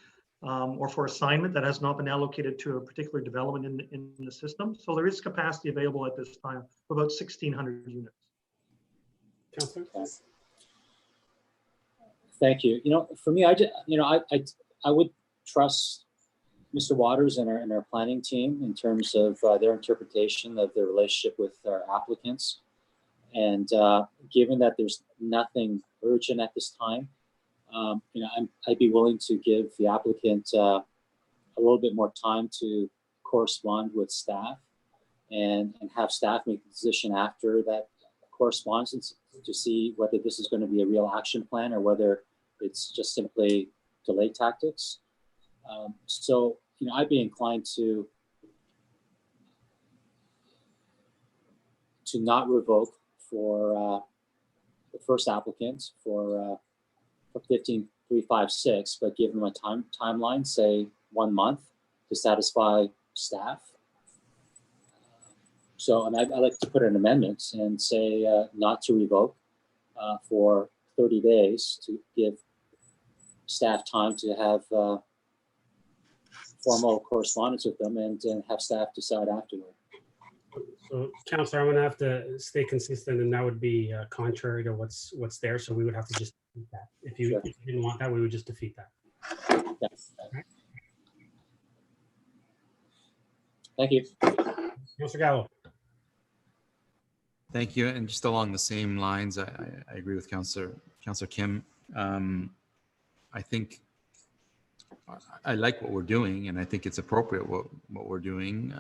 or for assignment that has not been allocated to a particular development in the system. So there is capacity available at this time for about 1,600 units. Councillor? Thank you. You know, for me, I would trust Mr. Waters and our planning team in terms of their interpretation of their relationship with our applicants. And given that there's nothing urgent at this time, you know, I'd be willing to give the applicant a little bit more time to correspond with staff and have staff make the decision after that correspondence to see whether this is going to be a real action plan or whether it's just simply delay tactics. So, you know, I'd be inclined to not revoke for the first applicant for 15356, but give them a timeline, say 1 month, to satisfy staff. So, and I'd like to put an amendment and say not to revoke for 30 days to give staff time to have formal correspondence with them and have staff decide afterward. So, Councillor, I'm going to have to stay consistent, and that would be contrary to what's there. So we would have to just defeat that. If you didn't want that, we would just defeat that. Yes. Right. Thank you. Councillor Gallo. Thank you. And just along the same lines, I agree with Councillor Kim. I think I like what we're doing, and I think it's appropriate what we're doing.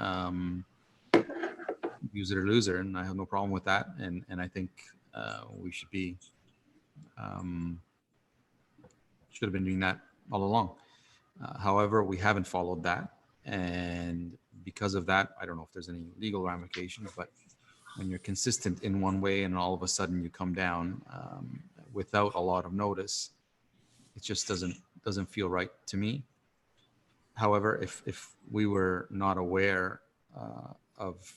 Use it or lose it, and I have no problem with that. And I think we should have been doing that all along. However, we haven't followed that, and because of that, I don't know if there's any legal ramifications, but when you're consistent in one way and all of a sudden you come down without a lot of notice, it just doesn't feel right to me. However, if we were not aware of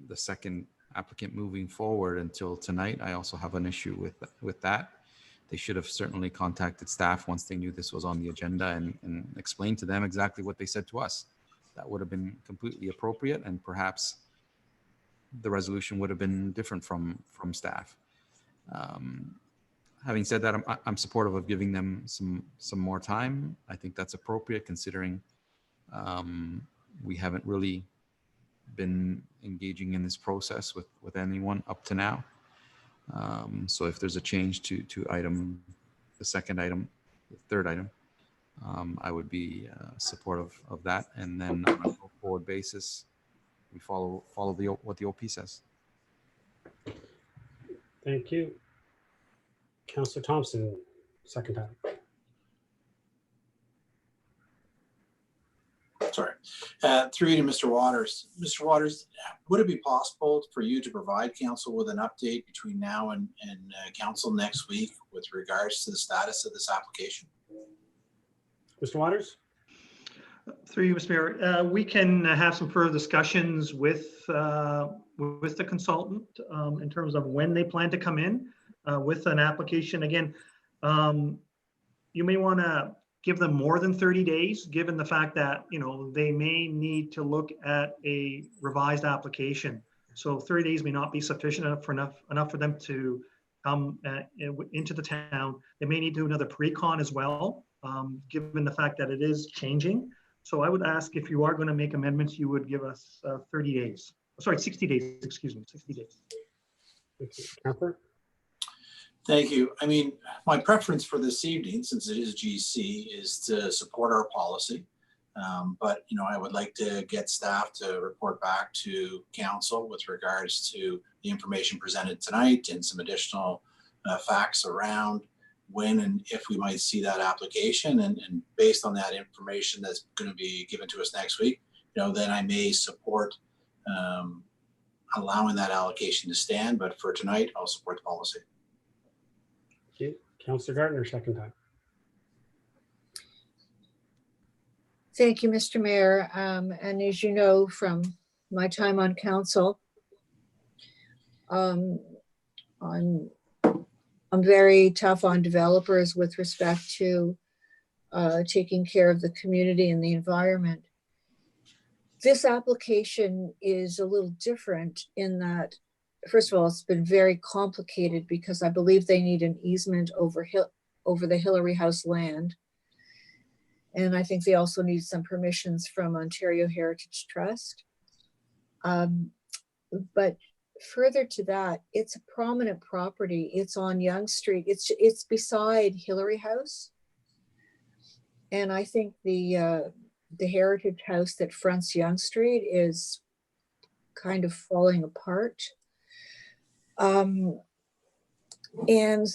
the second applicant moving forward until tonight, I also have an issue with that. They should have certainly contacted staff once they knew this was on the agenda and explained to them exactly what they said to us. That would have been completely appropriate, and perhaps the resolution would have been different from staff. Having said that, I'm supportive of giving them some more time. I think that's appropriate considering we haven't really been engaging in this process with anyone up to now. So if there's a change to the second item, the third item, I would be supportive of that. And then on a go-forward basis, we follow what the OP says. Thank you. Councillor Thompson, second time. Sorry. Through you to Mr. Waters. Mr. Waters, would it be possible for you to provide council with an update between now and council next week with regards to the status of this application? Mr. Waters? Through you, Mr. Mayor, we can have some further discussions with the consultant in terms of when they plan to come in with an application. Again, you may want to give them more than 30 days, given the fact that, you know, they may need to look at a revised application. So 30 days may not be sufficient enough for them to come into the town. They may need to do another pre-con as well, given the fact that it is changing. So I would ask, if you are going to make amendments, you would give us 30 days. Sorry, 60 days, excuse me, 60 days. Councillor? Thank you. I mean, my preference for this evening, since it is GC, is to support our policy. But, you know, I would like to get staff to report back to council with regards to the information presented tonight and some additional facts around when and if we might see that application. And based on that information that's going to be given to us next week, you know, then I may support allowing that allocation to stand. But for tonight, I'll support the policy. Councillor Gardner, second time. Thank you, Mr. Mayor. And as you know from my time on council, I'm very tough on developers with respect to taking care of the community and the environment. This application is a little different in that, first of all, it's been very complicated because I believe they need an easement over the Hillary House land. And I think they also need some permissions from Ontario Heritage Trust. But further to that, it's a prominent property. It's on Yonge Street. It's beside Hillary House. And I think the Heritage House that fronts Yonge Street is kind of falling apart. And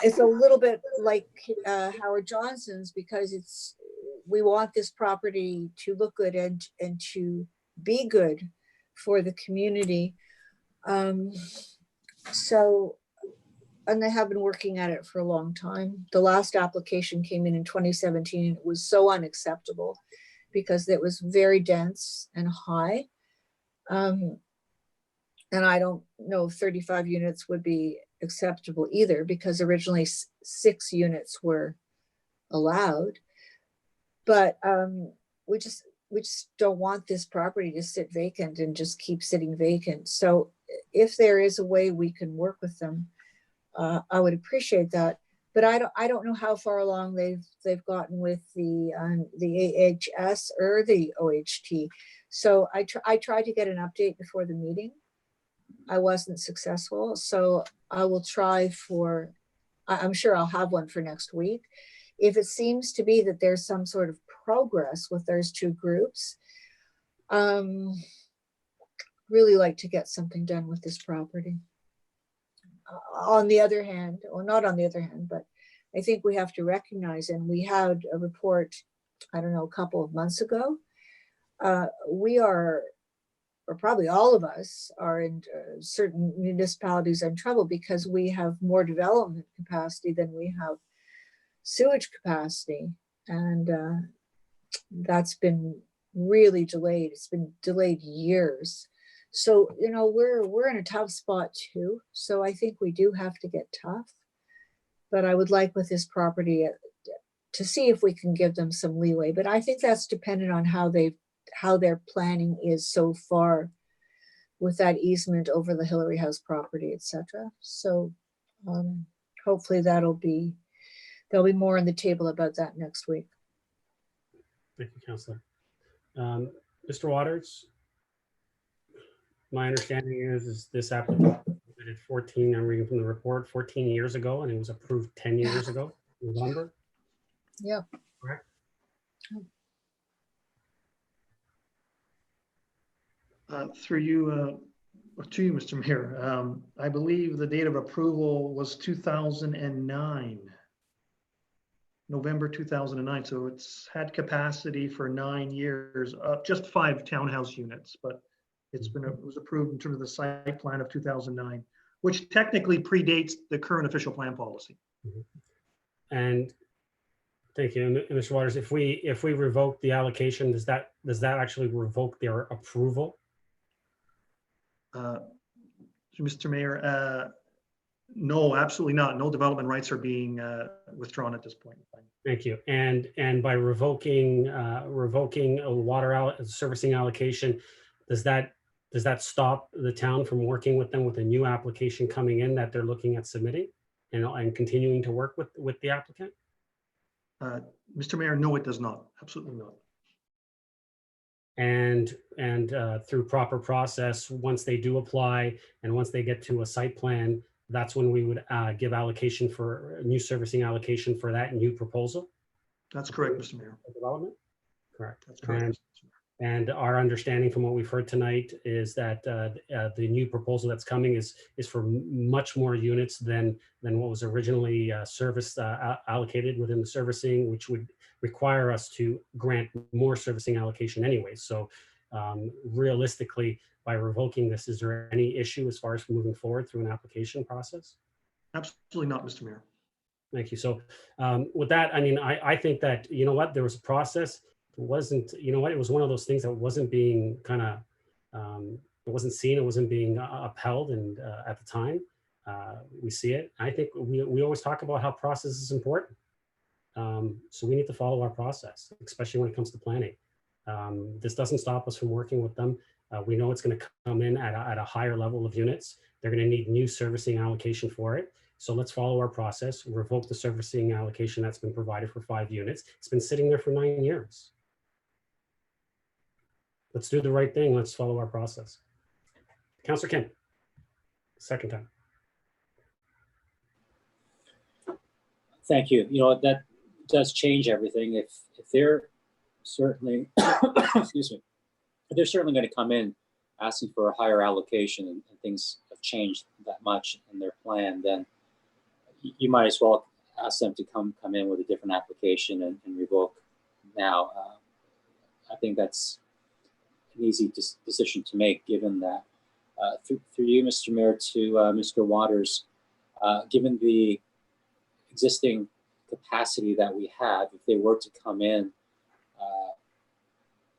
it's a little bit like Howard Johnson's, because we want this property to look good and to be good for the community. And they have been working at it for a long time. The last application came in 2017. It was so unacceptable because it was very dense and high. And I don't know if 35 units would be acceptable either, because originally 6 units were allowed. But we just don't want this property to sit vacant and just keep sitting vacant. So if there is a way we can work with them, I would appreciate that. But I don't know how far along they've gotten with the AHS or the OHT. So I tried to get an update before the meeting. I wasn't successful. So I will try I'm sure I'll have one for next week. If it seems to be that there's some sort of progress with those 2 groups, really like to get something done with this property. On the other hand, or not on the other hand, but I think we have to recognize, and we had a report, I don't know, a couple of months ago, we are, or probably all of us are in certain municipalities in trouble because we have more development capacity than we have sewage capacity. And that's been really delayed. It's been delayed years. So, you know, we're in a tough spot too. So I think we do have to get tough. But I would like with this property to see if we can give them some leeway. But I think that's dependent on how their planning is so far with that easement over the Hillary House property, etc. So hopefully there'll be more on the table about that next week. Thank you, Councillor. Mr. Waters, my understanding is this application submitted 14, I'm reading from the report, 14 years ago, and it was approved 10 years ago, November. Yeah. Correct. Through you, to you, Mr. Mayor, I believe the date of approval was 2009, November 2009. So it's had capacity for 9 years, just 5 townhouse units, but it was approved in terms of the site plan of 2009, which technically predates the current official plan policy. And thank you, and Mr. Waters. If we revoke the allocation, does that actually revoke their approval? Mr. Mayor, no, absolutely not. No development rights are being withdrawn at this point. Thank you. And by revoking a water servicing allocation, does that stop the town from working with them with a new application coming in that they're looking at submitting and continuing to work with the applicant? Mr. Mayor, no, it does not. Absolutely not. And through proper process, once they do apply and once they get to a site plan, that's when we would give allocation for a new servicing allocation for that new proposal? That's correct, Mr. Mayor. Development? Correct. That's correct. And our understanding from what we've heard tonight is that the new proposal that's coming is for much more units than what was originally allocated within the servicing, which would require us to grant more servicing allocation anyway. So realistically, by revoking this, is there any issue as far as moving forward through an application process? Absolutely not, Mr. Mayor. Thank you. So with that, I mean, I think that, you know what, there was a process. wasn't, you know what, it was one of those things that wasn't being kind of, it wasn't seen, it wasn't being upheld. And at the time, we see it. I think we always talk about how process is important. So we need to follow our process, especially when it comes to planning. This doesn't stop us from working with them. We know it's going to come in at a higher level of units. They're going to need new servicing allocation for it. So let's follow our process, revoke the servicing allocation that's been provided for 5 units. It's been sitting there for 9 years. Let's do the right thing. Let's follow our process. Councillor Kim, second time. Thank you. You know, that does change everything. If they're certainly, excuse me, if they're certainly going to come in asking for a higher allocation and things have changed that much in their plan, then you might as well ask them to come in with a different application and revoke now. I think that's an easy decision to make, given that through you, Mr. Mayor, to Mr. Waters, given the existing capacity that we have, if they were to come in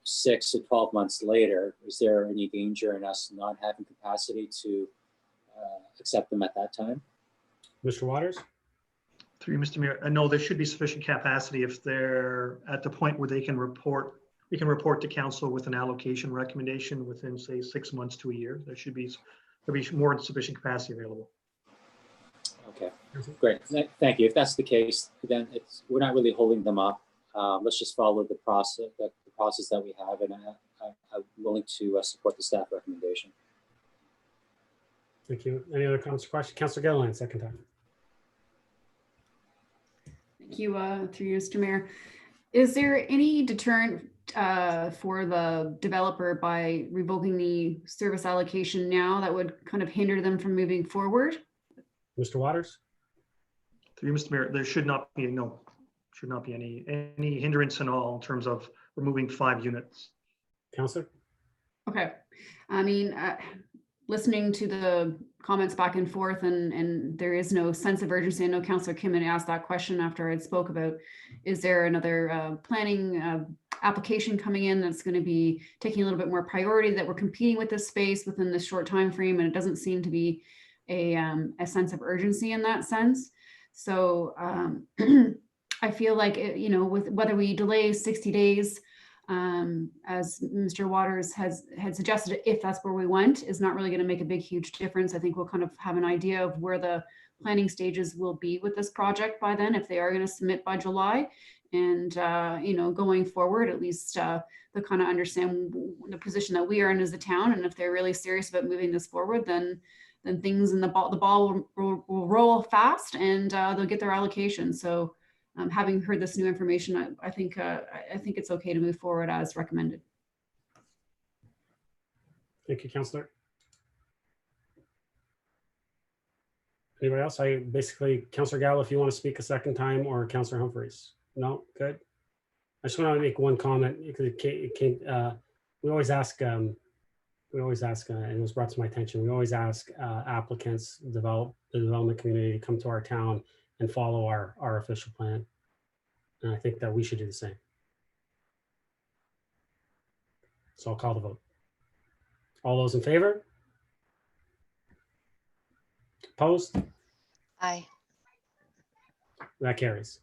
6 to 12 months later, is there any danger in us not having capacity to accept them at that time? Mr. Waters? Through you, Mr. Mayor, no, there should be sufficient capacity if they're at the point where they can report. We can report to council with an allocation recommendation within, say, 6 months to a year. There'll be more than sufficient capacity available. Okay, great. Thank you. If that's the case, then we're not really holding them up. Let's just follow the process that we have, and I'm willing to support the staff recommendation. Thank you. Any other comments or questions? Councillor Gilliland, second time. Thank you, through you, Mr. Mayor. Is there any deterrent for the developer by revoking the service allocation now that would kind of hinder them from moving forward? Mr. Waters? Through you, Mr. Mayor, there should not be any hindrance at all in terms of removing 5 units. Councillor? Okay. I mean, listening to the comments back and forth, and there is no sense of urgency. I know Councillor Kim had asked that question after I spoke about, is there another planning application coming in that's going to be taking a little bit more priority, that we're competing with this space within this short time frame, and it doesn't seem to be a sense of urgency in that sense. So I feel like, you know, with whether we delay 60 days, as Mr. Waters had suggested, if that's where we went, is not really going to make a big, huge difference. I think we'll kind of have an idea of where the planning stages will be with this project by then, if they are going to submit by July. And, you know, going forward, at least they'll kind of understand the position that we are in as a town. And if they're really serious about moving this forward, then things in the ball will roll fast, and they'll get their allocation. So having heard this new information, I think it's okay to move forward as recommended. Thank you, Councillor. Anybody else? Councillor Gallo, if you want to speak a second time, or Councillor Humphreys. No, good. I just want to make one comment, because we always ask, and it was brought to my attention, we always ask applicants, the development community, to come to our town and follow our official plan. And I think that we should do the same. So I'll call the vote. All those in favor? Opposed? Aye. That carries.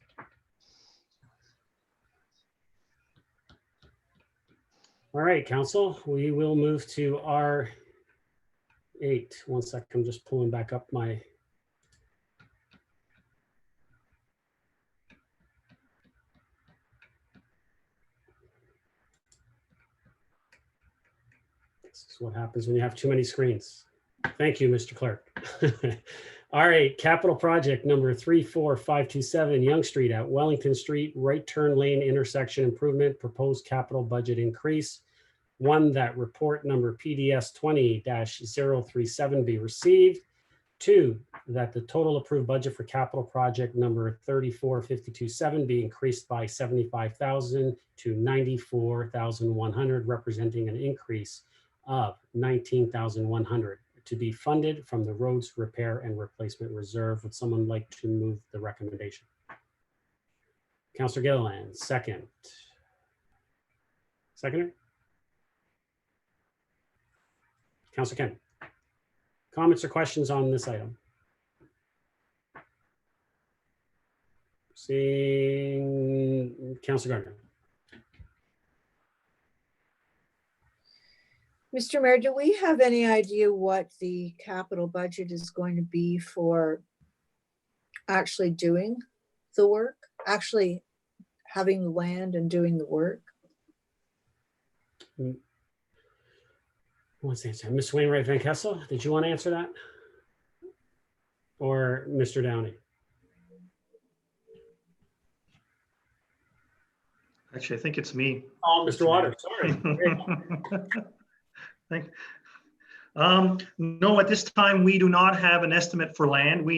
All right, council, we will move to R8. One sec, I'm just pulling back up my. This is what happens when you have too many screens. Thank you, Mr. Clerk. All right, capital project number 34527 Young Street at Wellington Street, right turn lane intersection improvement, proposed capital budget increase. 1, that report number PDS 20-037 be received. 2, that the total approved budget for capital project number 34527 be increased by 75,000 to 94,100, representing an increase of 19,100 to be funded from the roads repair and replacement reserve. Would someone like to move the recommendation? Councillor Gilliland, second. Seconder? Councillor Kim. Comments or questions on this item? Seeing Councillor Gardner. Mr. Mayor, do we have any idea what the capital budget is going to be for actually doing the work, actually having the land and doing the work? Who wants to answer? Ms. Wainwright Van Kessel, did you want to answer that? Or Mr. Downey? Actually, I think it's me. Oh, Mr. Waters, sorry. No, at this time, we do not have an estimate for land.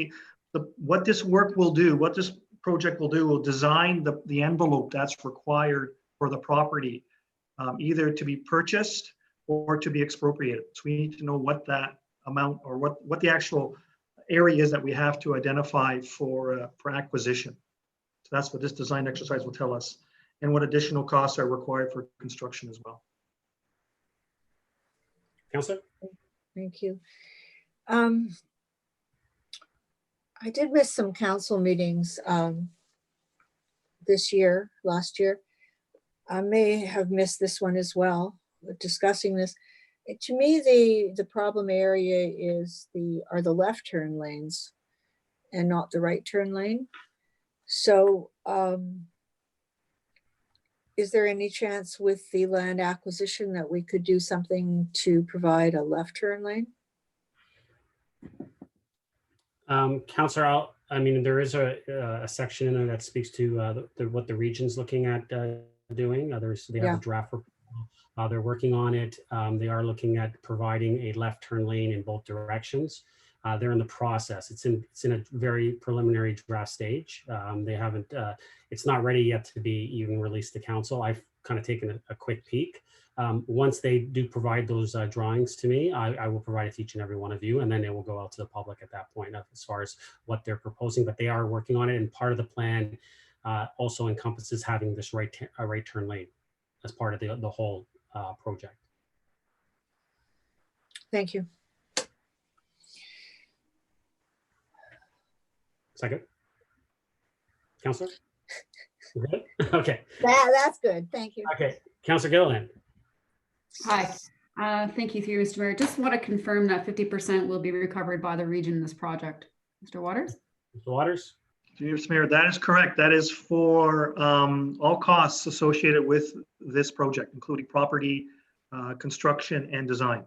What this work will do, what this project will do, will design the envelope that's required for the property, either to be purchased or to be expropriated. So we need to know what that amount or what the actual area is that we have to identify for acquisition. So that's what this design exercise will tell us, and what additional costs are required for construction as well. Councillor? Thank you. I did miss some council meetings last year. I may have missed this one as well, discussing this. To me, the problem area are the left turn lanes and not the right turn lane. So is there any chance with the land acquisition that we could do something to provide a left turn lane? Councillor, I mean, there is a section in there that speaks to what the region's looking at doing. They have a draft proposal. They're working on it. They are looking at providing a left turn lane in both directions. They're in the process. It's in a very preliminary draft stage. They haven't. It's not ready yet to be even released to council. I've kind of taken a quick peek. Once they do provide those drawings to me, I will provide it to each and every one of you, and then it will go out to the public at that point as far as what they're proposing. But they are working on it, and part of the plan also encompasses having this right turn lane as part of the whole project. Thank you. Second. Councillor? Good? Okay. That's good. Thank you. Okay. Councillor Gilliland. Hi. Thank you, through you, Mr. Mayor. Just want to confirm that 50% will be recovered by the region in this project. Mr. Waters? Mr. Waters? Mr. Mayor, that is correct. That is for all costs associated with this project, including property, construction, and design.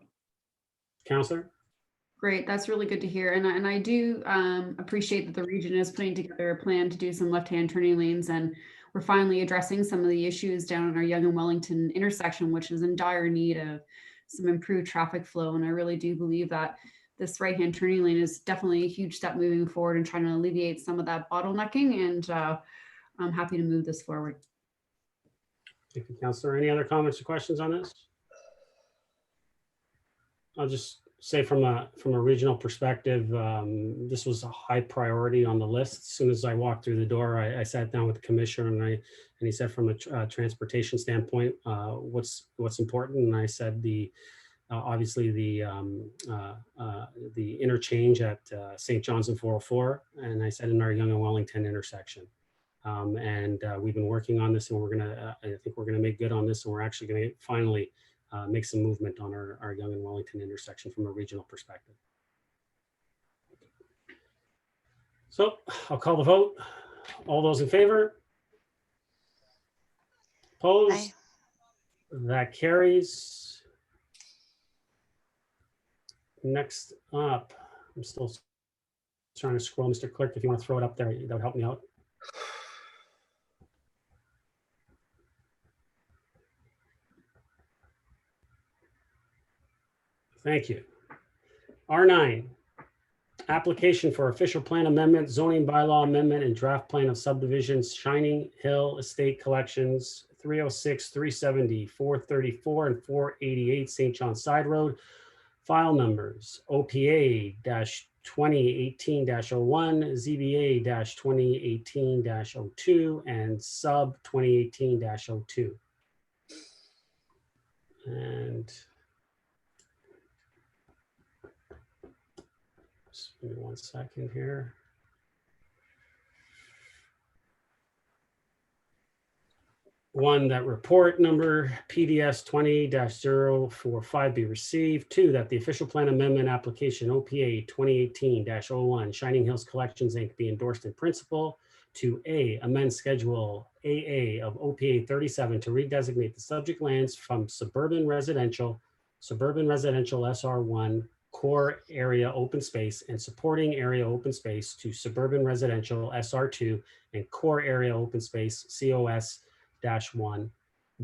Councillor? Great, that's really good to hear. And I do appreciate that the region is putting together a plan to do some left-hand turning lanes, and we're finally addressing some of the issues down in our Yonge and Wellington intersection, which is in dire need of some improved traffic flow. And I really do believe that this right-hand turning lane is definitely a huge step moving forward and trying to alleviate some of that bottlenecking, and I'm happy to move this forward. Thank you, Councillor. Any other comments or questions on this? I'll just say from a regional perspective, this was a high priority on the list. As soon as I walked through the door, I sat down with the commissioner, and he said, from a transportation standpoint, what's important? And I said obviously the interchange at St. John's and 404, and I said in our Yonge and Wellington intersection. We've been working on this, and I think we're gonna make good on this, and we're actually gonna finally make some movement on our Yonge and Wellington intersection from a regional perspective. So I'll call the vote. All those in favor? Opposed? Aye. That carries. Next up, I'm still trying to scroll, Mr. Clerk, if you want to throw it up there, that would help me out. Thank you. R9, application for official plan amendment, zoning bylaw amendment, and draft plan of subdivisions, Shining Hill Estate Collections, 306, 370, 434, and 488 St. John Side Road. File numbers OPA-2018-01, ZBA-2018-02, and sub 2018-02. And just give me 1 second here. One, that report number PDS 20-045 be received. Two, that the official plan amendment application OPA 2018-01 Shining Hills Collections Inc. be endorsed in principle. To A, amend Schedule AA of OPA 37 to redesignate the subject lands from suburban residential SR1 core area open space and supporting area open space to suburban residential SR2 and core area open space COS-1.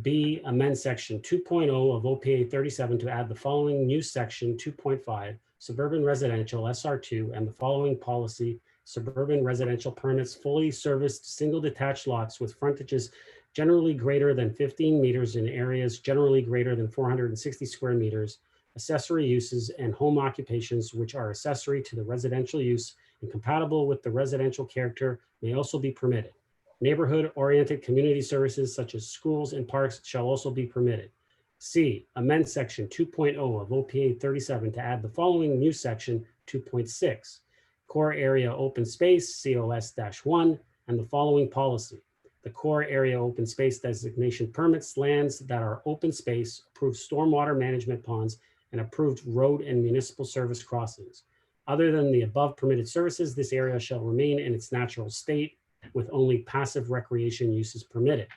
B, amend section 2.0 of OPA 37 to add the following new section 2.5, suburban residential SR2, and the following policy: suburban residential permits fully serviced single detached lots with frontages generally greater than 15 meters in areas generally greater than 460 square meters, accessory uses and home occupations which are accessory to the residential use and compatible with the residential character may also be permitted. Neighborhood-oriented community services such as schools and parks shall also be permitted. C, amend section 2.0 of OPA 37 to add the following new section 2.6, core area open space COS-1, and the following policy: the core area open space designation permits lands that are open space, approved stormwater management ponds, and approved road and municipal service crossings. Other than the above permitted services, this area shall remain in its natural state with only passive recreation uses permitted.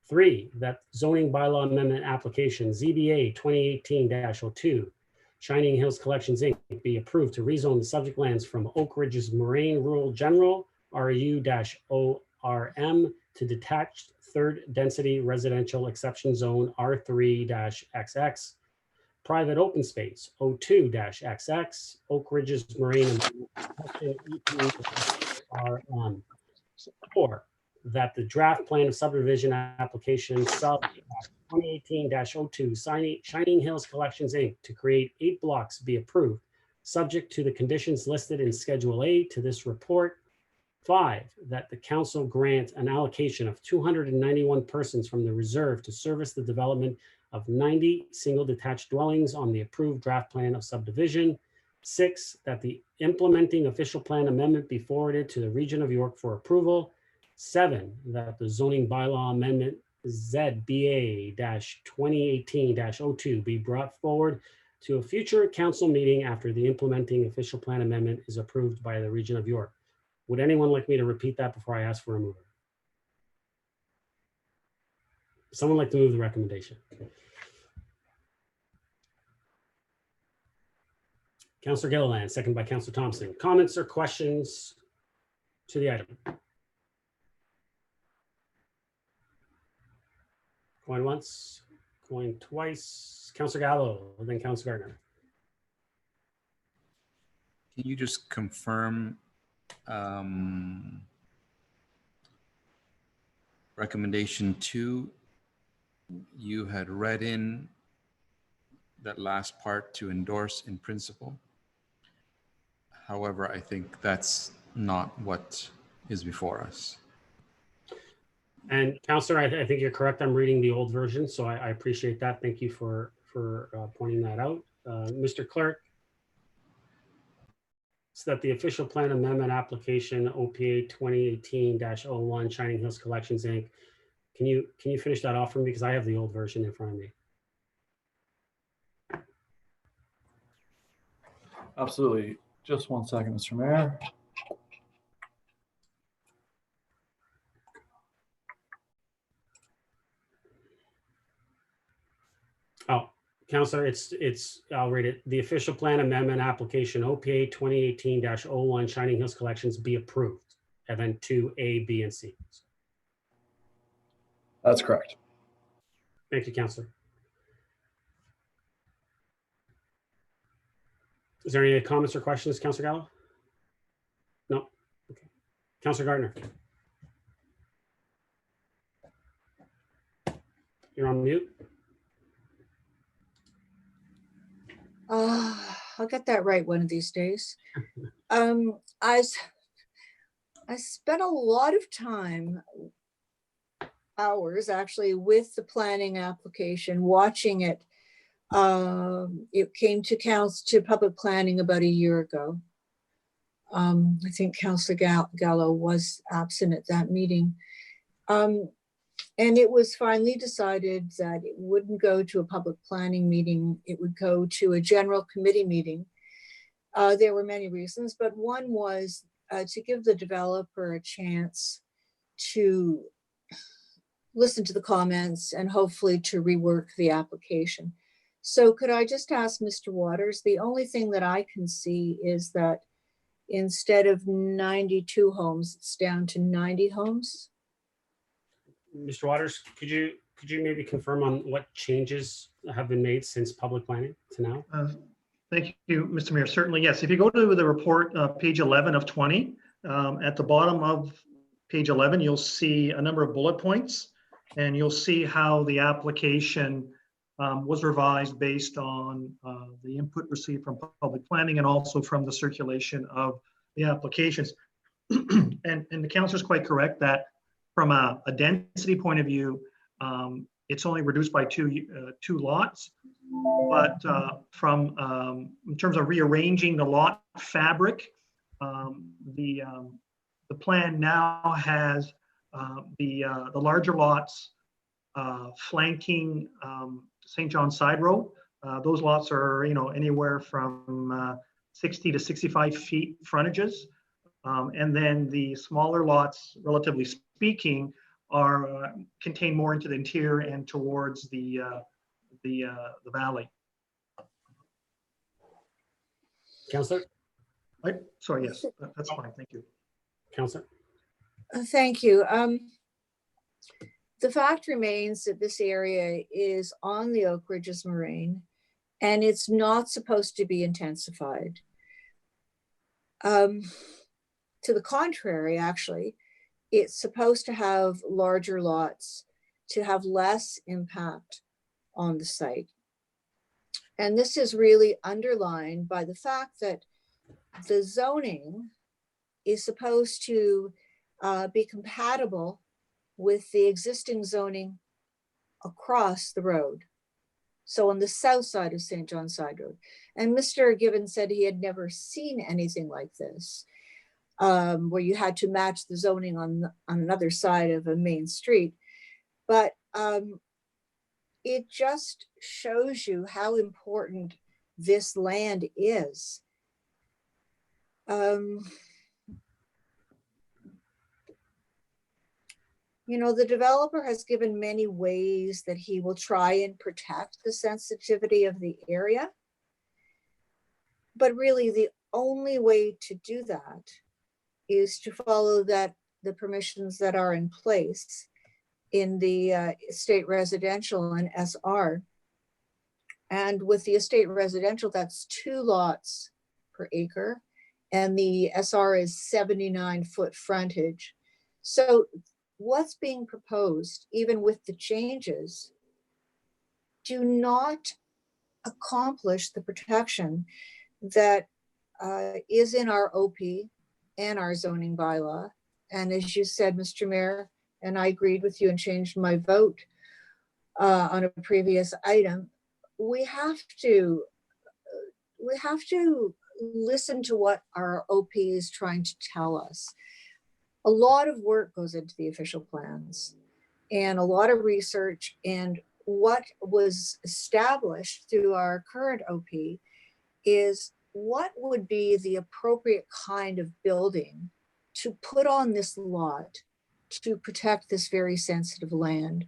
3, that zoning bylaw amendment application ZBA 2018-02 Shining Hills Collections Inc. be approved to rezone the subject lands from Oak Ridge's Moraine Rural General RU-ORM to detached third density residential exception zone R3-XX, private open space O2-XX, Oak Ridge's Moraine RM. 4, that the draft plan of subdivision application sub 2018-02 Shining Hills Collections Inc. to create 8 blocks be approved, subject to the conditions listed in Schedule A to this report. 5, that the council grant an allocation of 291 persons from the reserve to service the development of 90 single detached dwellings on the approved draft plan of subdivision. 6, that the implementing official plan amendment be forwarded to the Region of York for approval. 7, that the zoning bylaw amendment ZBA-2018-02 be brought forward to a future council meeting after the implementing official plan amendment is approved by the Region of York. Would anyone like me to repeat that before I ask for a mover? Someone like to move the recommendation? Councillor Gilliland, second by Councillor Thompson. Comments or questions to the item? Going once, going twice. Councillor Gallo, and then Councillor Gardner. Can you just confirm recommendation 2? You had read in that last part to endorse in principle. However, I think that's not what is before us. And Councillor, I think you're correct. I'm reading the old version, so I appreciate that. Thank you for pointing that out. Mr. Clerk, so that the official plan amendment application OPA 2018-01 Shining Hills Collections Inc. Can you finish that off for me, because I have the old version in front of me. Absolutely. Just 1 second, Mr. Mayor. Oh, Councillor, I'll read it. The official plan amendment application OPA 2018-01 Shining Hills Collections be approved, and then 2A, B, and C. That's correct. Thank you, Councillor. Is there any comments or questions, Councillor Gallo? No. Okay. Councillor Gardner. You're on mute. I'll get that right one of these days. I spent a lot of time hours actually with the planning application, watching it. It came to public planning about a year ago. I think Councillor Gallo was absent at that meeting. And it was finally decided that it wouldn't go to a public planning meeting. It would go to a general committee meeting. There were many reasons, but one was to give the developer a chance to listen to the comments and hopefully to rework the application. So could I just ask Mr. Waters, the only thing that I can see is that instead of 92 homes, it's down to 90 homes. Mr. Waters, could you maybe confirm on what changes have been made since public planning to now? Thank you, Mr. Mayor. Certainly, yes. If you go to the report, page 11 of 20, at the bottom of page 11, you'll see a number of bullet points, and you'll see how the application was revised based on the input received from public planning and also from the circulation of the applications. And the councilor is quite correct that from a density point of view, it's only reduced by two lots. But in terms of rearranging the lot fabric, the plan now has the larger lots flanking St. John's Side Road. Those lots are anywhere from 60 to 65 feet frontages, and then the smaller lots, relatively speaking, are contained more into the interior and towards the valley. Councillor? Sorry, yes, that's fine. Thank you. Councillor? Thank you. The fact remains that this area is on the Oak Ridges Moraine, and it's not supposed to be intensified. To the contrary, actually, it's supposed to have larger lots to have less impact on the site. And this is really underlined by the fact that the zoning is supposed to be compatible with the existing zoning across the road. So on the south side of St. John's Side Road. And Mr. Gibbons said he had never seen anything like this, where you had to match the zoning on another side of a main street. But it just shows you how important this land is. The developer has given many ways that he will try and protect the sensitivity of the area. But really the only way to do that is to follow the permissions that are in place in the estate residential and SR. And with the estate residential, that's 2 lots per acre, and the SR is 79-foot frontage. So what's being proposed, even with the changes, do not accomplish the protection that is in our OP and our zoning bylaw. And as you said, Mr. Mayor, and I agreed with you and changed my vote on a previous item, we have to listen to what our OP is trying to tell us. A lot of work goes into the official plans and a lot of research, and what was established through our current OP is what would be the appropriate kind of building to put on this lot to protect this very sensitive land.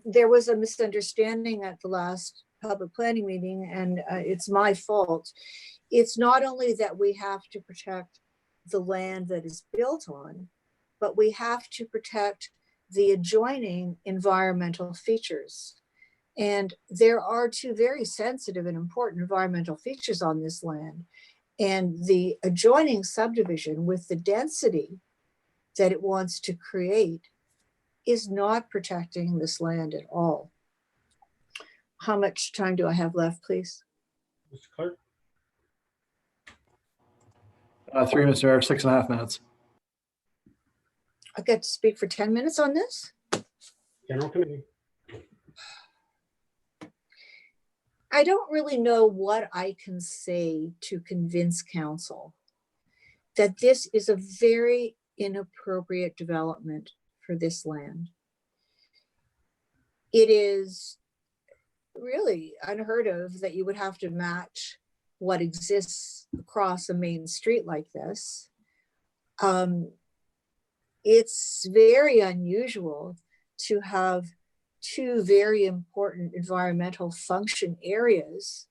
There was a misunderstanding at the last public planning meeting, and it's my fault. It's not only that we have to protect the land that is built on, but we have to protect the adjoining environmental features. And there are 2 very sensitive and important environmental features on this land. And the adjoining subdivision, with the density that it wants to create, is not protecting this land at all. How much time do I have left, please? Mr. Clerk? 3 Mr. Mayor, 6.5 minutes. I get to speak for 10 minutes on this? General Committee. I don't really know what I can say to convince council that this is a very inappropriate development for this land. It is really unheard of that you would have to match what exists across a main street like this. It's very unusual to have two very important environmental function areas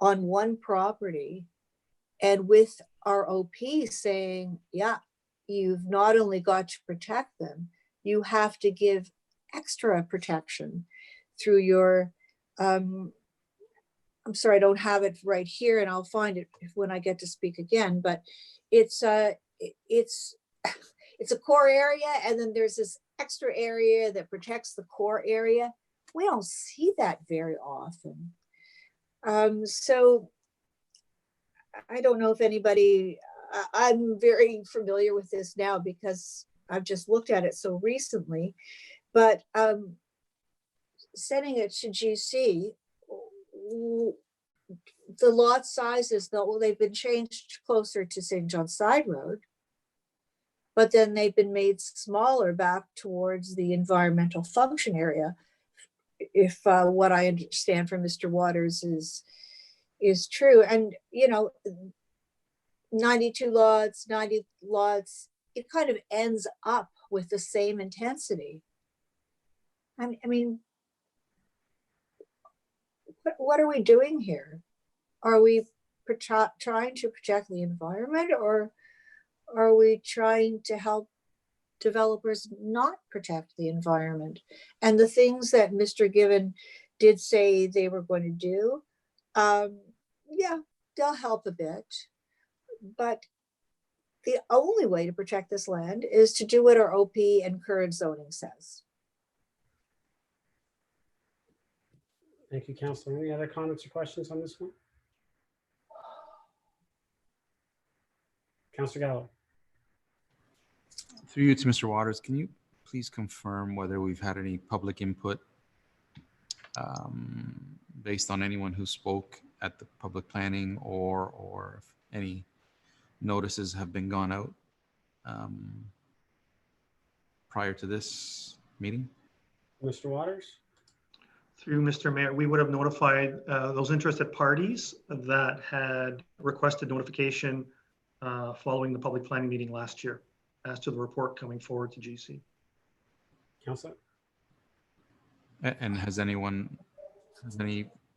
on one property, and with our OP saying, yeah, you've not only got to protect them, you have to give extra protection through your, I'm sorry, I don't have it right here, and I'll find it when I get to speak again, but it's a core area, and then there's this extra area that protects the core area. We don't see that very often. So I don't know if anybody, I'm very familiar with this now because I've just looked at it so recently, but sending it to GC, the lot sizes, though, they've been changed closer to St. John's Side Road, but then they've been made smaller back towards the environmental function area. If what I understand from Mr. Waters is true. And, you know, 92 lots, 90 lots, it kind of ends up with the same intensity. I mean, what are we doing here? Are we trying to protect the environment, or are we trying to help developers not protect the environment? And the things that Mr. Given did say they were going to do, yeah, they'll help a bit. But the only way to protect this land is to do what our OP and current zoning says. Thank you, Councillor. Any other comments or questions on this one? Councillor Gallo. Through you to Mr. Waters, can you please confirm whether we've had any public input based on anyone who spoke at the public planning, or if any notices have been gone out prior to this meeting? Mr. Waters? Through Mr. Mayor, we would have notified those interested parties that had requested notification following the public planning meeting last year as to the report coming forward to GC. Councillor? And has any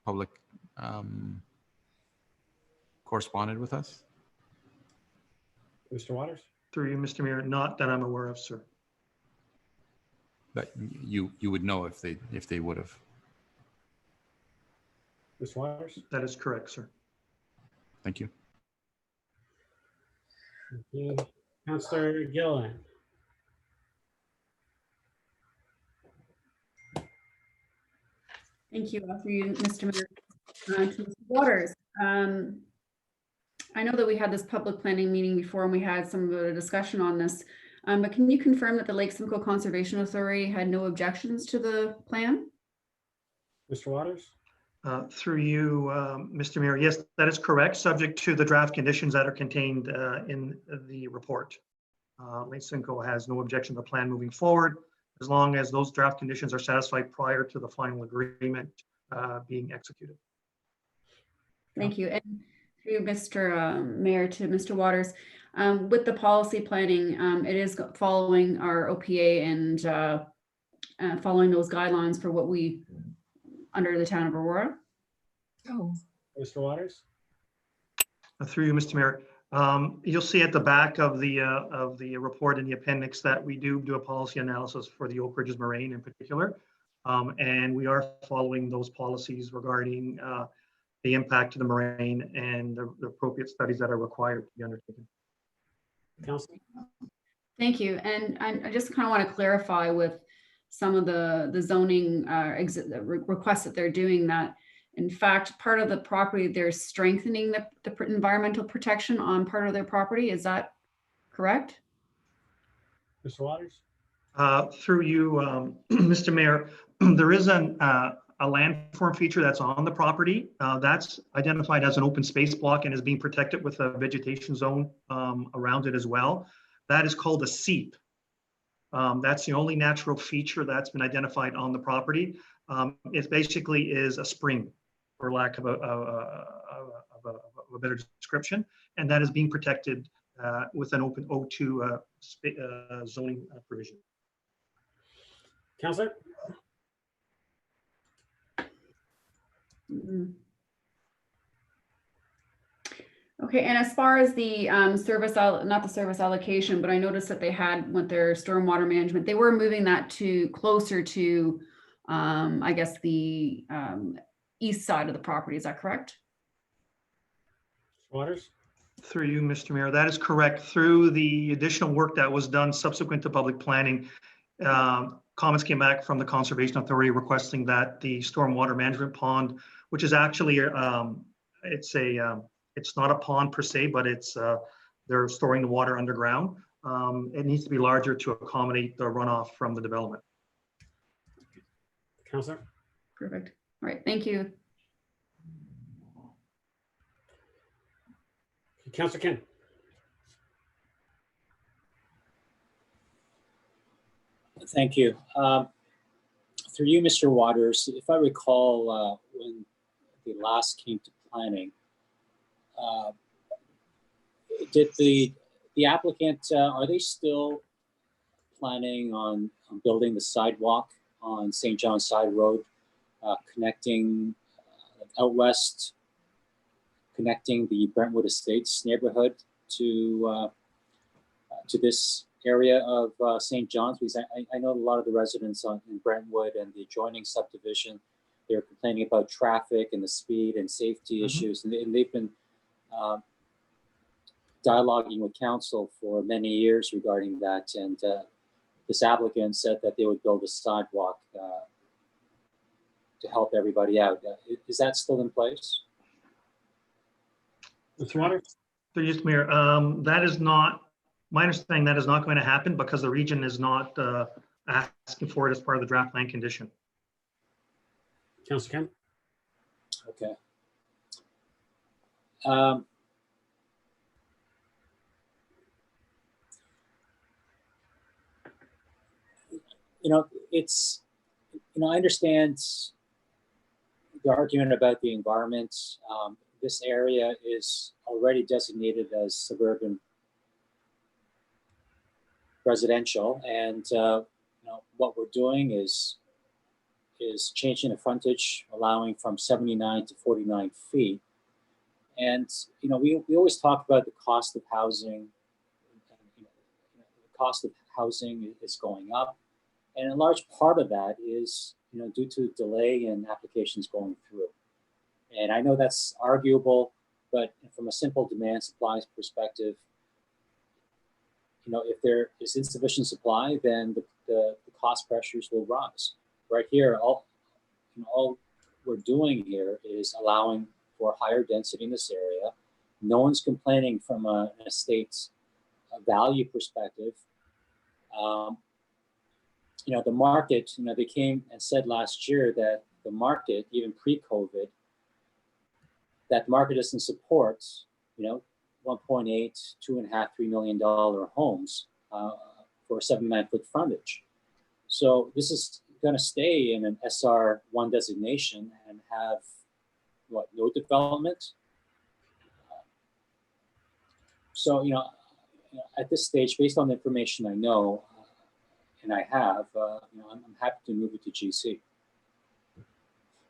public corresponded with us? Mr. Waters? Through you, Mr. Mayor, not that I'm aware of, sir. But you would know if they would have. Mr. Waters? That is correct, sir. Thank you. Thank you. Councillor Gillen? Thank you, through you, Mr. Mayor. To Mr. Waters, I know that we had this public planning meeting before and we had some of a discussion on this, but can you confirm that the Lake Simcoe Conservation Authority had no objections to the plan? Mr. Waters? Through you, Mr. Mayor, yes, that is correct, subject to the draft conditions that are contained in the report. Lake Simcoe has no objection to the plan moving forward, as long as those draft conditions are satisfied prior to the final agreement being executed. Thank you. And through Mr. Mayor to Mr. Waters, with the policy planning, it is following our OPA and following those guidelines for what we under the town of Aurora. Oh, Mr. Waters? Through you, Mr. Mayor, you'll see at the back of the report in the appendix that we do a policy analysis for the Oak Ridges Moraine in particular, and we are following those policies regarding the impact to the moraine and the appropriate studies that are required to be undertaken. Council? Thank you. And I just kind of want to clarify with some of the zoning requests that they're doing, that in fact, part of the property, they're strengthening the environmental protection on part of their property. Is that correct? Mr. Waters? Through you, Mr. Mayor, there is a landform feature that's on the property. That's identified as an open space block and is being protected with a vegetation zone around it as well. That is called a seep. That's the only natural feature that's been identified on the property. It basically is a spring, for lack of a better description, and that is being protected with an open O2 zoning provision. Councillor? Okay, and as far as the not the service allocation, but I noticed that they had with their stormwater management, they were moving that to closer to, I guess, the east side of the property. Is that correct? Waters? Through you, Mr. Mayor, that is correct. Through the additional work that was done subsequent to public planning, comments came back from the Conservation Authority requesting that the stormwater management pond, which is actually it's not a pond per se, but it's they're storing the water underground. It needs to be larger to accommodate the runoff from the development. Councillor? Perfect. All right, thank you. Councillor Kim? Thank you. Through you, Mr. Waters, if I recall, when they last came to planning, did the applicant, are they still planning on building the sidewalk on St. John's Side Road, connecting out west, connecting the Brentwood Estates neighborhood to this area of St. John's? Because I know a lot of the residents in Brentwood and the adjoining subdivision, they're complaining about traffic and the speed and safety issues, and they've been dialoguing with council for many years regarding that. And this applicant said that they would build a sidewalk to help everybody out. Is that still in place? Mr. Waters? So, Mr. Mayor, that is not, my understanding, that is not going to happen because the region is not asking for it as part of the draft plan condition. Councillor Kim? Okay. It's, I understand the argument about the environment. This area is already designated as suburban residential, and what we're doing is changing the frontage, allowing from 79 to 49 feet. And we always talk about the cost of housing. The cost of housing is going up, and a large part of that is due to delay in applications going through. And I know that's arguable, but from a simple demand supply perspective, if there is insufficient supply, then the cost pressures will rise. Right here, all we're doing here is allowing for higher density in this area. No one's complaining from an estate's value perspective. The market, they came and said last year that the market, even pre-COVID, that the market doesn't support, 1.8, $2.5, $3 million homes for a 79-foot frontage. So this is going to stay in an SR1 designation and have no development. So at this stage, based on the information I know and I have, I'm happy to move it to GC.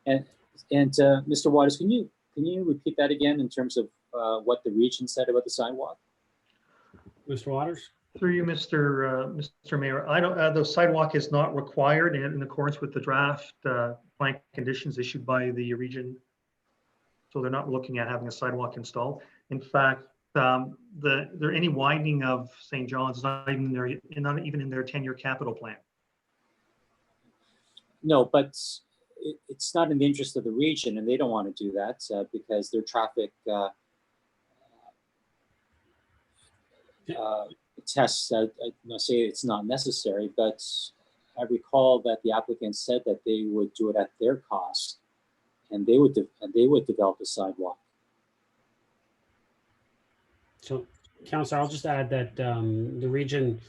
And Mr. Waters, can you repeat that again in terms of what the region said about the sidewalk? Mr. Waters? Through you, Mr. Mayor, I don't. The sidewalk is not required in accordance with the draft plan conditions issued by the region. So they're not looking at having a sidewalk installed. In fact, any widening of St. John's is not even in their 10-year capital plan. No, but it's not in the interest of the region, and they don't want to do that because their traffic tests, I say it's not necessary, but I recall that the applicant said that they would do it at their cost, and they would develop a sidewalk. So, Councillor, I'll just add that the region,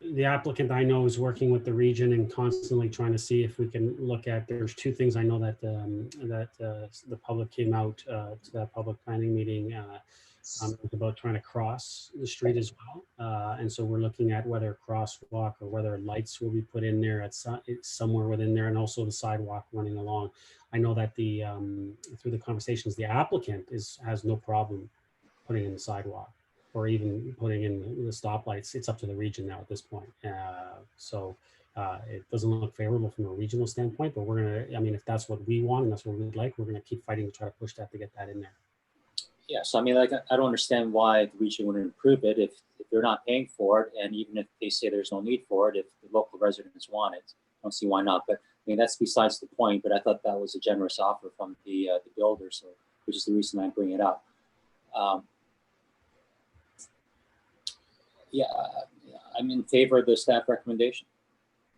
the applicant I know is working with the region and constantly trying to see if we can look at, there's two things I know that the public came out to that public planning meeting about trying to cross the street as well. And so we're looking at whether a crosswalk or whether lights will be put in there at somewhere within there, and also the sidewalk running along. I know that the through the conversations, the applicant has no problem putting in the sidewalk or even putting in the stoplights. It's up to the region now at this point. So it doesn't look favorable from a regional standpoint, but we're gonna, I mean, if that's what we want and that's what we'd like, we're gonna keep fighting to try to push that to get that in there. Yeah, so I mean, like, I don't understand why the region wouldn't approve it if they're not paying for it, and even if they say there's no need for it, if the local residents want it, I don't see why not. But I mean, that's besides the point. But I thought that was a generous offer from the builder, so which is the reason I bring it up. Yeah, I'm in favor of the staff recommendation.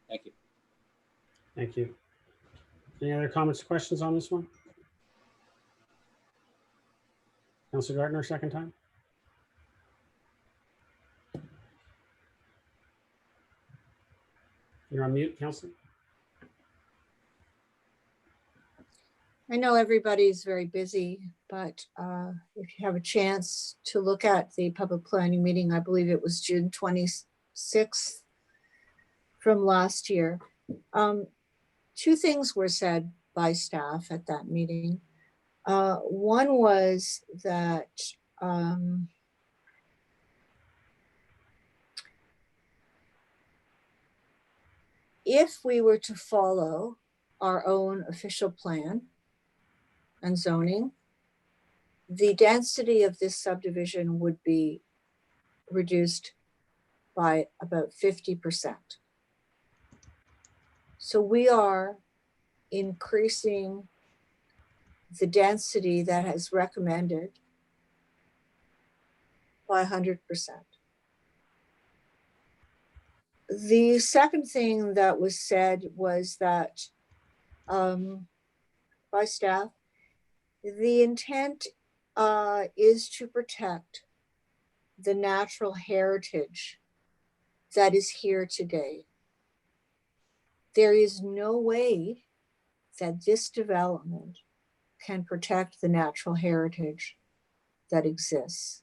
Thank you. Thank you. Any other comments, questions on this one? Councillor Gardner, second time. You're on mute, Councillor. I know everybody's very busy, but if you have a chance to look at the public planning meeting, I believe it was June 26th from last year. Two things were said by staff at that meeting. One was that if we were to follow our own official plan and zoning, the density of this subdivision would be reduced by about 50%. So we are increasing the density that is recommended by 100%. The second thing that was said was that by staff, the intent is to protect the natural heritage that is here today. There is no way that this development can protect the natural heritage that exists.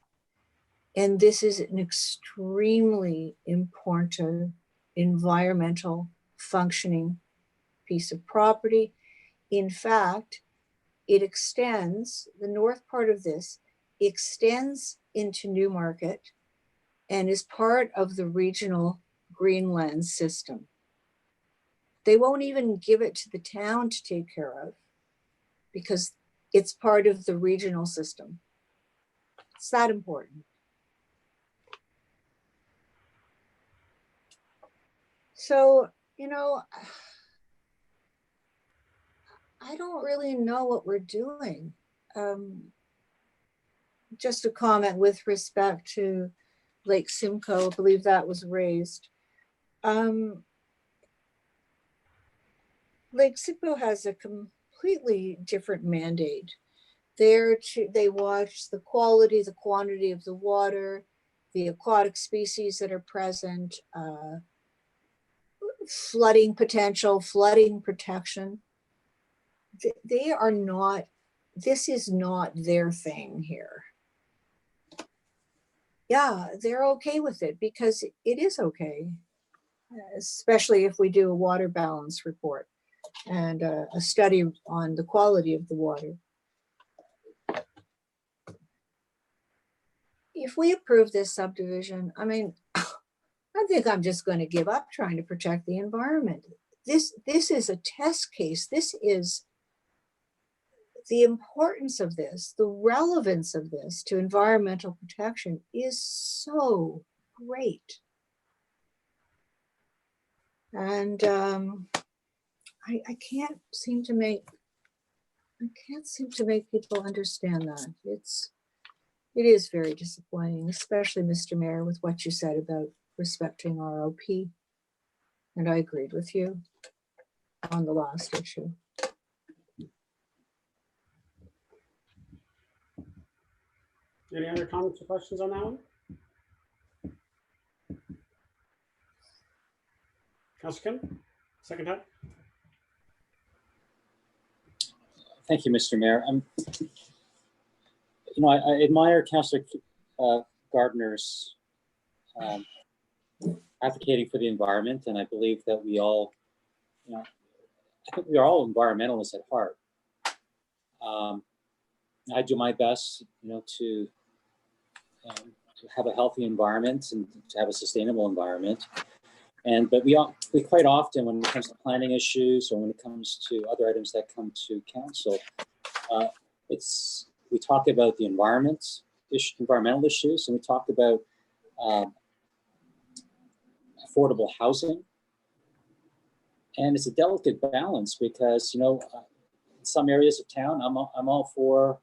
And this is an extremely important environmental functioning piece of property. In fact, it extends, the north part of this extends into Newmarket and is part of the regional Greenland system. They won't even give it to the town to take care of because it's part of the regional system. It's that important. So, you know, I don't really know what we're doing. Just a comment with respect to Lake Simcoe, I believe that was raised. Lake Simcoe has a completely different mandate. They watch the quality, the quantity of the water, the aquatic species that are present, flooding potential, flooding protection. They are not, this is not their thing here. Yeah, they're okay with it because it is okay, especially if we do a water balance report and a study on the quality of the water. If we approve this subdivision, I mean, I think I'm just going to give up trying to protect the environment. This is a test case. This is the importance of this, the relevance of this to environmental protection is so great. And I can't seem to make people understand that. It is very disappointing, especially, Mr. Mayor, with what you said about respecting ROP. And I agreed with you on the last issue. Any other comments or questions on that one? Councillor Kim, second time. Thank you, Mr. Mayor. I admire Councillor Gardner's advocating for the environment, and I believe that we all, I think we are all environmentalists at heart. I do my best, to have a healthy environment and to have a sustainable environment. But we quite often, when it comes to planning issues or when it comes to other items that come to council, we talk about the environmental issues, and we talk about affordable housing. And it's a delicate balance because, in some areas of town, I'm all for,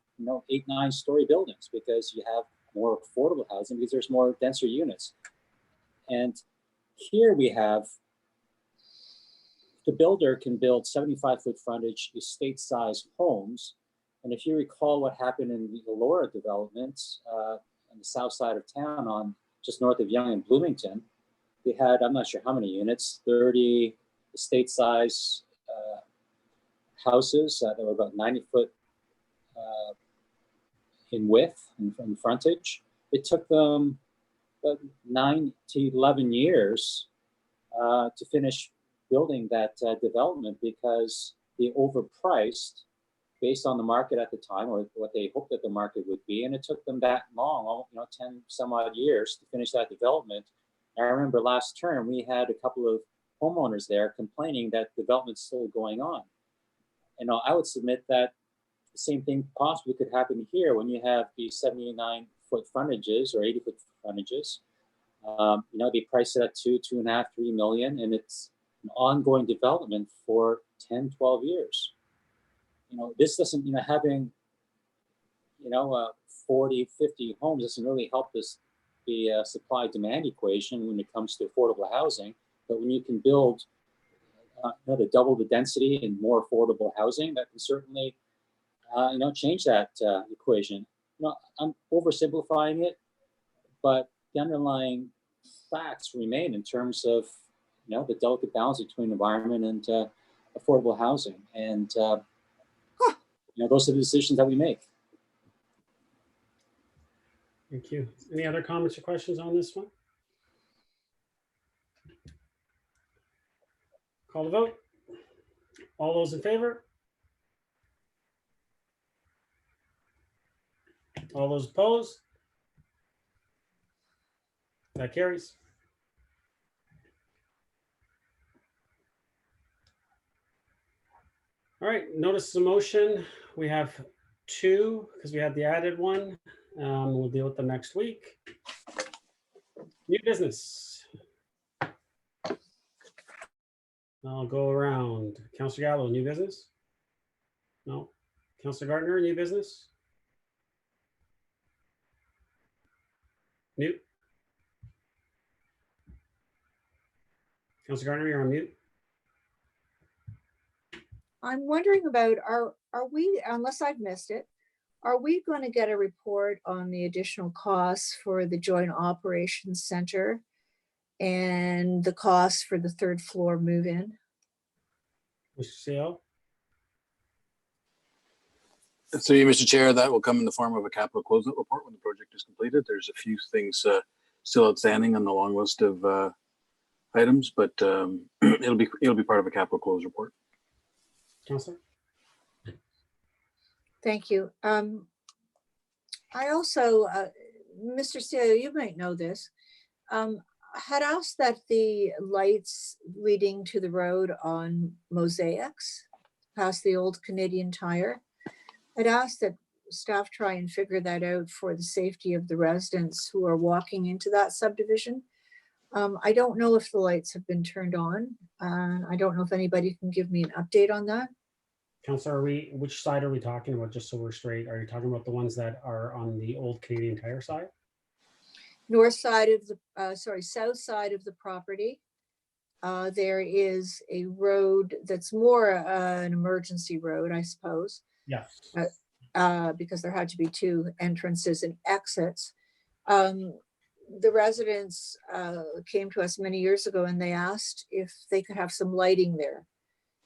8, 9-story buildings because you have more affordable housing because there's more denser units. And here we have the builder can build 75-foot frontage estate-size homes. And if you recall what happened in the Elora developments on the south side of town on just north of Yonge and Bloomington, they had, I'm not sure how many units, 30 estate-size houses that were about 90 foot in width and frontage. It took them about 9 to 11 years to finish building that development because they overpriced based on the market at the time or what they hoped that the market would be. And it took them that long, 10 some odd years to finish that development. I remember last term, we had a couple of homeowners there complaining that development's still going on. And I would submit that the same thing possibly could happen here when you have these 79-foot frontages or 80-foot frontages. They price it at 2, 2.5, 3 million, and it's an ongoing development for 10, 12 years. This doesn't, having, 40, 50 homes doesn't really help the supply-demand equation when it comes to affordable housing. But when you can build double the density and more affordable housing, that can certainly, change that equation. I'm oversimplifying it, but the underlying facts remain in terms of, the delicate balance between environment and affordable housing. And, those are the decisions that we make. Thank you. Any other comments or questions on this one? Call the vote. All those in favor? All those opposed? That carries. All right, notice of motion. We have 2 because we had the added one. We'll deal with them next week. New business. I'll go around. Councillor Gallo, new business? No. Councillor Gardner, new business? Mute. Councillor Gardner, you're on mute. I'm wondering about, are we, unless I've missed it, are we going to get a report on the additional costs for the Joint Operations Center and the costs for the 3rd floor move-in? Mr. CO? So, Mr. Chair, that will come in the form of a capital closing report when the project is completed. There's a few things still outstanding on the long list of items, but it'll be part of a capital close report. Councillor? Thank you. I also, Mr. CEO, you might know this, had asked that the lights leading to the road on Mosaics, past the old Canadian Tire, I'd asked that staff try and figure that out for the safety of the residents who are walking into that subdivision. I don't know if the lights have been turned on. I don't know if anybody can give me an update on that. Councillor, which side are we talking about, just so we're straight? Are you talking about the ones that are on the old Canadian Tire side? North side of the, south side of the property. There is a road that's more an emergency road, I suppose. Yes. Because there had to be 2 entrances and exits. The residents came to us many years ago and they asked if they could have some lighting there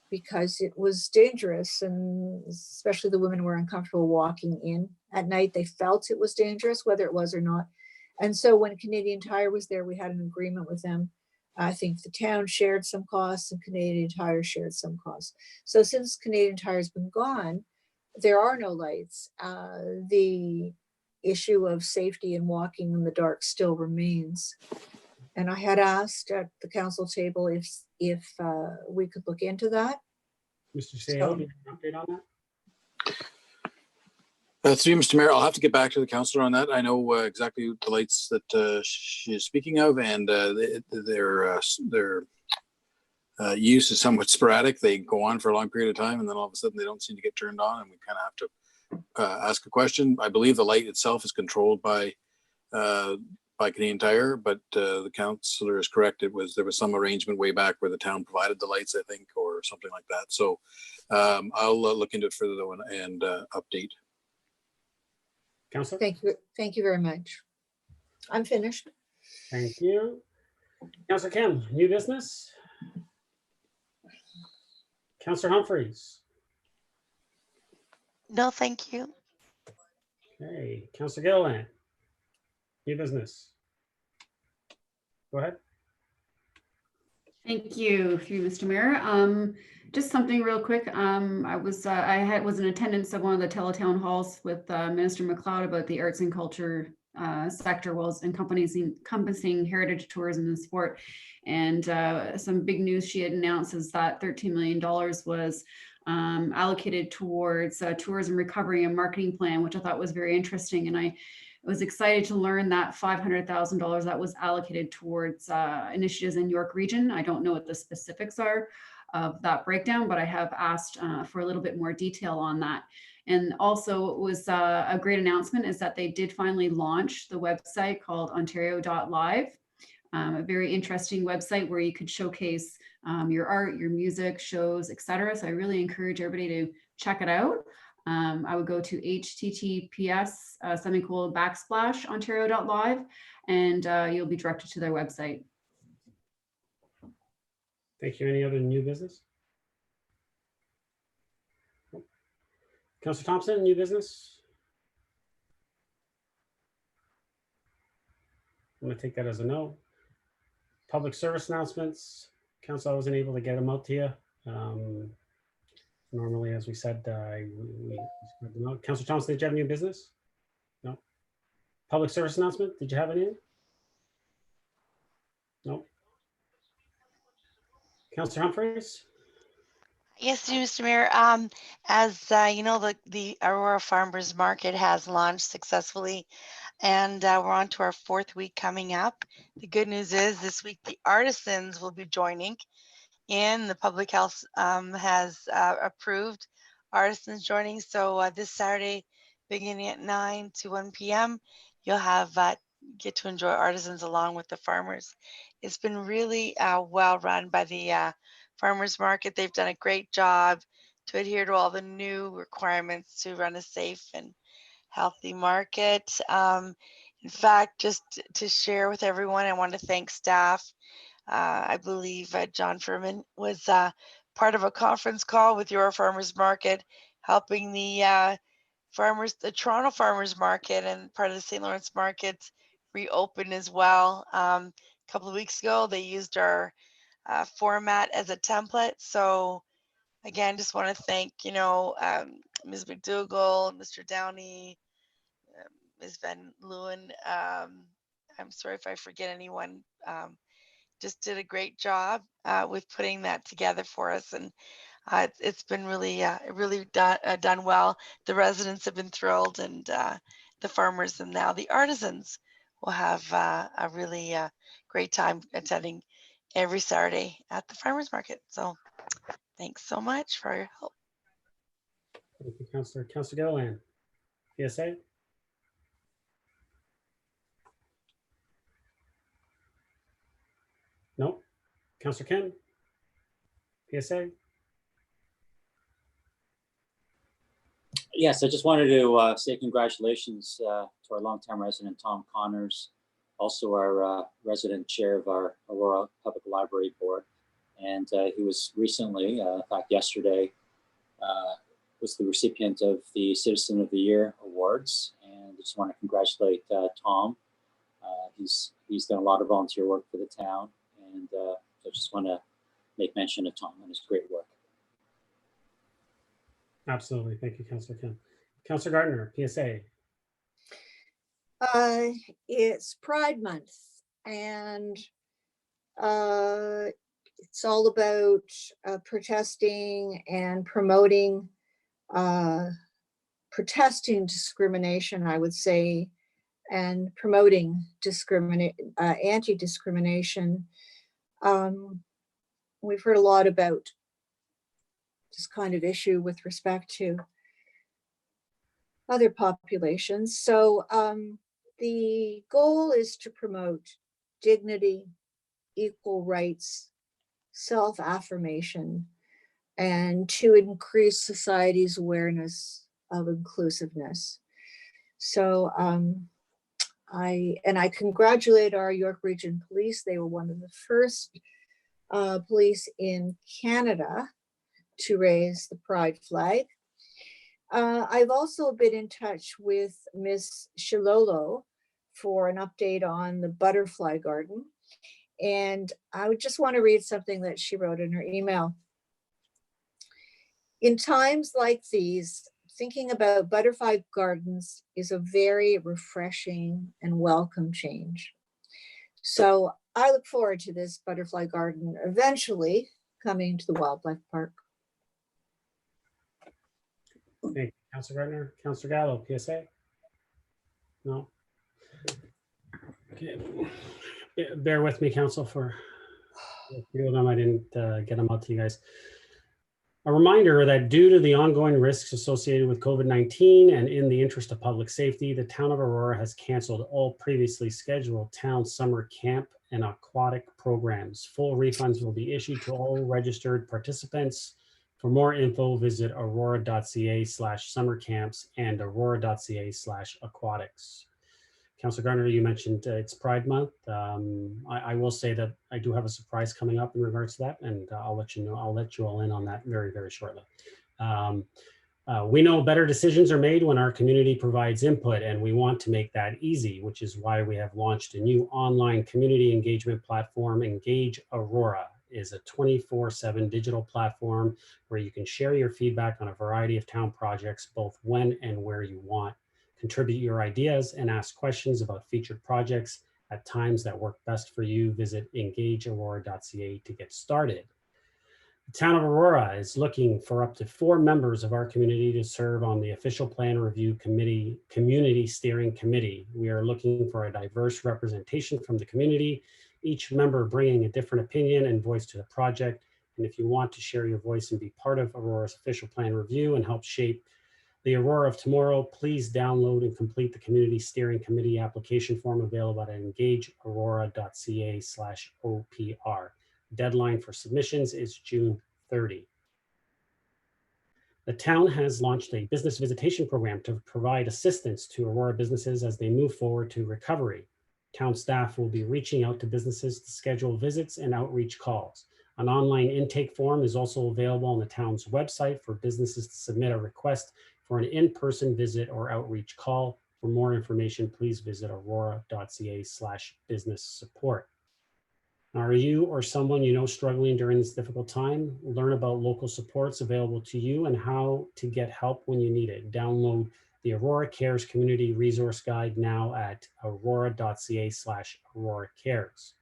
because it was dangerous, and especially the women were uncomfortable walking in at night. They felt it was dangerous, whether it was or not. And so when Canadian Tire was there, we had an agreement with them. I think the town shared some costs and Canadian Tire shared some costs. So since Canadian Tire has been gone, there are no lights. The issue of safety and walking in the dark still remains. And I had asked at the council table if we could look into that. Mr. Sale, do you have an update on that? Through you, Mr. Mayor, I'll have to get back to the councillor on that. I know exactly the lights that she is speaking of, and their use is somewhat sporadic. They go on for a long period of time, and then all of a sudden they don't seem to get turned on, and we kind of have to ask a question. I believe the light itself is controlled by Canadian Tire, but the councillor is correct. There was some arrangement way back where the town provided the lights, I think, or something like that. So I'll look into it further though and update. Councillor? Thank you very much. I'm finished. Thank you. Councillor Kim, new business? Councillor Humphreys? No, thank you. Okay. Councillor Gilliland? New business? Go ahead. Thank you, Mr. Mayor. Just something real quick. I was in attendance of one of the teletown halls with Minister McLeod about the arts and culture sector was encompassing heritage tourism and sport. And some big news she had announced is that $13 million was allocated towards a tourism recovery and marketing plan, which I thought was very interesting. And I was excited to learn that $500,000 that was allocated towards initiatives in York Region. I don't know what the specifics are of that breakdown, but I have asked for a little bit more detail on that. And also what was a great announcement is that they did finally launch the website called ontario.live, a very interesting website where you could showcase your art, your music, shows, etc. So I really encourage everybody to check it out. I would go to https://ontario.live and you'll be directed to their website. Thank you. Any other new business? Councillor Thompson, new business? I'm going to take that as a no. Public service announcements. Council, I wasn't able to get them out to you. Normally, as we said, we spread them out. Councillor Thompson, did you have new business? No. Public service announcement, did you have any? No. Councillor Humphreys? Yes, Mr. Mayor. As you know, the Aurora Farmers Market has launched successfully, and we're on to our 4th week coming up. The good news is this week the artisans will be joining in. The public health has approved artisans joining. So this Saturday, beginning at 9 to 1 p.m., you'll have get to enjoy artisans along with the farmers. It's been really well run by the farmers market. They've done a great job to adhere to all the new requirements to run a safe and healthy market. In fact, just to share with everyone, I want to thank staff. I believe John Furman was part of a conference call with your farmers market, helping the Toronto farmers market and part of the St. Lawrence market reopen as well. A couple of weeks ago, they used our format as a template. So again, just want to thank, Ms. McDougall, Mr. Downey, Ms. Van Leeuwen. I'm sorry if I forget anyone. Just did a great job with putting that together for us. And it's been really done well. The residents have been thrilled, and the farmers and now the artisans will have a really great time attending every Saturday at the farmers market. So thanks so much for your help. Thank you, Councillor. Councillor Gilliland, PSA? No. Councillor Kim, PSA? Yes, I just wanted to say congratulations to our longtime resident, Tom Connors, also our resident chair of our Aurora Public Library Board. And he was recently, in fact, yesterday, was the recipient of the Citizen of the Year Awards. And I just want to congratulate Tom. He's done a lot of volunteer work for the town. And I just want to make mention of Tom and his great work. Absolutely. Thank you, Councillor Kim. Councillor Gardner, PSA. It's Pride Month, and it's all about protesting and promoting protesting discrimination, I would say, and promoting anti-discrimination. We've heard a lot about this kind of issue with respect to other populations. So the goal is to promote dignity, equal rights, self-affirmation, and to increase society's awareness of inclusiveness. So I congratulate our York Region Police. They were one of the first police in Canada to raise the pride flag. I've also been in touch with Miss Shilolo for an update on the butterfly garden. And I would just want to read something that she wrote in her email. In times like these, thinking about butterfly gardens is a very refreshing and welcome change. So I look forward to this butterfly garden eventually coming to the wildlife park. Thank you, Councillor Gardner. Councillor Gallo, PSA? No? Okay. Bear with me, Council, for a few of them. I didn't get them out to you guys. A reminder that due to the ongoing risks associated with COVID-19 and in the interest of public safety, the town of Aurora has canceled all previously scheduled town summer camp and aquatic programs. Full refunds will be issued to all registered participants. For more info, visit aurora.ca/summercamps and aurora.ca/aquatics. Councillor Garner, you mentioned it's Pride Month. I will say that I do have a surprise coming up in regards to that, and I'll let you know. I'll let you all in on that very, very shortly. We know better decisions are made when our community provides input, and we want to make that easy, which is why we have launched a new online community engagement platform. Engage Aurora is a 24/7 digital platform where you can share your feedback on a variety of town projects, both when and where you want. Contribute your ideas and ask questions about featured projects at times that work best for you. Visit engageaurora.ca to get started. The town of Aurora is looking for up to 4 members of our community to serve on the official plan review committee, community steering committee. We are looking for a diverse representation from the community, each member bringing a different opinion and voice to the project. And if you want to share your voice and be part of Aurora's official plan review and help shape the Aurora of tomorrow, please download and complete the community steering committee application form available at engageaurora.ca/OPR. Deadline for submissions is June 30. The town has launched a business visitation program to provide assistance to Aurora businesses as they move forward to recovery. Town staff will be reaching out to businesses to schedule visits and outreach calls. An online intake form is also available on the town's website for businesses to submit a request for an in-person visit or outreach call. For more information, please visit aurora.ca/business support. Are you or someone you know struggling during this difficult time? Learn about local supports available to you and how to get help when you need it. Download the Aurora Cares Community Resource Guide now at aurora.ca/auroracares.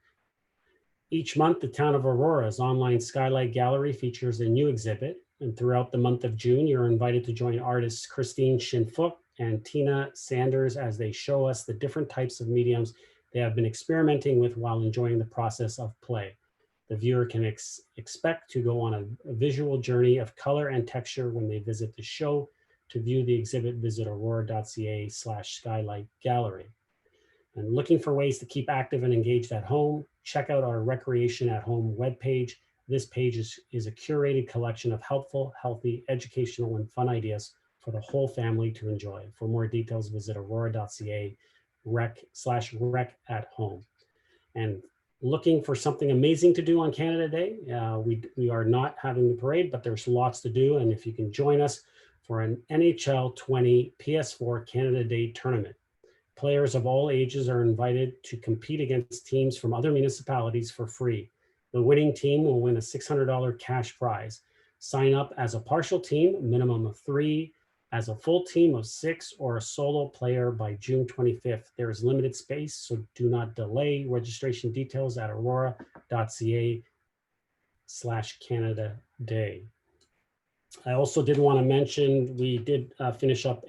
Each month, the town of Aurora's online Skylight Gallery features a new exhibit. And throughout the month of June, you're invited to join artists Christine Shinfook and Tina Sanders as they show us the different types of mediums they have been experimenting with while enjoying the process of play. The viewer can expect to go on a visual journey of color and texture when they visit the show. To view the exhibit, visit aurora.ca/skylight gallery. And looking for ways to keep active and engaged at home, check out our Recreation at Home webpage. This page is a curated collection of helpful, healthy, educational, and fun ideas for the whole family to enjoy. For more details, visit aurora.ca/rec at home. And looking for something amazing to do on Canada Day, we are not having the parade, but there's lots to do. And if you can join us for an NHL 20 PS4 Canada Day tournament. Players of all ages are invited to compete against teams from other municipalities for free. The winning team will win a $600 cash prize. Sign up as a partial team, minimum of 3, as a full team of 6, or a solo player by June 25th. There is limited space, so do not delay. Registration details at aurora.ca/Canada Day. I also did want to mention, we did finish up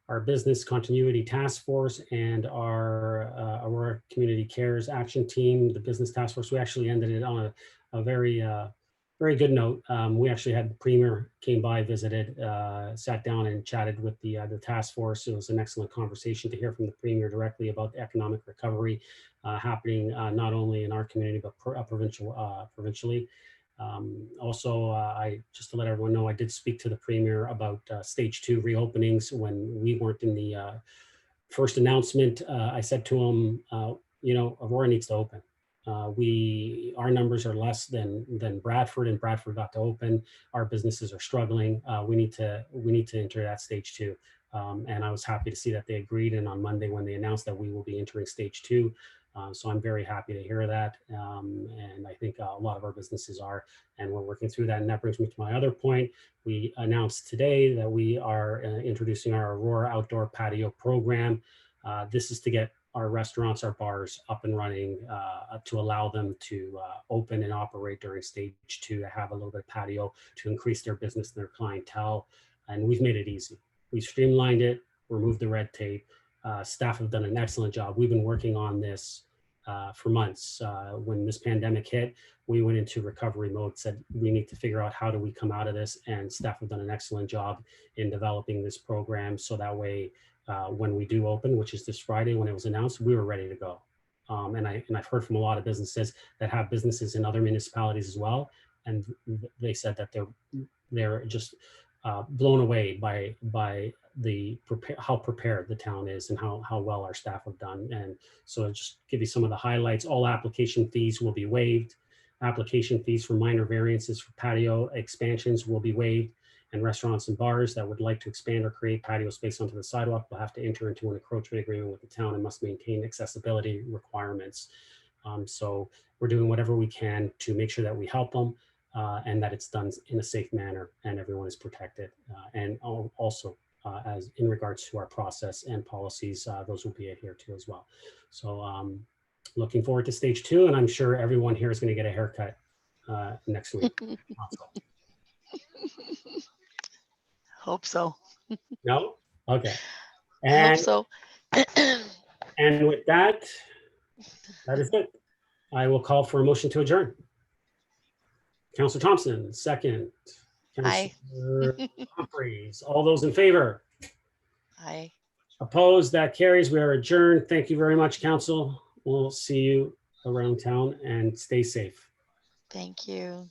our business continuity task force and our Aurora Community Cares action team, the business task force. We actually ended it on a very good note. We actually had the Premier came by, visited, sat down and chatted with the task force. It was an excellent conversation to hear from the Premier directly about the economic recovery happening not only in our community, but provincially. Also, just to let everyone know, I did speak to the Premier about stage 2 reopenings when we weren't in the first announcement. I said to him, Aurora needs to open. Our numbers are less than Bradford, and Bradford got to open. Our businesses are struggling. We need to enter that stage 2. And I was happy to see that they agreed. And on Monday, when they announced that we will be entering stage 2, so I'm very happy to hear that. And I think a lot of our businesses are, and we're working through that. And that brings me to my other point. We announced today that we are introducing our Aurora Outdoor Patio program. This is to get our restaurants, our bars up and running, to allow them to open and operate during stage 2, to have a little bit of patio to increase their business and their clientele. And we've made it easy. We've streamlined it, removed the red tape. Staff have done an excellent job. We've been working on this for months. When this pandemic hit, we went into recovery mode, said we need to figure out how do we come out of this, and staff have done an excellent job in developing this program, so that way when we do open, which is this Friday when it was announced, we were ready to go. And I've heard from a lot of businesses that have businesses in other municipalities as well, and they said that they're just blown away by how prepared the town is and how well our staff have done. And so I'll just give you some of the highlights. All application fees will be waived. Application fees for minor variances for patio expansions will be waived, and restaurants and bars that would like to expand or create patio space onto the sidewalk will have to enter into an encroachment agreement with the town and must maintain accessibility requirements. So we're doing whatever we can to make sure that we help them and that it's done in a safe manner and everyone is protected. And also as in regards to our process and policies, those will be adhered to as well. So looking forward to stage 2, and I'm sure everyone here is going to get a haircut next week. Hope so. No? Okay. I hope so. And with that, that is it. I will call for a motion to adjourn. Councillor Thompson, second. Aye. Councillor Humphreys, all those in favor? Aye. Opposed? That carries. We are adjourned. Thank you very much, Council. We'll see you around town and stay safe. Thank you.